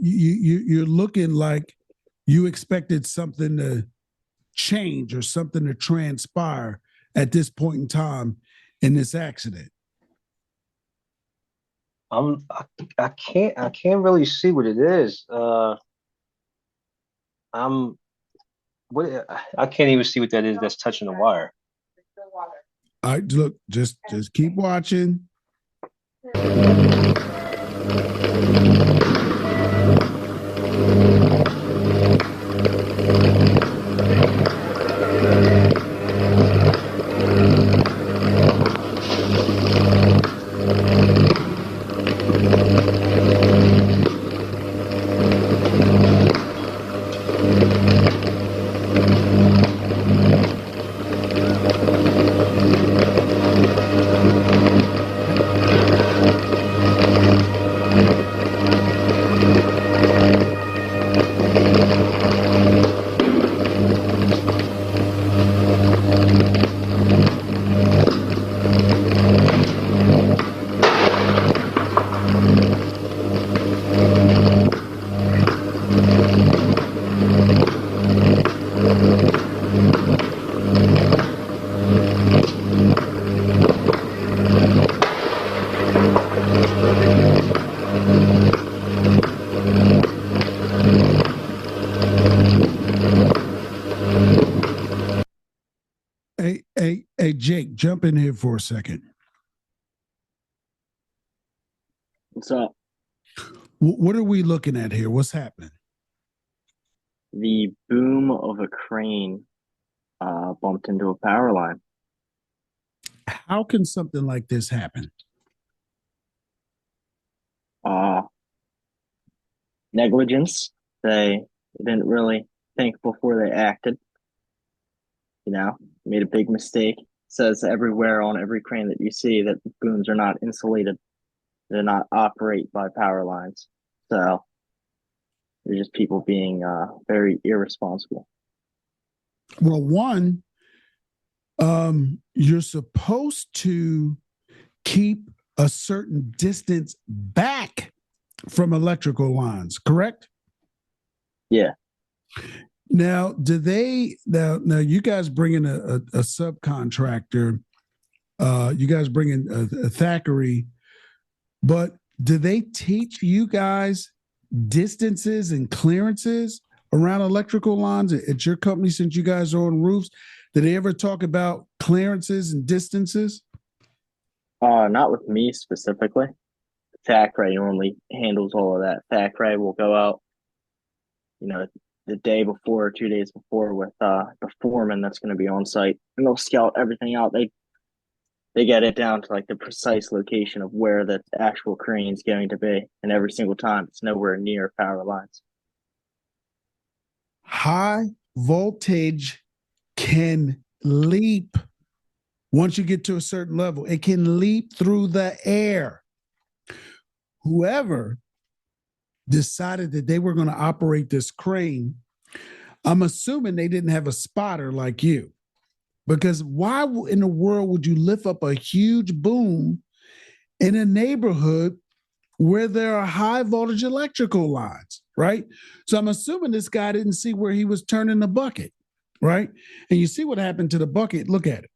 you're looking like you expected something to change or something to transpire at this point in time in this accident. I can't really see what it is. I can't even see what that is that's touching the wire. All right, look, just keep watching. jump in here for a second. What's up? What are we looking at here? What's happening? The boom of a crane bumped into a power line. How can something like this happen? Negligence. They didn't really think before they acted. You know, made a big mistake. It says everywhere on every crane that you see that booms are not insulated. They're not operate by power lines. So they're just people being very irresponsible. Well, one, you're supposed to keep a certain distance back from electrical lines, correct? Yeah. Now, do they now you guys bring in a subcontractor, you guys bring in a Thackeray, but do they teach you guys distances and clearances around electrical lines at your company since you guys are on roofs? Did they ever talk about clearances and distances? Not with me specifically. Thackeray normally handles all of that. Thackeray will go out, you know, the day before or 2 days before with the foreman that's going to be on site, and they'll scout everything out. They get it down to like the precise location of where the actual crane is going to be, and every single time it's nowhere near power lines. High voltage can leap once you get to a certain level. It can leap through the air. Whoever decided that they were going to operate this crane, I'm assuming they didn't have a spotter like you. Because why in the world would you lift up a huge boom in a neighborhood where there are high voltage electrical lines, right? So I'm assuming this guy didn't see where he was turning the bucket, right? And you see what happened to the bucket. Look at it.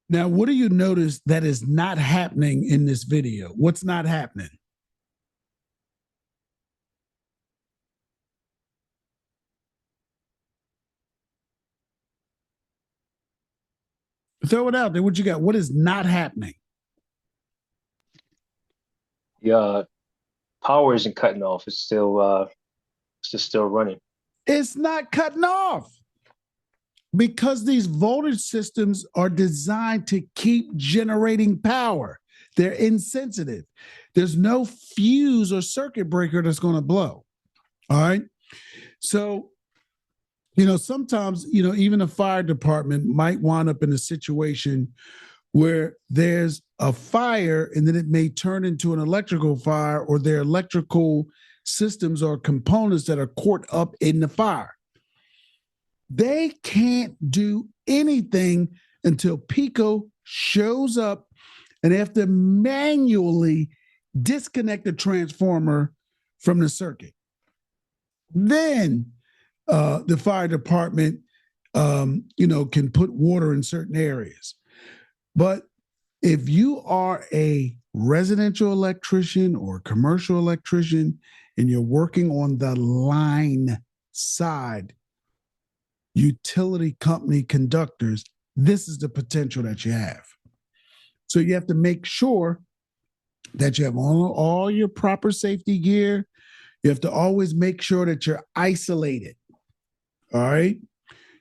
Now, what do you notice that is not happening in this video? What's not happening? Throw it out there. What you got? What is not happening? Yeah, power isn't cutting off. It's just still running. It's not cutting off because these voltage systems are designed to keep generating power. They're insensitive. There's no fuse or circuit breaker that's going to blow. All right. So, you know, sometimes, you know, even a fire department might wind up in a situation where there's a fire and then it may turn into an electrical fire, or their electrical systems or components that are caught up in the fire. They can't do anything until Pico shows up and they have to manually disconnect the transformer from the circuit. Then the fire department, you know, can put water in certain areas. But if you are a residential electrician or commercial electrician and you're working on the line side, utility company conductors, this is the potential that you have. So you have to make sure that you have all your proper safety gear. You have to always make sure that you're isolated. All right.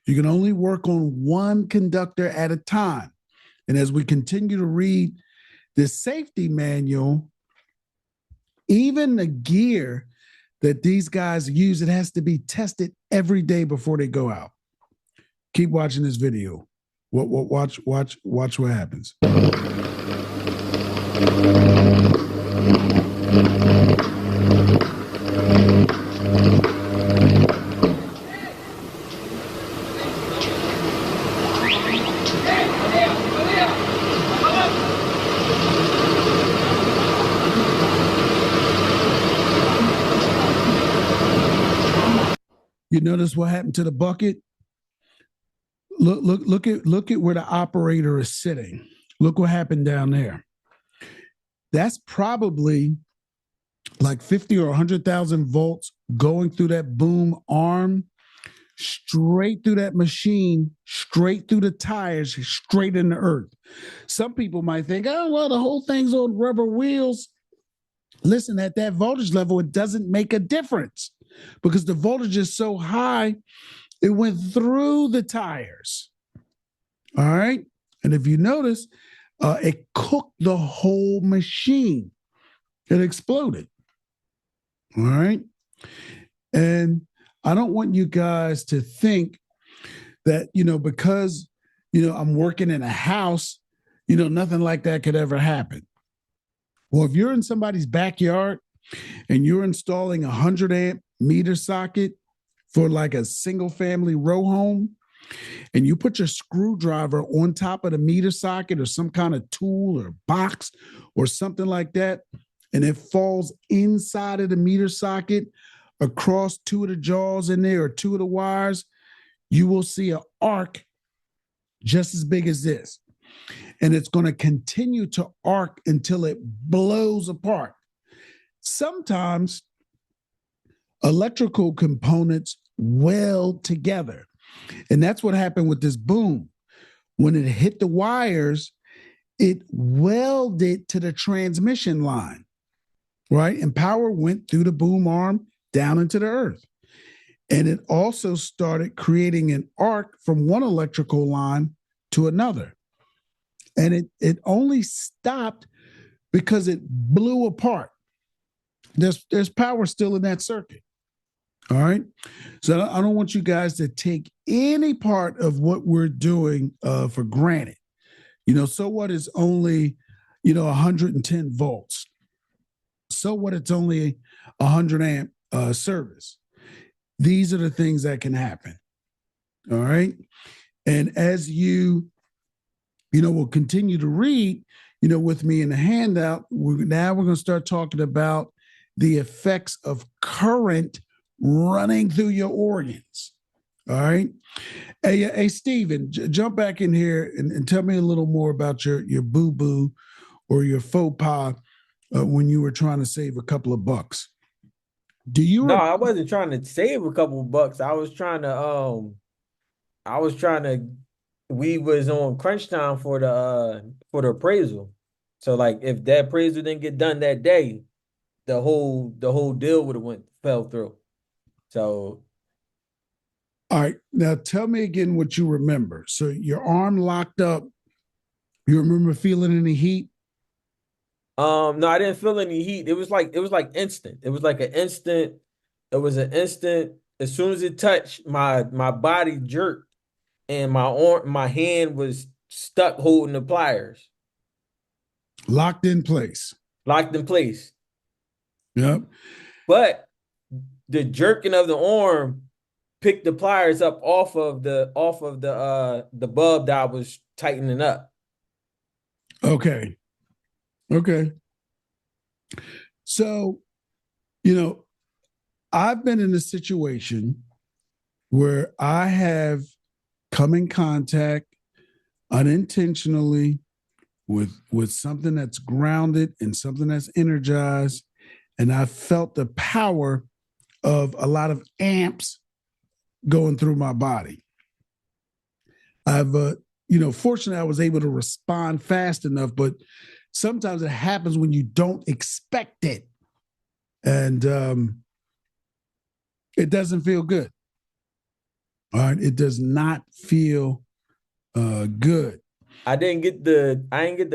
You can only work on one conductor at a time. And as we continue to read the safety manual, even the gear that these guys use, it has to be tested every day before they go out. Keep watching this video. Watch what happens. You notice what happened to the bucket? Look at where the operator is sitting. Look what happened down there. That's probably like 50 or 100,000 volts going through that boom arm, straight through that machine, straight through the tires, straight in the earth. Some people might think, oh, well, the whole thing's on rubber wheels. Listen, at that voltage level, it doesn't make a difference because the voltage is so high, it went through the tires. All right. And if you notice, it cooked the whole machine. It exploded. All right. And I don't want you guys to think that, because, I'm working in a house, nothing like that could ever happen. Well, if you're in somebody's backyard and you're installing a 100 amp meter socket for like a single family row home, and you put your screwdriver on top of the meter socket or some kind of tool or box or something like that, and it falls inside of the meter socket across two of the jaws in there or two of the wires, you will see an arc just as big as this. And it's going to continue to arc until it blows apart. Sometimes electrical components weld together. And that's what happened with this boom. When it hit the wires, it welded to the transmission line, right? And power went through the boom arm down into the earth. And it also started creating an arc from one electrical line to another. And it only stopped because it blew apart. There's power still in that circuit. All right. So I don't want you guys to take any part of what we're doing for granted. So what is only, 110 volts? So what it's only 100 amp service? These are the things that can happen. All right. And as you will continue to read, with me in the handout, we're going to start talking about the effects of current running through your organs. All right. Hey, Stephen, jump back in here and tell me a little more about your boo-boo or your faux pas when you were trying to save a couple of bucks. No, I wasn't trying to save a couple of bucks. I was trying to we was on crunch time for the appraisal. So like if that appraisal didn't get done that day, the whole deal would have fell through. So all right, now tell me again what you remember. So your arm locked up. You remember feeling any heat? No, I didn't feel any heat. It was like instant. It was an instant. As soon as it touched, my body jerked and my hand was stuck holding the pliers. Locked in place. Yep. But the jerking of the arm picked the pliers up off of the bulb that I was tightening up. Okay. So, I've been in a situation where I have come in contact unintentionally with something that's grounded and something that's energized, and I felt the power of a lot of amps going through my body. I've fortunately I was able to respond fast enough, but sometimes it happens when you don't expect it. And it doesn't feel good. All right. It does not feel good. I didn't get the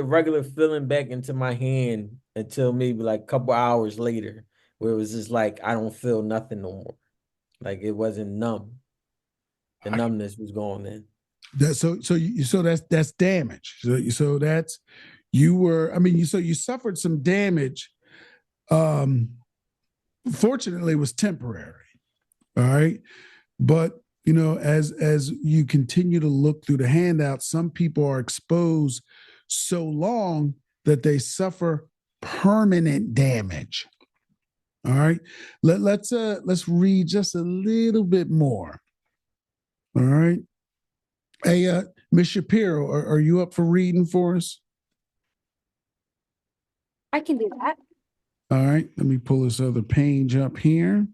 regular feeling back into my hand until maybe like a couple hours later, where it was just like I don't feel nothing no more. Like it wasn't numb. The numbness was gone then. So that's damage. So that's you suffered some damage. Fortunately, it was temporary. All right. But as you continue to look through the handout, some people are exposed so long that they suffer permanent damage. All right. Let's read just a little bit more. All right. Hey, Miss Shapiro, are you up for reading for us? I can do that. All right. Let me pull this other page up here.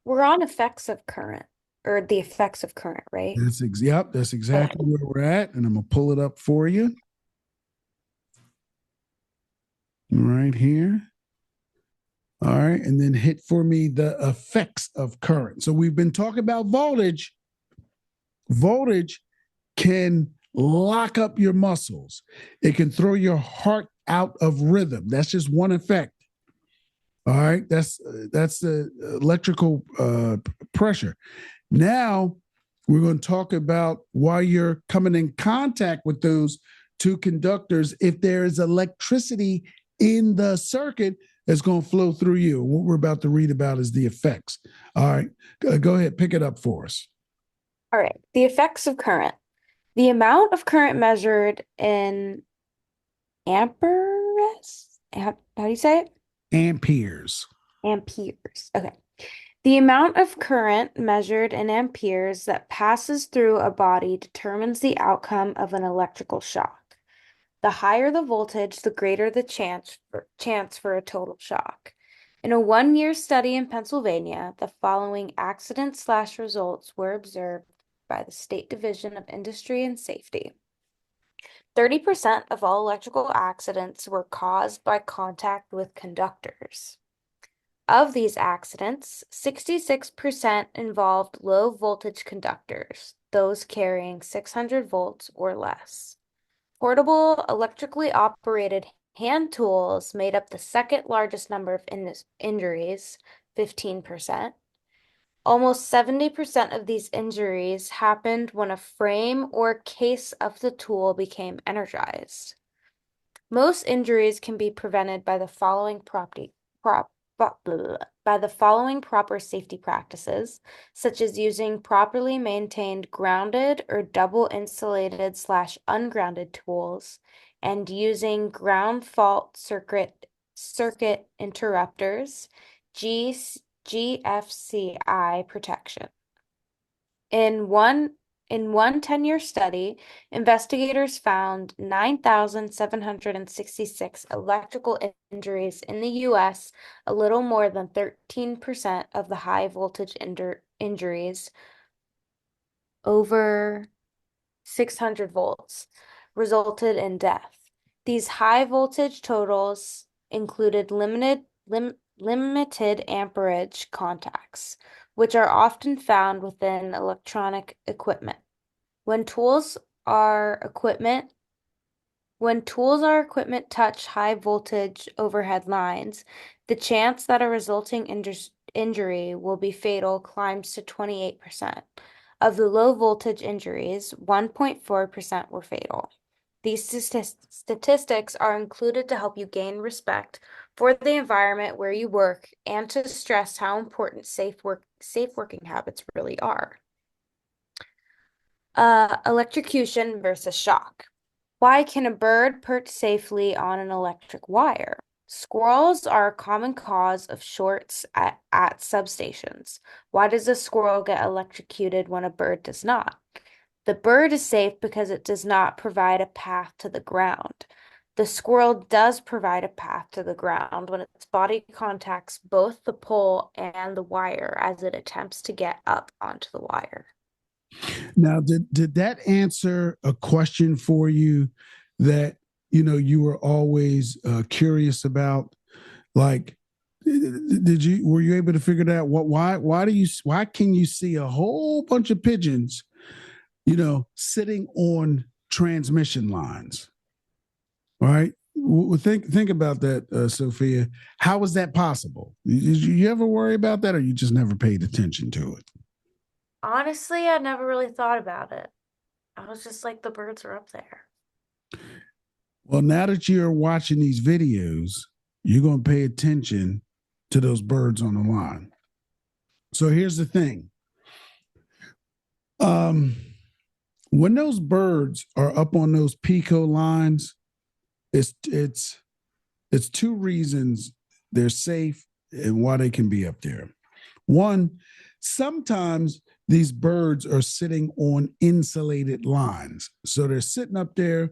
We're on effects of current, or the effects of current, right? That's exactly where we're at, and I'm gonna pull it up for you. Right here. All right, and then hit for me the effects of current. So we've been talking about voltage. Voltage can lock up your muscles. It can throw your heart out of rhythm. That's just one effect. All right, that's the electrical pressure. Now we're going to talk about why you're coming in contact with those two conductors. If there is electricity in the circuit, that's going to flow through you. What we're about to read about is the effects. All right, go ahead, pick it up for us. All right, the effects of current. The amount of current measured in amperes? How do you say it? Amperes. Amperes. Okay. The amount of current measured in amperes that passes through a body determines the outcome of an electrical shock. The higher the voltage, the greater the chance for a total shock. In a 1-year study in Pennsylvania, the following accidents/results were observed by the State Division of Industry and Safety. 30% of all electrical accidents were caused by contact with conductors. Of these accidents, 66% involved low voltage conductors, those carrying 600 volts or less. Portable electrically operated hand tools made up the second largest number of injuries, 15%. Almost 70% of these injuries happened when a frame or case of the tool became energized. Most injuries can be prevented by the following proper safety practices, such as using properly maintained grounded or double insulated/ungrounded tools, and using ground fault circuit interrupters, GFCI protection. In one 10-year study, investigators found 9,766 electrical injuries in the U.S., a little more than 13% of the high voltage injuries over 600 volts resulted in death. These high voltage totals included limited amperage contacts, which are often found within electronic equipment. When tools or equipment touch high voltage overhead lines, the chance that a resulting injury will be fatal climbs to 28%. Of the low voltage injuries, 1.4% were fatal. These statistics are included to help you gain respect for the environment where you work and to stress how important safe working habits really are. Electrocution versus shock. Why can a bird perch safely on an electric wire? Squirrels are a common cause of shorts at substations. Why does a squirrel get electrocuted when a bird does not? The bird is safe because it does not provide a path to the ground. The squirrel does provide a path to the ground when its body contacts both the pole and the wire as it attempts to get up onto the wire. Now, did that answer a question for you that you were always curious about? Like, were you able to figure that out? Why can you see a whole bunch of pigeons, sitting on transmission lines? All right. Well, think about that, Sophia. How was that possible? Did you ever worry about that, or you just never paid attention to it? Honestly, I never really thought about it. I was just like, the birds are up there. Well, now that you're watching these videos, you're going to pay attention to those birds on the line. So here's the thing. When those birds are up on those pico lines, it's two reasons they're safe and why they can be up there. One, sometimes these birds are sitting on insulated lines. So they're sitting up there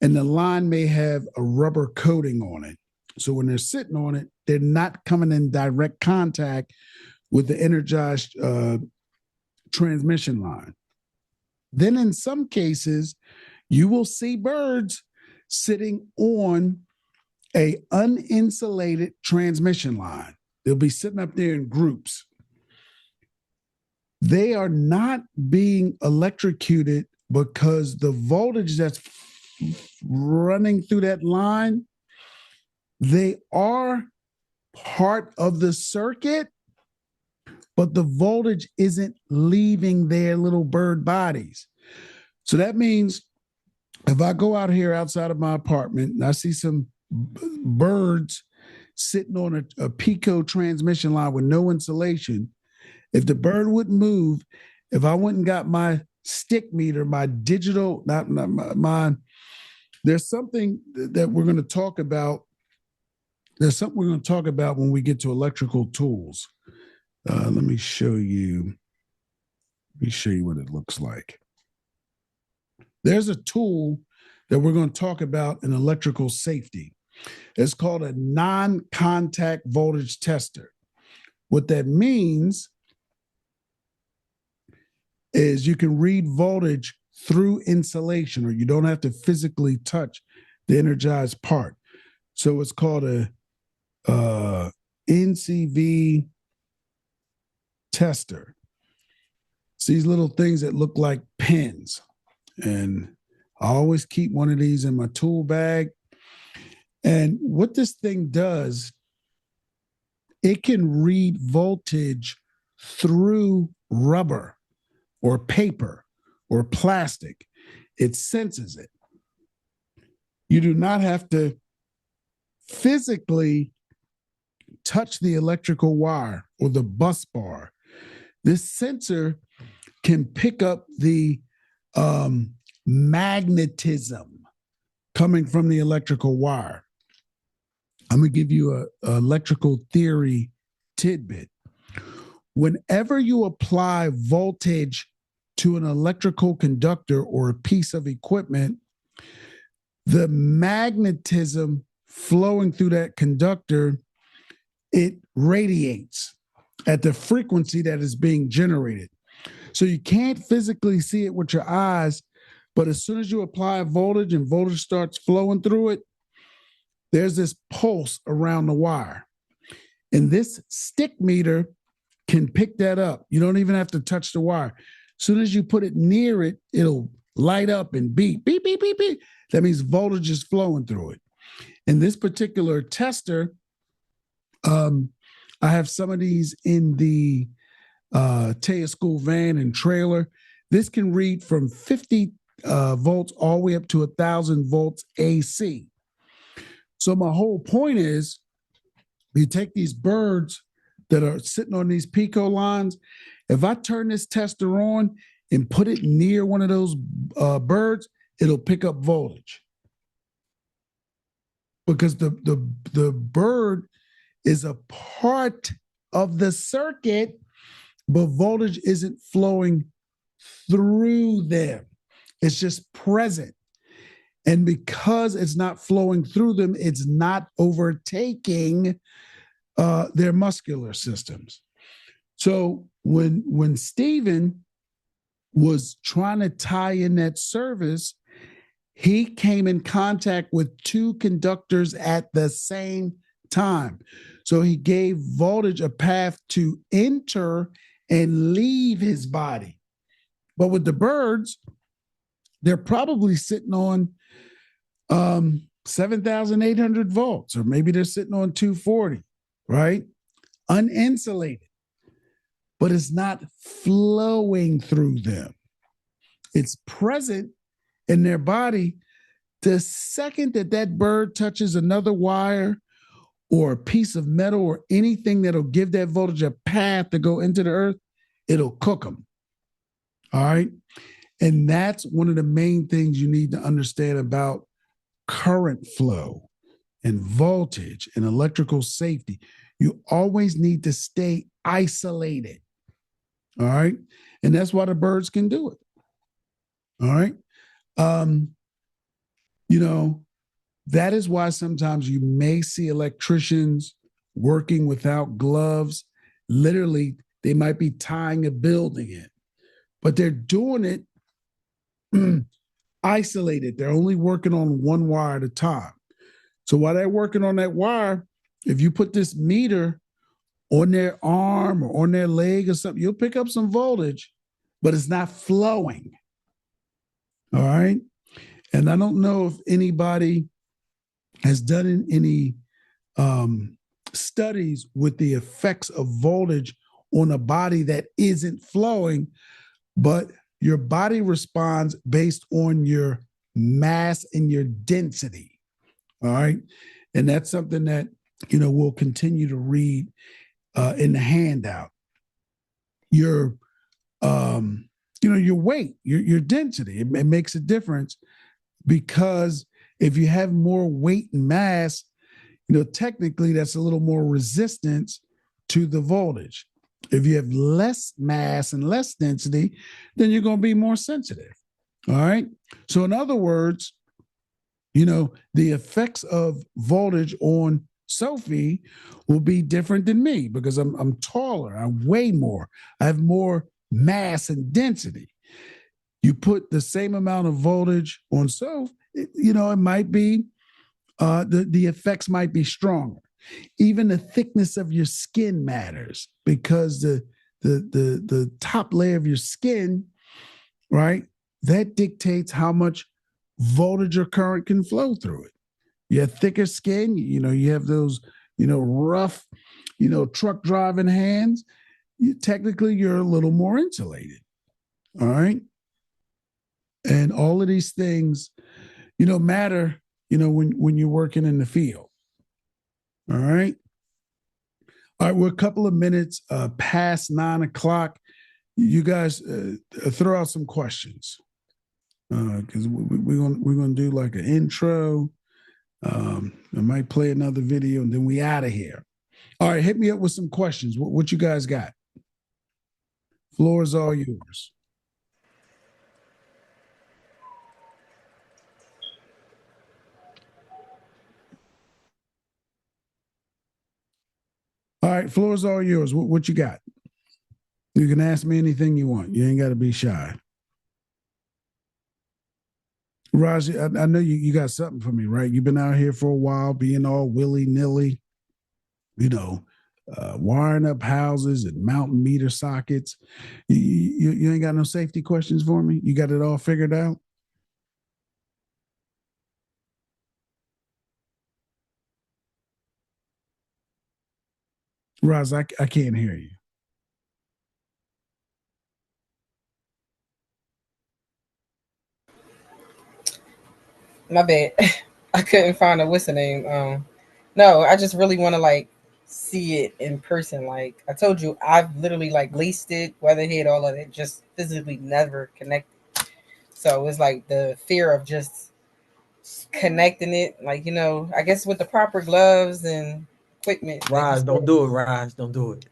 and the line may have a rubber coating on it. So when they're sitting on it, they're not coming in direct contact with the energized transmission line. Then in some cases, you will see birds sitting on a uninsulated transmission line. They'll be sitting up there in groups. They are not being electrocuted because the voltage that's running through that line, they are part of the circuit, but the voltage isn't leaving their little bird bodies. So that means if I go out here outside of my apartment and I see some birds sitting on a Pico transmission line with no insulation, if the bird wouldn't move, if I went and got my stick meter, my digital, not my, there's something that we're going to talk about. There's something we're going to talk about when we get to electrical tools. Let me show you. Let me show you what it looks like. There's a tool that we're going to talk about in electrical safety. It's called a non-contact voltage tester. What that means is you can read voltage through insulation, or you don't have to physically touch the energized part. So it's called a NCV tester. It's these little things that look like pins. And I always keep one of these in my tool bag. And what this thing does, it can read voltage through rubber or paper or plastic. It senses it. You do not have to physically touch the electrical wire or the bus bar. This sensor can pick up the magnetism coming from the electrical wire. I'm going to give you an electrical theory tidbit. Whenever you apply voltage to an electrical conductor or a piece of equipment, the magnetism flowing through that conductor, it radiates at the frequency that is being generated. So you can't physically see it with your eyes, but as soon as you apply voltage and voltage starts flowing through it, there's this pulse around the wire. And this stick meter can pick that up. You don't even have to touch the wire. As soon as you put it near it, it'll light up and beep, beep, beep, beep, beep. That means voltage is flowing through it. In this particular tester, I have some of these in the taia-school van and trailer. This can read from 50 volts all the way up to 1,000 volts AC. So my whole point is, you take these birds that are sitting on these Pico lines. If I turn this tester on and put it near one of those birds, it'll pick up voltage. Because the bird is a part of the circuit, but voltage isn't flowing through them. It's just present. And because it's not flowing through them, it's not overtaking their muscular systems. So when Stephen was trying to tie in that service, he came in contact with two conductors at the same time. So he gave voltage a path to enter and leave his body. But with the birds, they're probably sitting on 7,800 volts, or maybe they're sitting on 240, right? Uninsulated, but it's not flowing through them. It's present in their body. The second that that bird touches another wire or a piece of metal or anything that'll give that voltage a path to go into the earth, it'll cook them. All right. And that's one of the main things you need to understand about current flow and voltage and electrical safety. You always need to stay isolated. All right. And that's why the birds can do it. All right. You know, that is why sometimes you may see electricians working without gloves. Literally, they might be tying a building in, but they're doing it isolated. They're only working on one wire at a time. So while they're working on that wire, if you put this meter on their arm or on their leg or something, you'll pick up some voltage, but it's not flowing. All right. And I don't know if anybody has done any studies with the effects of voltage on a body that isn't flowing, but your body responds based on your mass and your density. All right. And that's something that, we'll continue to read in the handout. Your, your weight, your density, it makes a difference, because if you have more weight and mass, technically that's a little more resistance to the voltage. If you have less mass and less density, then you're going to be more sensitive. All right. So in other words, the effects of voltage on Sophie will be different than me, because I'm taller, I weigh more, I have more mass and density. You put the same amount of voltage on Sophie, it might be the effects might be stronger. Even the thickness of your skin matters, because the top layer of your skin, right, that dictates how much voltage or current can flow through it. You have thicker skin, you have those, rough, truck driving hands. Technically, you're a little more insulated. All right. And all of these things, matter, when you're working in the field. All right. All right. We're a couple of minutes past 9 o'clock. You guys throw out some questions, because we're gonna do like an intro. I might play another video and then we out of here. All right. Hit me up with some questions. What you guys got? Floor is all yours. All right, floor is all yours. What you got? You can ask me anything you want. You ain't got to be shy. Raj, I know you got something for me, right? You've been out here for a while, being all willy-nilly, wiring up houses and mounting meter sockets. You ain't got no safety questions for me? You got it all figured out? Roz, I can't hear you. My bad. I couldn't find a what's the name. No, I just really want to see it in person. Like I told you, I've literally laced it, weatherhead, all of it, just physically never connected. So it's like the fear of just connecting it, I guess with the proper gloves and equipment. Rise, don't do it, Rise. Don't do it.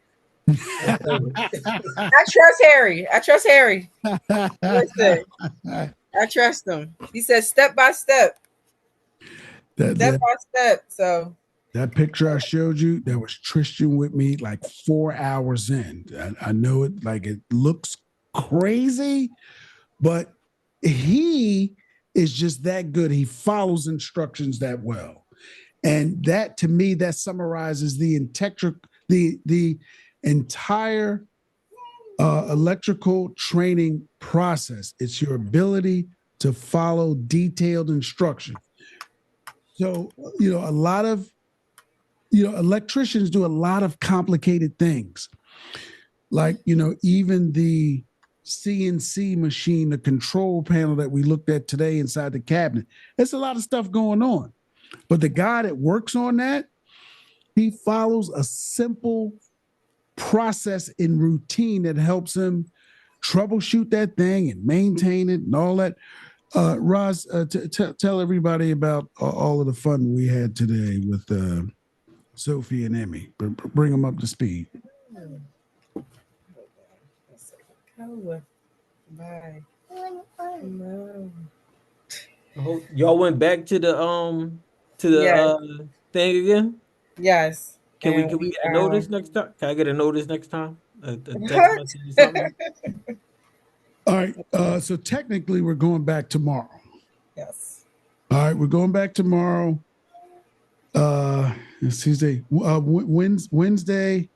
I trust Harry. Listen, I trust him. He said step by step. Step by step. So that picture I showed you, that was Tristan with me 4 hours in. I know it it looks crazy, but he is just that good. He follows instructions that well. And that, to me, that summarizes the entire electrical training process. It's your ability to follow detailed instructions. So, a lot of, electricians do a lot of complicated things. Even the CNC machine, the control panel that we looked at today inside the cabinet, there's a lot of stuff going on. But the guy that works on that, he follows a simple process and routine that helps him troubleshoot that thing and maintain it and all that. Roz, tell everybody about all of the fun we had today with Sophie and Emmy. Bring them up to speed. Oh, bye. No. Y'all went back to the Yes. thing again. Yes. Can we And get we a notice next time? Can I get a notice next time? A text what? message or something? All right. So technically, we're going back tomorrow. Yes. All right, we're going back tomorrow. It's Tuesday. Wednesday,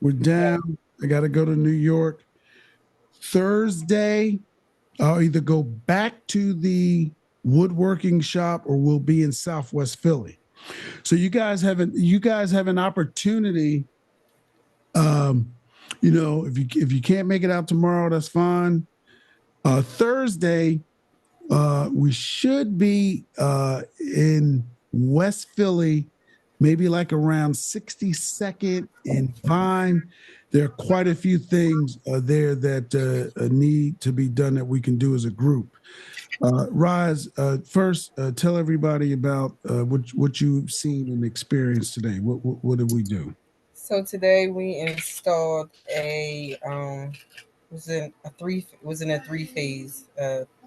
we're down. I got to go to New York. Thursday, I'll either go back to the woodworking shop or we'll be in Southwest Philly. So you guys have an opportunity. If you can't make it out tomorrow, that's fine. Thursday, we should be in West Philly, maybe like around 62nd and Vine. There are quite a few things there that need to be done that we can do as a group. Roz, first, tell everybody about what you've seen and experienced today. What did we do? So today we installed a was in a three-phase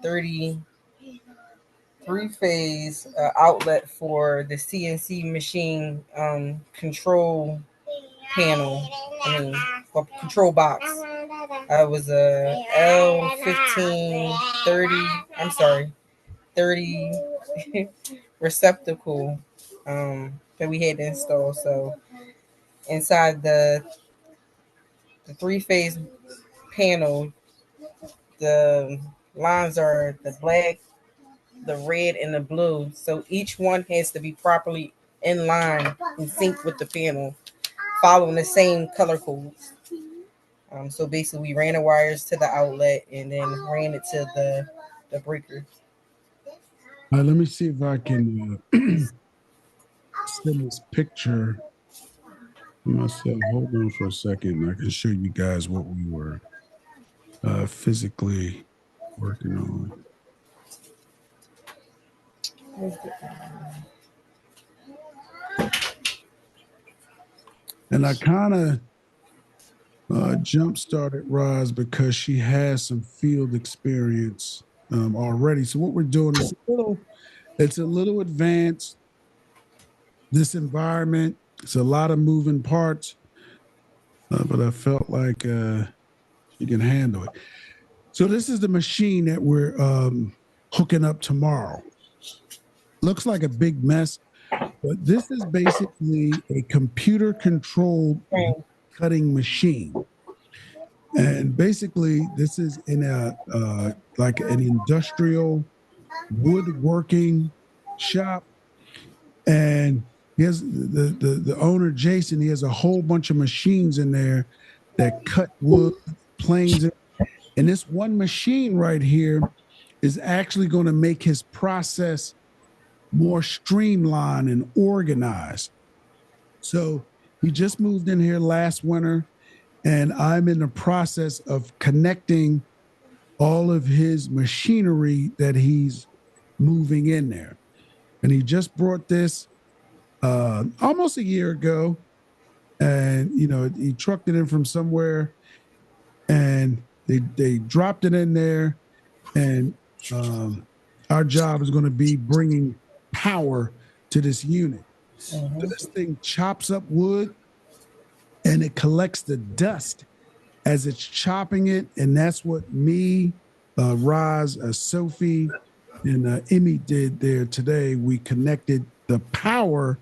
33 phase outlet for the CNC machine control panel. I mean, well, control box. It was a L1530. I'm sorry, 30 receptacle that we had to install. So inside the three-phase panel, the lines are the black, the red, and the blue. So each one has to be properly in line in sync with the panel, following the same color codes. So basically, we ran the wires to the outlet and then ran it to the breaker. All right, let me see if I can send this picture to myself. Hold on for a second. I can show you guys what we were physically working on. And I kind of jump started Roz because she has some field experience already. So what we're doing is it's a little advanced. This environment, it's a lot of moving parts, but I felt like she can handle it. So this is the machine that we're hooking up tomorrow. Looks like a big mess, but this is basically a computer controlled cutting machine. And basically, this is in a like an industrial woodworking shop. And he has the owner, Jason, he has a whole bunch of machines in there that cut wood, planes. And this one machine right here is actually going to make his process more streamlined and organized. So he just moved in here last winter, and I'm in the process of connecting all of his machinery that he's moving in there. And he just brought this almost a year ago. And, he trucked it in from somewhere and they dropped it in there. And our job is going to be bringing power to this unit. So this thing chops up wood and it collects the dust as it's chopping it. And that's what me, Roz, Sophie, and Emmy did there today. We connected the power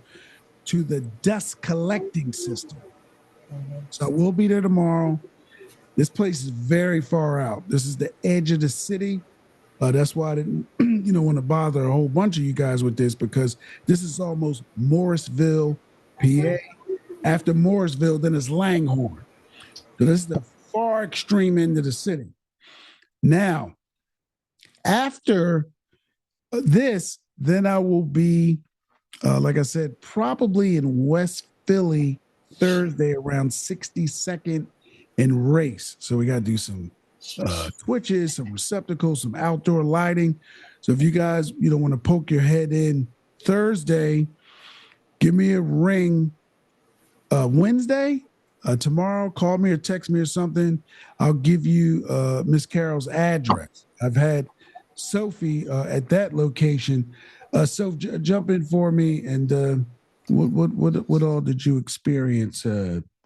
to the dust collecting system. So we'll be there tomorrow. This place is very far out. This is the edge of the city. That's why I didn't, want to bother a whole bunch of you guys with this, because this is almost Morrisville, PA. After Morrisville, then it's Langhorne. So this is the far extreme end of the city. Now, after this, then I will be, like I said, probably in West Philly Thursday around 62nd and Race. So we got to do some twitches, some receptacles, some outdoor lighting. So if you guys, want to poke your head in Thursday, give me a ring Wednesday, tomorrow, call me or text me or something. I'll give you Miss Carol's address. I've had Sophie at that location. So jump in for me. And what all did you experience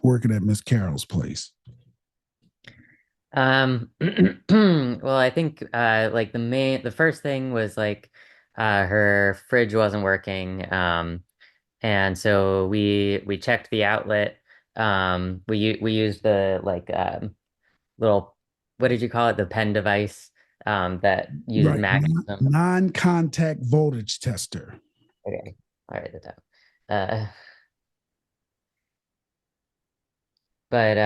working at Miss Carol's place? Well, I think like the first thing was like her fridge wasn't working. And so we checked the outlet. We used the like little, what did you call it? The pen device that uses Right. magnetism. Non-contact voltage tester. Okay, I'll write that down. Uh, but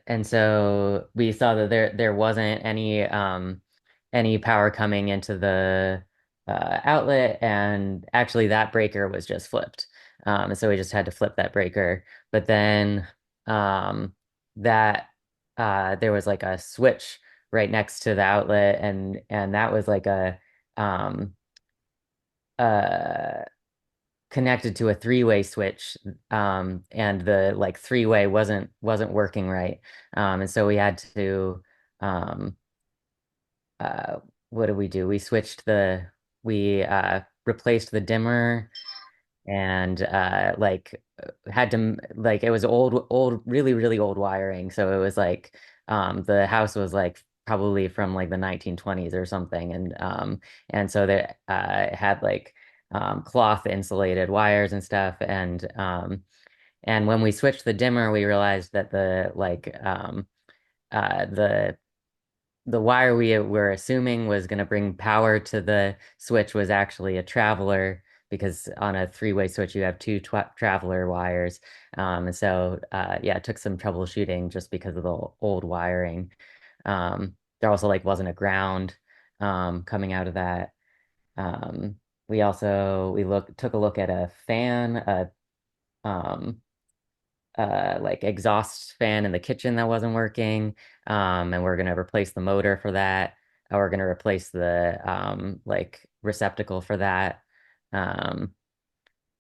and so we saw that there wasn't any power coming into the outlet, and actually that breaker was just flipped. And so we just had to flip that breaker. But then that there was like a switch right next to the outlet, and that was like a um uh connected to a three-way switch, and the like three-way wasn't working right, and so we had to um uh what did we do? We replaced the dimmer, and like had to, like, it was old, really old wiring, so it was like the house was like probably from like the 1920s or something, and so that it had like cloth insulated wires and stuff, and when we switched the dimmer, we realized that the wire we were assuming was going to bring power to the switch was actually a traveler, because on a three-way switch you have two traveler wires. And so yeah, it took some troubleshooting just because of the old wiring. There also like wasn't a ground coming out of that. Um, we took a look at a fan, um, like exhaust fan in the kitchen that wasn't working. And we're gonna replace the motor for that. We're gonna replace the like receptacle for that. Um,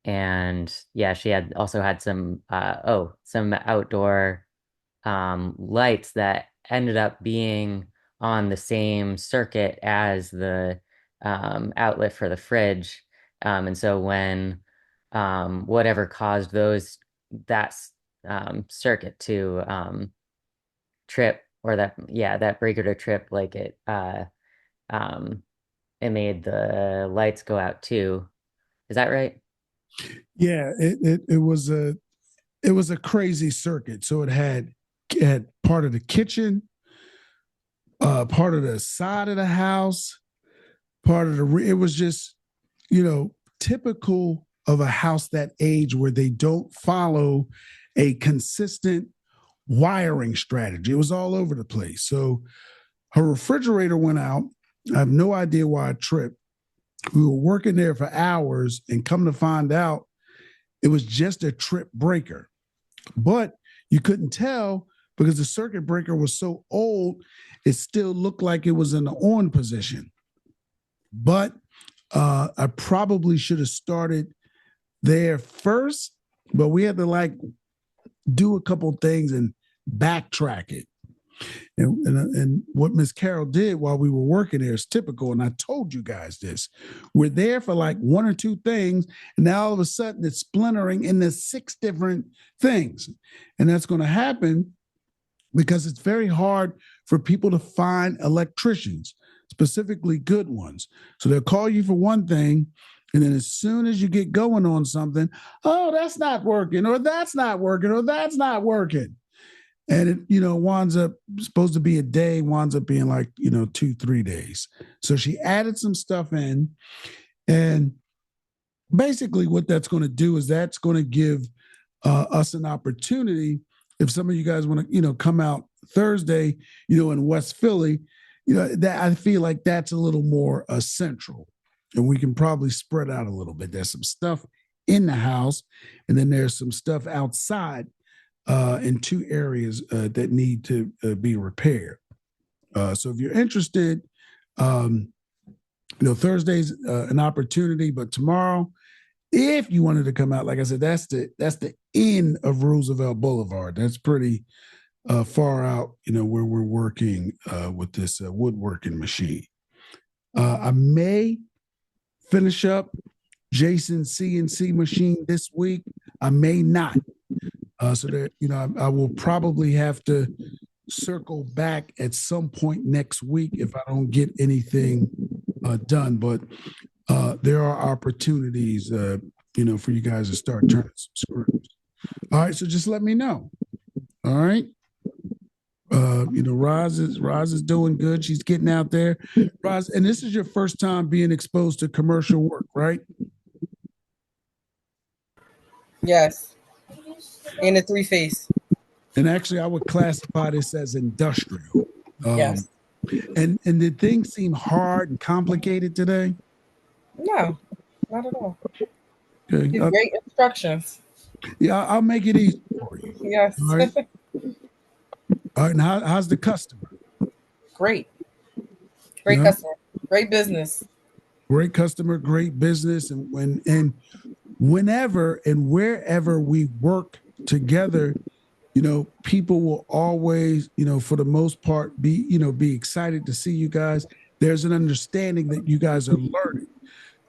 and yeah, she had also had some outdoor lights that ended up being on the same circuit as the outlet for the fridge. And so when whatever caused that circuit to trip, or that breaker to trip, like um, it made the lights go out too. Is that right? Yeah, it was a crazy circuit. So it had part of the kitchen, part of the side of the house, part of it was just, typical of a house that age where they don't follow a consistent wiring strategy. It was all over the place. So her refrigerator went out. I have no idea why it tripped. We were working there for hours, and come to find out it was just a trip breaker. But you couldn't tell because the circuit breaker was so old, it still looked like it was in the on position. But I probably should have started there first, but we had to like do a couple things and backtrack it. And what Miss Carol did while we were working there is typical. And I told you guys this. We're there for like one or two things, and now all of a sudden it's splintering into 6 different things. And that's going to happen because it's very hard for people to find electricians, specifically good ones. So they'll call you for one thing, and then as soon as you get going on something, oh, that's not working, or that's not working, or that's not working. And it, winds up supposed to be a day, winds up being like, 2-3 days. So she added some stuff in. And basically what that's going to do is that's going to give us an opportunity. If some of you guys want to, come out Thursday, in West Philly, that I feel like that's a little more central, and we can probably spread out a little bit. There's some stuff in the house, and then there's some stuff outside in 2 areas that need to be repaired. So if you're interested, Thursday's an opportunity, but tomorrow If you wanted to come out, like I said, that's the end of Roosevelt Boulevard. That's pretty far out, where we're working with this woodworking machine. I may finish up Jason's CNC machine this week. I may not. So that, I will probably have to circle back at some point next week if I don't get anything done. But there are opportunities, for you guys to start turning some screws. All right, so just let me know. All right. Roz is doing good. She's getting out there. Roz, and this is your first time being exposed to commercial work, right? Yes. In the 3-phase. And actually, I would classify this as industrial. Yes. And did things seem hard and complicated today? No, not at all. Okay. Give great instructions. Yeah, I'll make it easy for you. Yes. All right. All right. And how's the customer? Great. Great customer. Great business. Great customer, great business. And whenever and wherever we work together, people will always, for the most part, be excited to see you guys. There's an understanding that you guys are learning.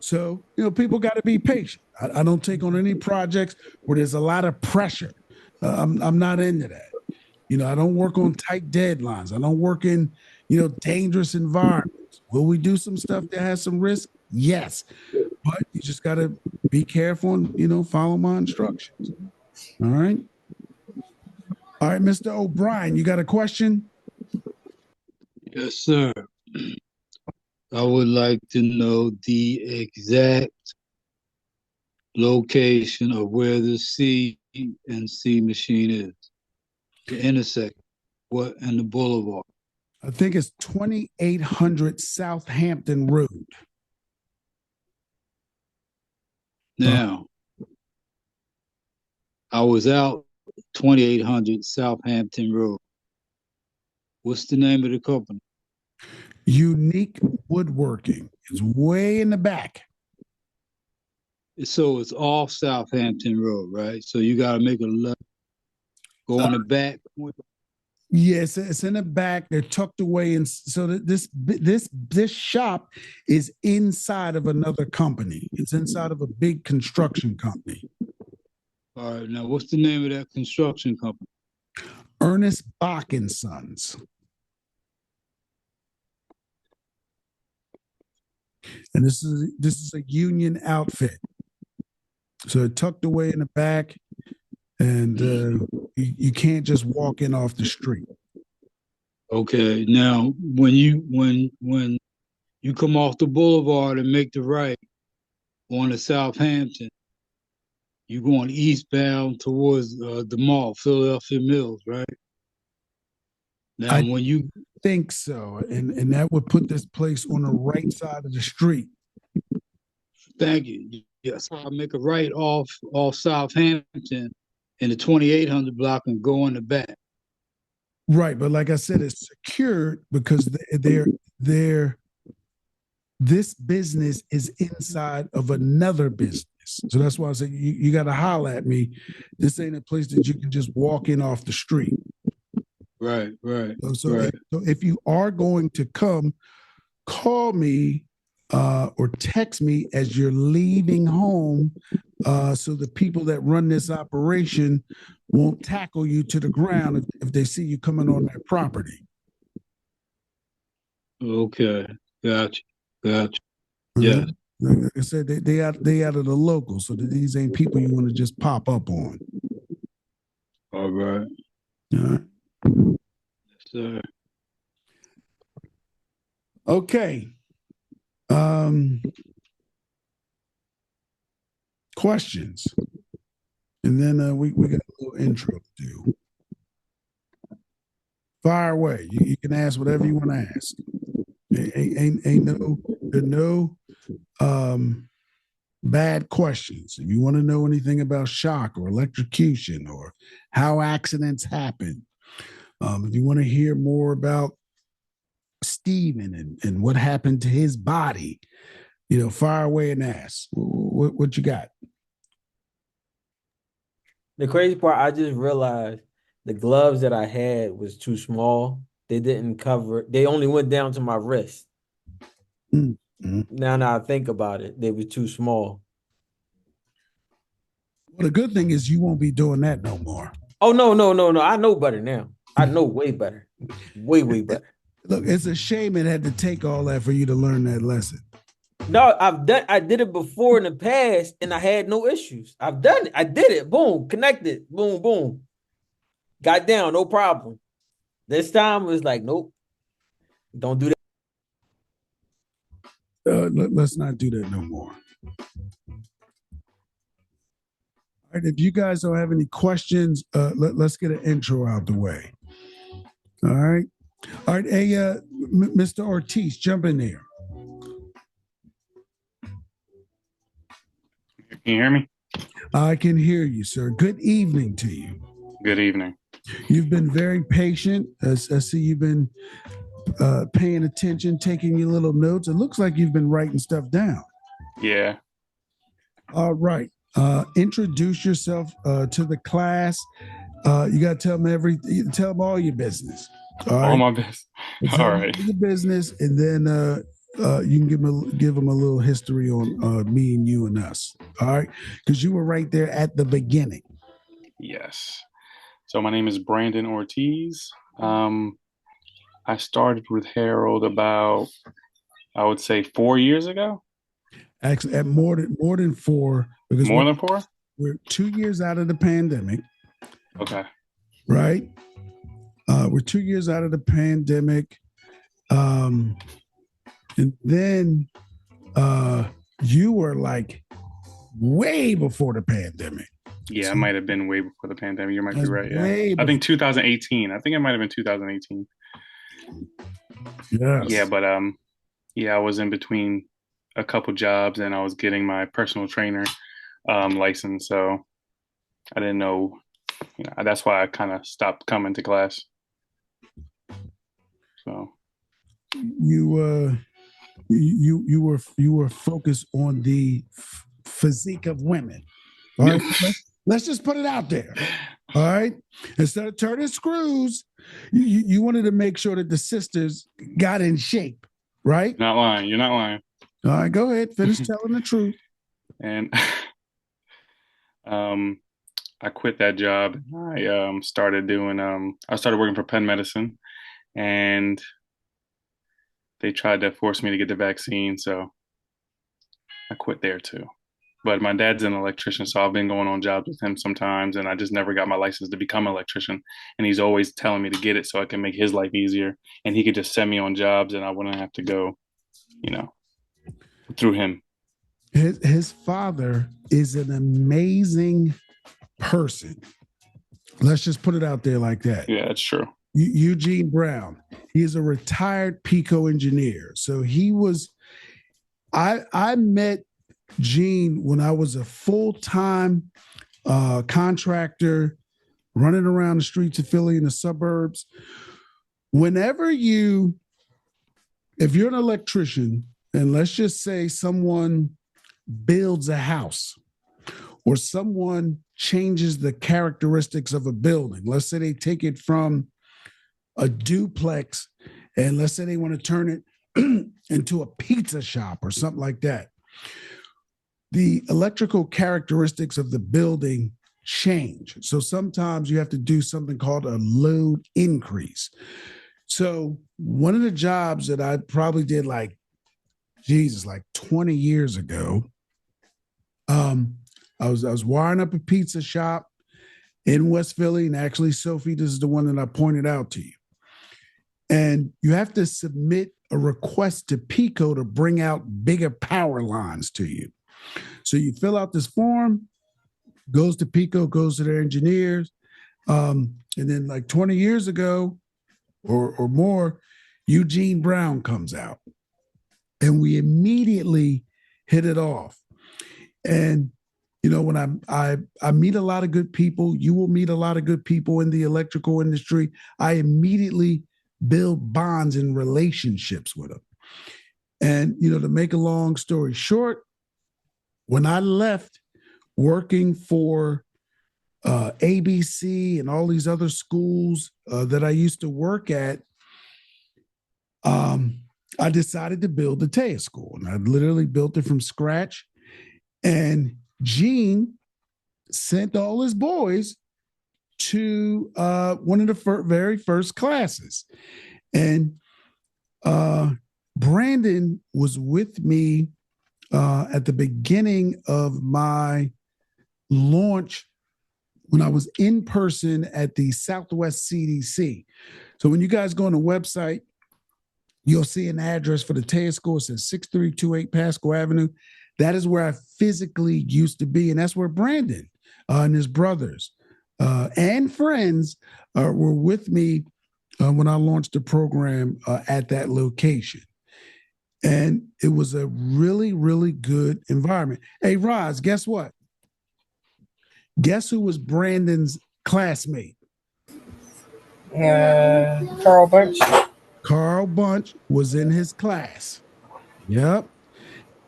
So, people got to be patient. I don't take on any projects where there's a lot of pressure. I'm not into that. I don't work on tight deadlines. I don't work in, dangerous environments. Will we do some stuff that has some risk? Yes. But you just got to be careful and, follow my instructions. All right. All right, Mr. O'Brien, you got a question? Yes, sir. I would like to know the exact location of where the CNC machine is, the intersection, and the boulevard. I think it's 2800 Southampton Road. Now, I was out 2800 Southampton Road. What's the name of the company? Unique Woodworking. It's way in the back. So it's off Southampton Road, right? So you got to make a left, go on the back. Yes, it's in the back. They're tucked away, and so this shop is inside of another company. It's inside of a big construction company. All right. Now, what's the name of that construction company? Ernest Bach and Sons. And this is a union outfit. So tucked away in the back, and you can't just walk in off the street. Okay. Now, when you come off the boulevard and make the right on the Southampton, you're going eastbound towards the mall, Philadelphia Mills, right? Now, when you think so, and that would put this place on the right side of the street. Thank you. Yes, I'll make a right off Southampton in the 2800 block and go in the back. Right, but like I said, it's secured because this business is inside of another business. So that's why I said you got to holler at me. This ain't a place that you can just walk in off the street. Right. So if you are going to come, call me or text me as you're leaving home, so the people that run this operation won't tackle you to the ground if they see you coming on their property. Okay, gotcha. Yeah. Like I said, they out of the local, so that these ain't people you want to just pop up on. All right. All right. Yes, sir. Okay. Questions, and then we got a little intro to do. Fire away. You can ask whatever you want to ask. Ain't no bad questions. If you want to know anything about shock or electrocution or how accidents happen, if you want to hear more about Steven and what happened to his body, fire away and ask. What you got? The crazy part, I just realized the gloves that I had was too small. They didn't cover. They only went down to my wrist. Mm-hmm. Now I think about it, they were too small. Well, the good thing is you won't be doing that no more. Oh no. I know better now. I know way better. Way better. Look, it's a shame it had to take all that for you to learn that lesson. No, I did it before in the past and I had no issues. I've done it. I did it. Boom, connected. Boom, boom. Got down, no problem. This time it was like, nope. Don't do that. Let's not do that no more. All right, if you guys don't have any questions, let's get an intro out the way. All right. Hey, Mr. Ortiz, jump in there. Can you hear me? I can hear you, sir. Good evening to you. Good evening. You've been very patient. I see you've been paying attention, taking your little notes. It looks like you've been writing stuff down. Yeah. All right. Introduce yourself to the class. You got to tell them all your business. All my business. All right. Your business, and then you can give them a little history on me and you and us. All right, because you were right there at the beginning. Yes. So my name is Brandon Ortiz. I started with Harold about, I would say, 4 years ago. Actually, at more than 4. Because more than 4? We're 2 years out of the pandemic. Okay. Right. We're 2 years out of the pandemic. And then you were like way before the pandemic. Yeah, I might have been way before the pandemic. You might be right. Yeah. I think 2018. I think it might have been 2018. Yes. Yeah, but I was in between a couple jobs and I was getting my personal trainer license. So I didn't know, that's why I kind of stopped coming to class. So you were focused on the physique of women. All right, let's just put it out there. All right, instead of turning screws, you wanted to make sure that the sisters got in shape, right? Not lying. You're not lying. All right, go ahead. Finish telling the truth. And I quit that job. I started doing. I started working for Penn Medicine, and they tried to force me to get the vaccine, so I quit there too. But my dad's an electrician, so I've been going on jobs with him sometimes, and I just never got my license to become an electrician. And he's always telling me to get it so I can make his life easier, and he could just send me on jobs, and I wouldn't have to go, through him. His father is an amazing person. Let's just put it out there like that. Yeah, that's true. Eugene Brown. He is a retired Pico engineer. So he was. I met Gene when I was a full-time contractor running around the streets of Philly in the suburbs. If you're an electrician, and let's just say someone builds a house or someone changes the characteristics of a building. Let's say they take it from a duplex and let's say they want to turn it into a pizza shop or something like that. The electrical characteristics of the building change. So sometimes you have to do something called a load increase. So one of the jobs that I probably did like 20 years ago, I was wiring up a pizza shop in West Philly, and actually, Sophie, this is the one that I pointed out to you. And you have to submit a request to Pico to bring out bigger power lines to you. So you fill out this form, goes to Pico, goes to their engineers, and then like 20 years ago or more, Eugene Brown comes out, and we immediately hit it off. And when I meet a lot of good people, you will meet a lot of good people in the electrical industry. I immediately build bonds and relationships with them. And, to make a long story short, when I left working for ABC and all these other schools that I used to work at, I decided to build the taia-school. And I literally built it from scratch. And Gene sent all his boys to one of the very first classes. And Brandon was with me at the beginning of my launch when I was in person at the Southwest CDC. So when you guys go on the website, you'll see an address for the taia-school. It says 6328 Pasco Avenue. That is where I physically used to be. And that's where Brandon and his brothers and friends were with me when I launched the program at that location. And it was a really, really good environment. Hey, Roz, guess what? Guess who was Brandon's classmate? Carl Bunch. Carl Bunch was in his class. Yep.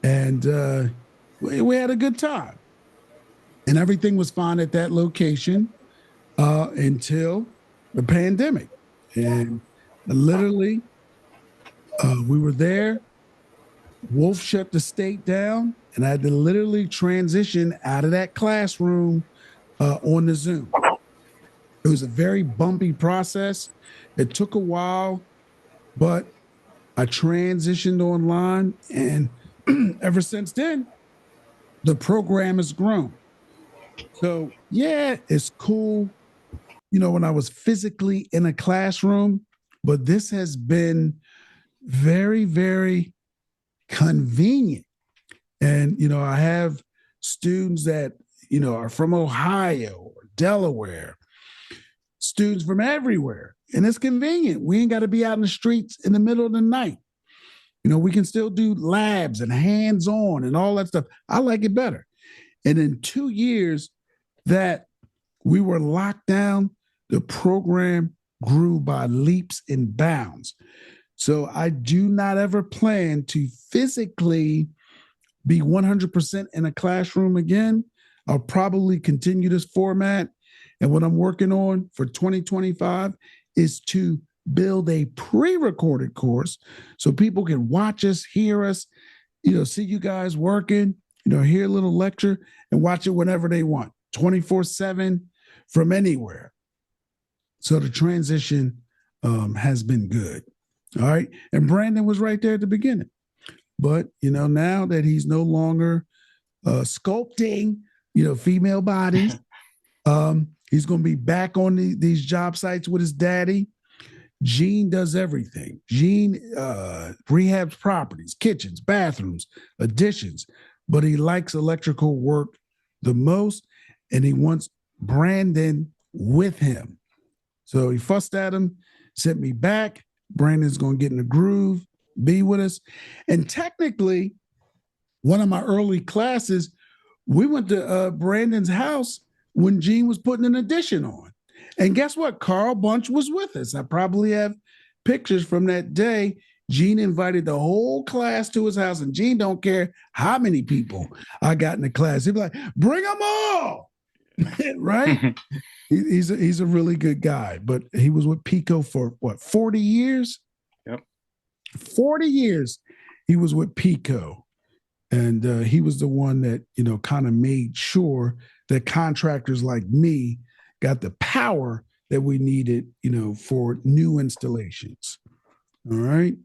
And we had a good time. And everything was fine at that location until the pandemic. And literally, we were there. Wolf shut the state down, and I had to literally transition out of that classroom on the Zoom. It was a very bumpy process. It took a while, but I transitioned online, and ever since then, the program has grown. So, yeah, it's cool, when I was physically in a classroom, but this has been very, very convenient. And, I have students that, are from Ohio or Delaware, students from everywhere. And it's convenient. We ain't got to be out in the streets in the middle of the night. We can still do labs and hands-on and all that stuff. I like it better. And in 2 years that we were locked down, the program grew by leaps and bounds. So I do not ever plan to physically be 100% in a classroom again. I'll probably continue this format. And what I'm working on for 2025 is to build a pre-recorded course so people can watch us, hear us, see you guys working, hear a little lecture and watch it whenever they want, 24/7 from anywhere. So the transition has been good. All right. And Brandon was right there at the beginning. But, now that he's no longer sculpting, female bodies, he's going to be back on these job sites with his daddy. Gene does everything. Gene rehabs properties, kitchens, bathrooms, additions, but he likes electrical work the most, and he wants Brandon with him. So he fussed at him, sent me back. Brandon's going to get in the groove, be with us. And technically, one of my early classes, we went to Brandon's house when Gene was putting an addition on. And guess what? Carl Bunch was with us. I probably have pictures from that day. Gene invited the whole class to his house, and Gene don't care how many people I got in the class. He'd be like, bring them all, right? He's a really good guy, but he was with Pico for 40 years? Yep. 40 years he was with Pico. And he was the one that, kind of made sure that contractors like me got the power that we needed, for new installations. All right.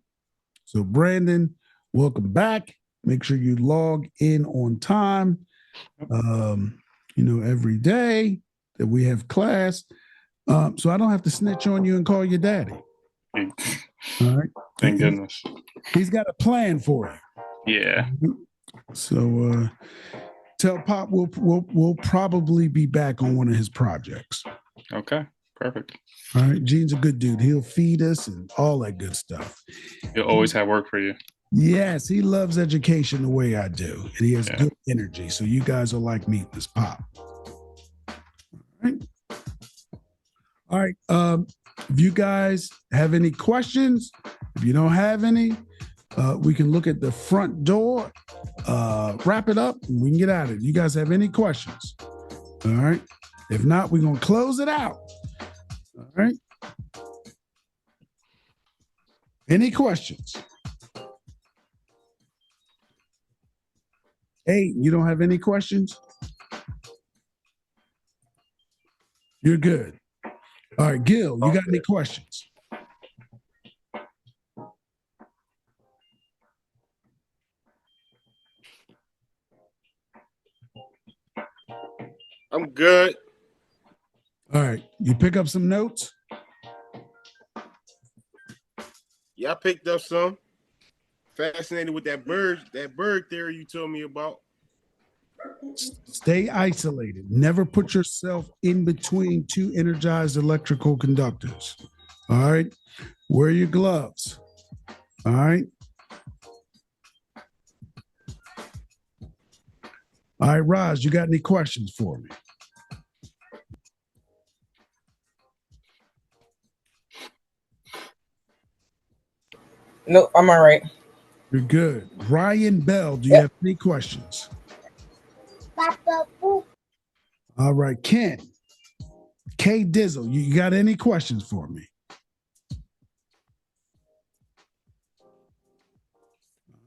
So Brandon, welcome back. Make sure you log in on time, every day that we have class. So I don't have to snitch on you and call you daddy. All right. Thank goodness. He's got a plan for you. Yeah. So tell Pop we'll probably be back on one of his projects. Okay. Perfect. All right. Gene's a good dude. He'll feed us and all that good stuff. He'll always have work for you. Yes, he loves education the way I do. And he has good energy. So you guys are like meeting this Pop. All right. If you guys have any questions, if you don't have any, we can look at the front door, wrap it up, and we can get out of it. You guys have any questions? All right. If not, we're going to close it out. All right. Any questions? Hey, you don't have any questions? You're good. All right, Gil, you got any questions? I'm good. All right, you pick up some notes? Yeah, I picked up some. Fascinated with that bird theory you told me about. Stay isolated. Never put yourself in between two energized electrical conductors. All right. Wear your gloves. All right. All right, Raj, you got any questions for me? No, I'm all right. You're good. Ryan Bell, do you have any questions? All right, Ken. K Dizzle, you got any questions for me?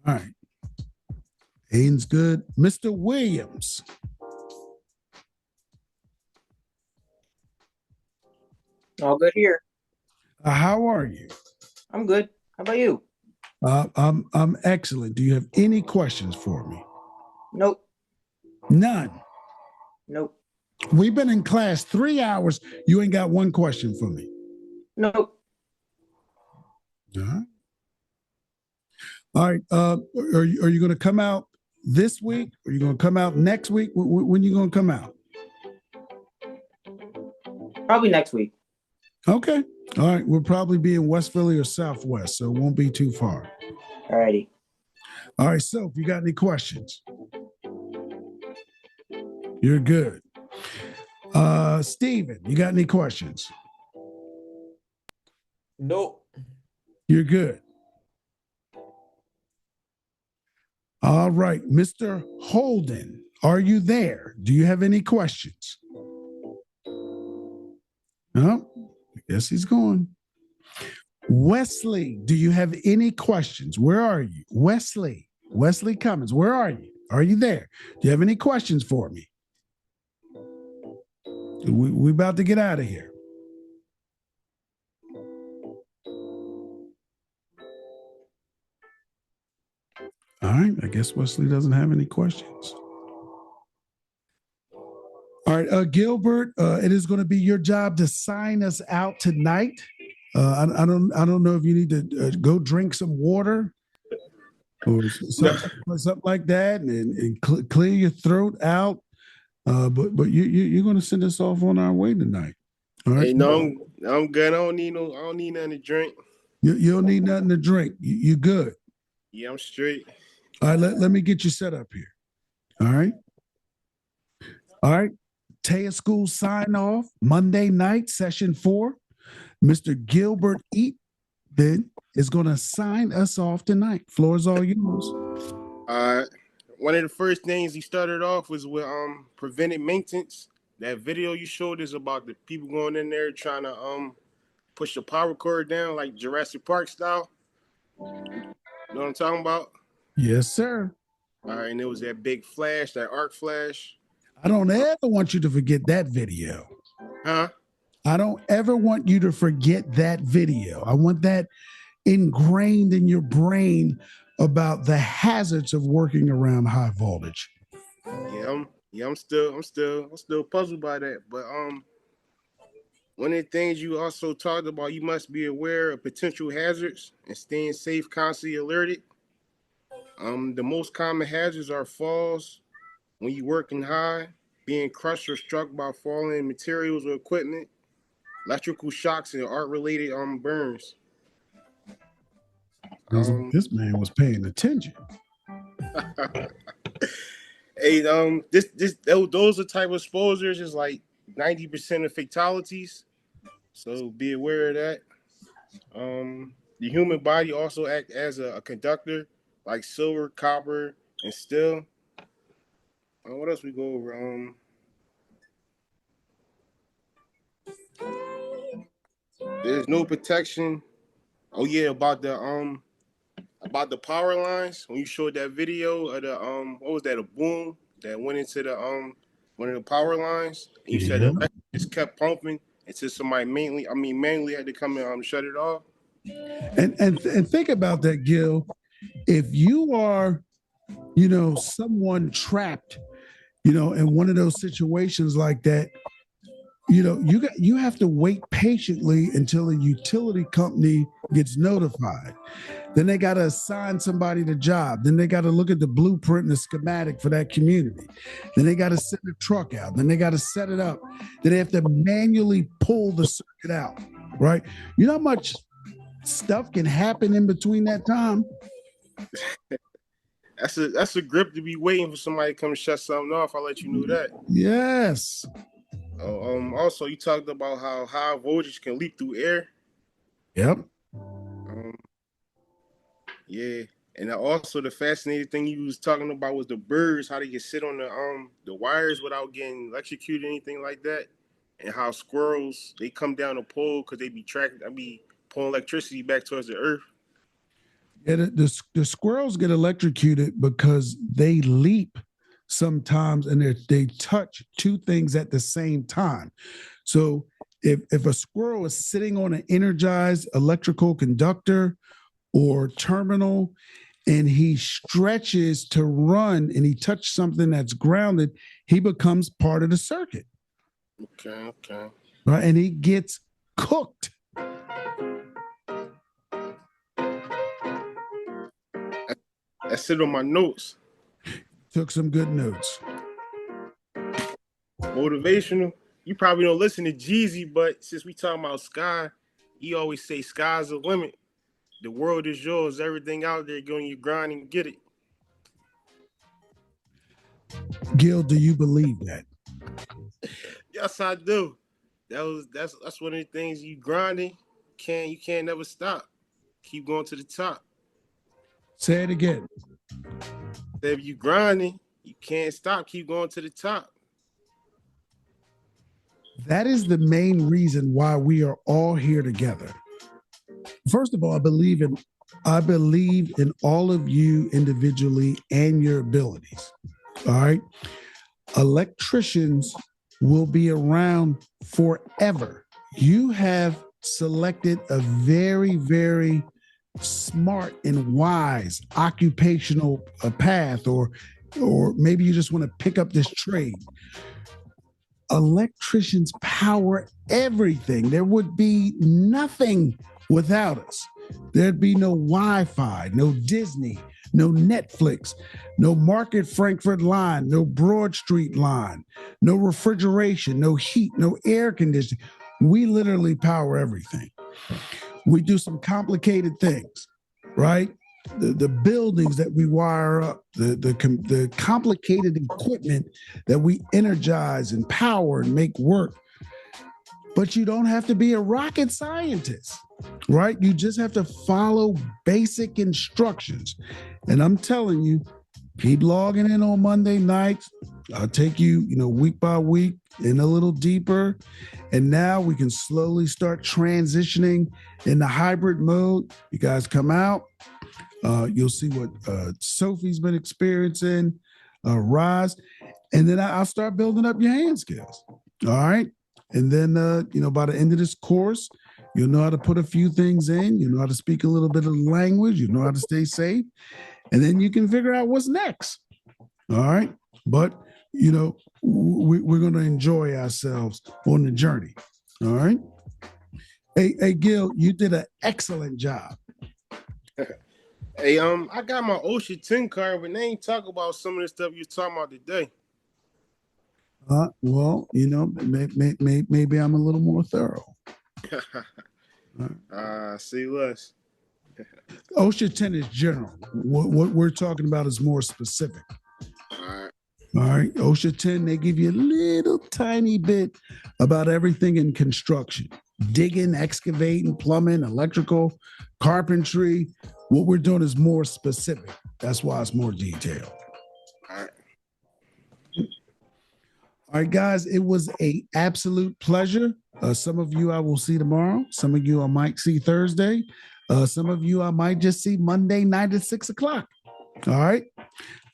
All right. Aiden's good. Mr. Williams. All good here. How are you? I'm good. How about you? I'm excellent. Do you have any questions for me? Nope. None. Nope. We've been in class 3 hours. You ain't got one question for me. Nope. All right. All right. Are you going to come out this week? Are you going to come out next week? When you going to come out? Probably next week. Okay. All right. We'll probably be in West Philly or Southwest, so it won't be too far. All righty. All right. So, if you got any questions, you're good. Steven, you got any questions? Nope. You're good. All right. Mr. Holden, are you there? Do you have any questions? No, I guess he's gone. Wesley, do you have any questions? Where are you? Wesley Cummins, where are you? Are you there? Do you have any questions for me? We about to get out of here. All right, I guess Wesley doesn't have any questions. All right, Gilbert, it is going to be your job to sign us out tonight. I don't know if you need to go drink some water or something like that, and clear your throat out. But you're going to send us off on our way tonight. All right. Hey, no, I'm good. I don't need nothing to drink. You don't need nothing to drink. You good. Yeah, I'm straight. All right, let me get you set up here. All right. All right. taia-school sign off Monday night, session 4. Mr. Gilbert Eaton is going to sign us off tonight. Floor is all yours. One of the first things he started off was with preventive maintenance. That video you showed is about the people going in there trying to push the power cord down like Jurassic Park style. You know what I'm talking about? Yes, sir. All right, and it was that big flash, that arc flash. I don't ever want you to forget that video. Huh? I don't ever want you to forget that video. I want that ingrained in your brain about the hazards of working around high voltage. I'm still puzzled by that. But one of the things you also talked about, you must be aware of potential hazards and staying safe, constantly alerted. The most common hazards are falls when you working high, being crushed or struck by falling materials or equipment, electrical shocks, and art-related burns. This man was paying attention. Hey, those are type of exposures is like 90% of fatalities. So be aware of that. The human body also act as a conductor, like silver, copper, and steel. What else we go over? There's no protection. Oh yeah, about the power lines. When you showed that video of the what was that, a boom that went into the one of the power lines, and you said the Yeah. electric just kept pumping until somebody manually had to come and shut it off. And think about that, Gil. If you are, someone trapped, in one of those situations like that, you have to wait patiently until a utility company gets notified. Then they got to assign somebody the job. Then they got to look at the blueprint and the schematic for that community. Then they got to send the truck out. Then they got to set it up. Then they have to manually pull the circuit out, right? You know how much stuff can happen in between that time? That's a grip to be waiting for somebody to come shut something off. I'll let you know that. Yes. Also, you talked about how high voltage can leak through air. Yep. Yeah, and also the fascinating thing you was talking about was the birds, how they can sit on the wires without getting electrocuted, anything like that, and how squirrels they come down the pole because they be pulling electricity back towards the earth. Yeah, the squirrels get electrocuted because they leap sometimes and they touch two things at the same time. So if a squirrel is sitting on an energized electrical conductor or terminal and he stretches to run and he touches something that's grounded, he becomes part of the circuit. Okay. Right, and he gets cooked. That's it on my notes. Took some good notes. Motivational. You probably don't listen to Jeezy, but since we talking about sky, he always say sky's the limit. The world is yours. Everything out there, go on your grind and get it. Gil, do you believe that? Yes, I do. That's one of the things you grinding. You can't never stop. Keep going to the top. Say it again. If you grinding, you can't stop. Keep going to the top. That is the main reason why we are all here together. First of all, I believe in all of you individually and your abilities. All right. Electricians will be around forever. You have selected a very, very smart and wise occupational path, or maybe you just want to pick up this trade. Electricians power everything. There would be nothing without us. There'd be no Wi-Fi, no Disney, no Netflix, no Market Frankfurt line, no Broad Street line, no refrigeration, no heat, no air conditioning. We literally power everything. We do some complicated things, right? The buildings that we wire up, the complicated equipment that we energize and power and make work. But you don't have to be a rocket scientist, right? You just have to follow basic instructions. And I'm telling you, keep logging in on Monday nights. I'll take you, week by week and a little deeper. And now we can slowly start transitioning in the hybrid mode. You guys come out. You'll see what Sophie's been experiencing, Roz, and then I'll start building up your hand skills. All right. And then, by the end of this course, you'll know how to put a few things in. You know how to speak a little bit of the language. You know how to stay safe. And then you can figure out what's next. All right. But, we're going to enjoy ourselves on the journey. All right. Hey, Gil, you did an excellent job. Hey, I got my Ocean 10 card, but they ain't talk about some of the stuff you're talking about today. Well, maybe I'm a little more thorough. See less. OSHA 10 is general. What we're talking about is more specific. All right. OSHA 10, they give you a little tiny bit about everything in construction. Digging, excavating, plumbing, electrical, carpentry. What we're doing is more specific. That's why it's more detailed. All right, guys, it was an absolute pleasure Some of you I will see tomorrow. Some of you I might see Thursday. Some of you I might just see Monday night at 6 o'clock. All right.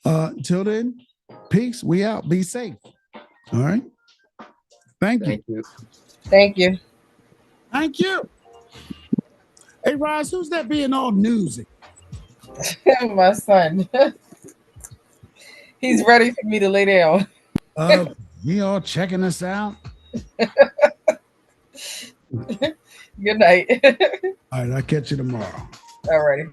Until then, peace. We out. Be safe. All right. Thank you. Thank you. Thank you. Hey, Roz, who's that being all newsy? My son. He's ready for me to lay down. He all checking us out. Good night. All right, I'll catch you tomorrow. All righty.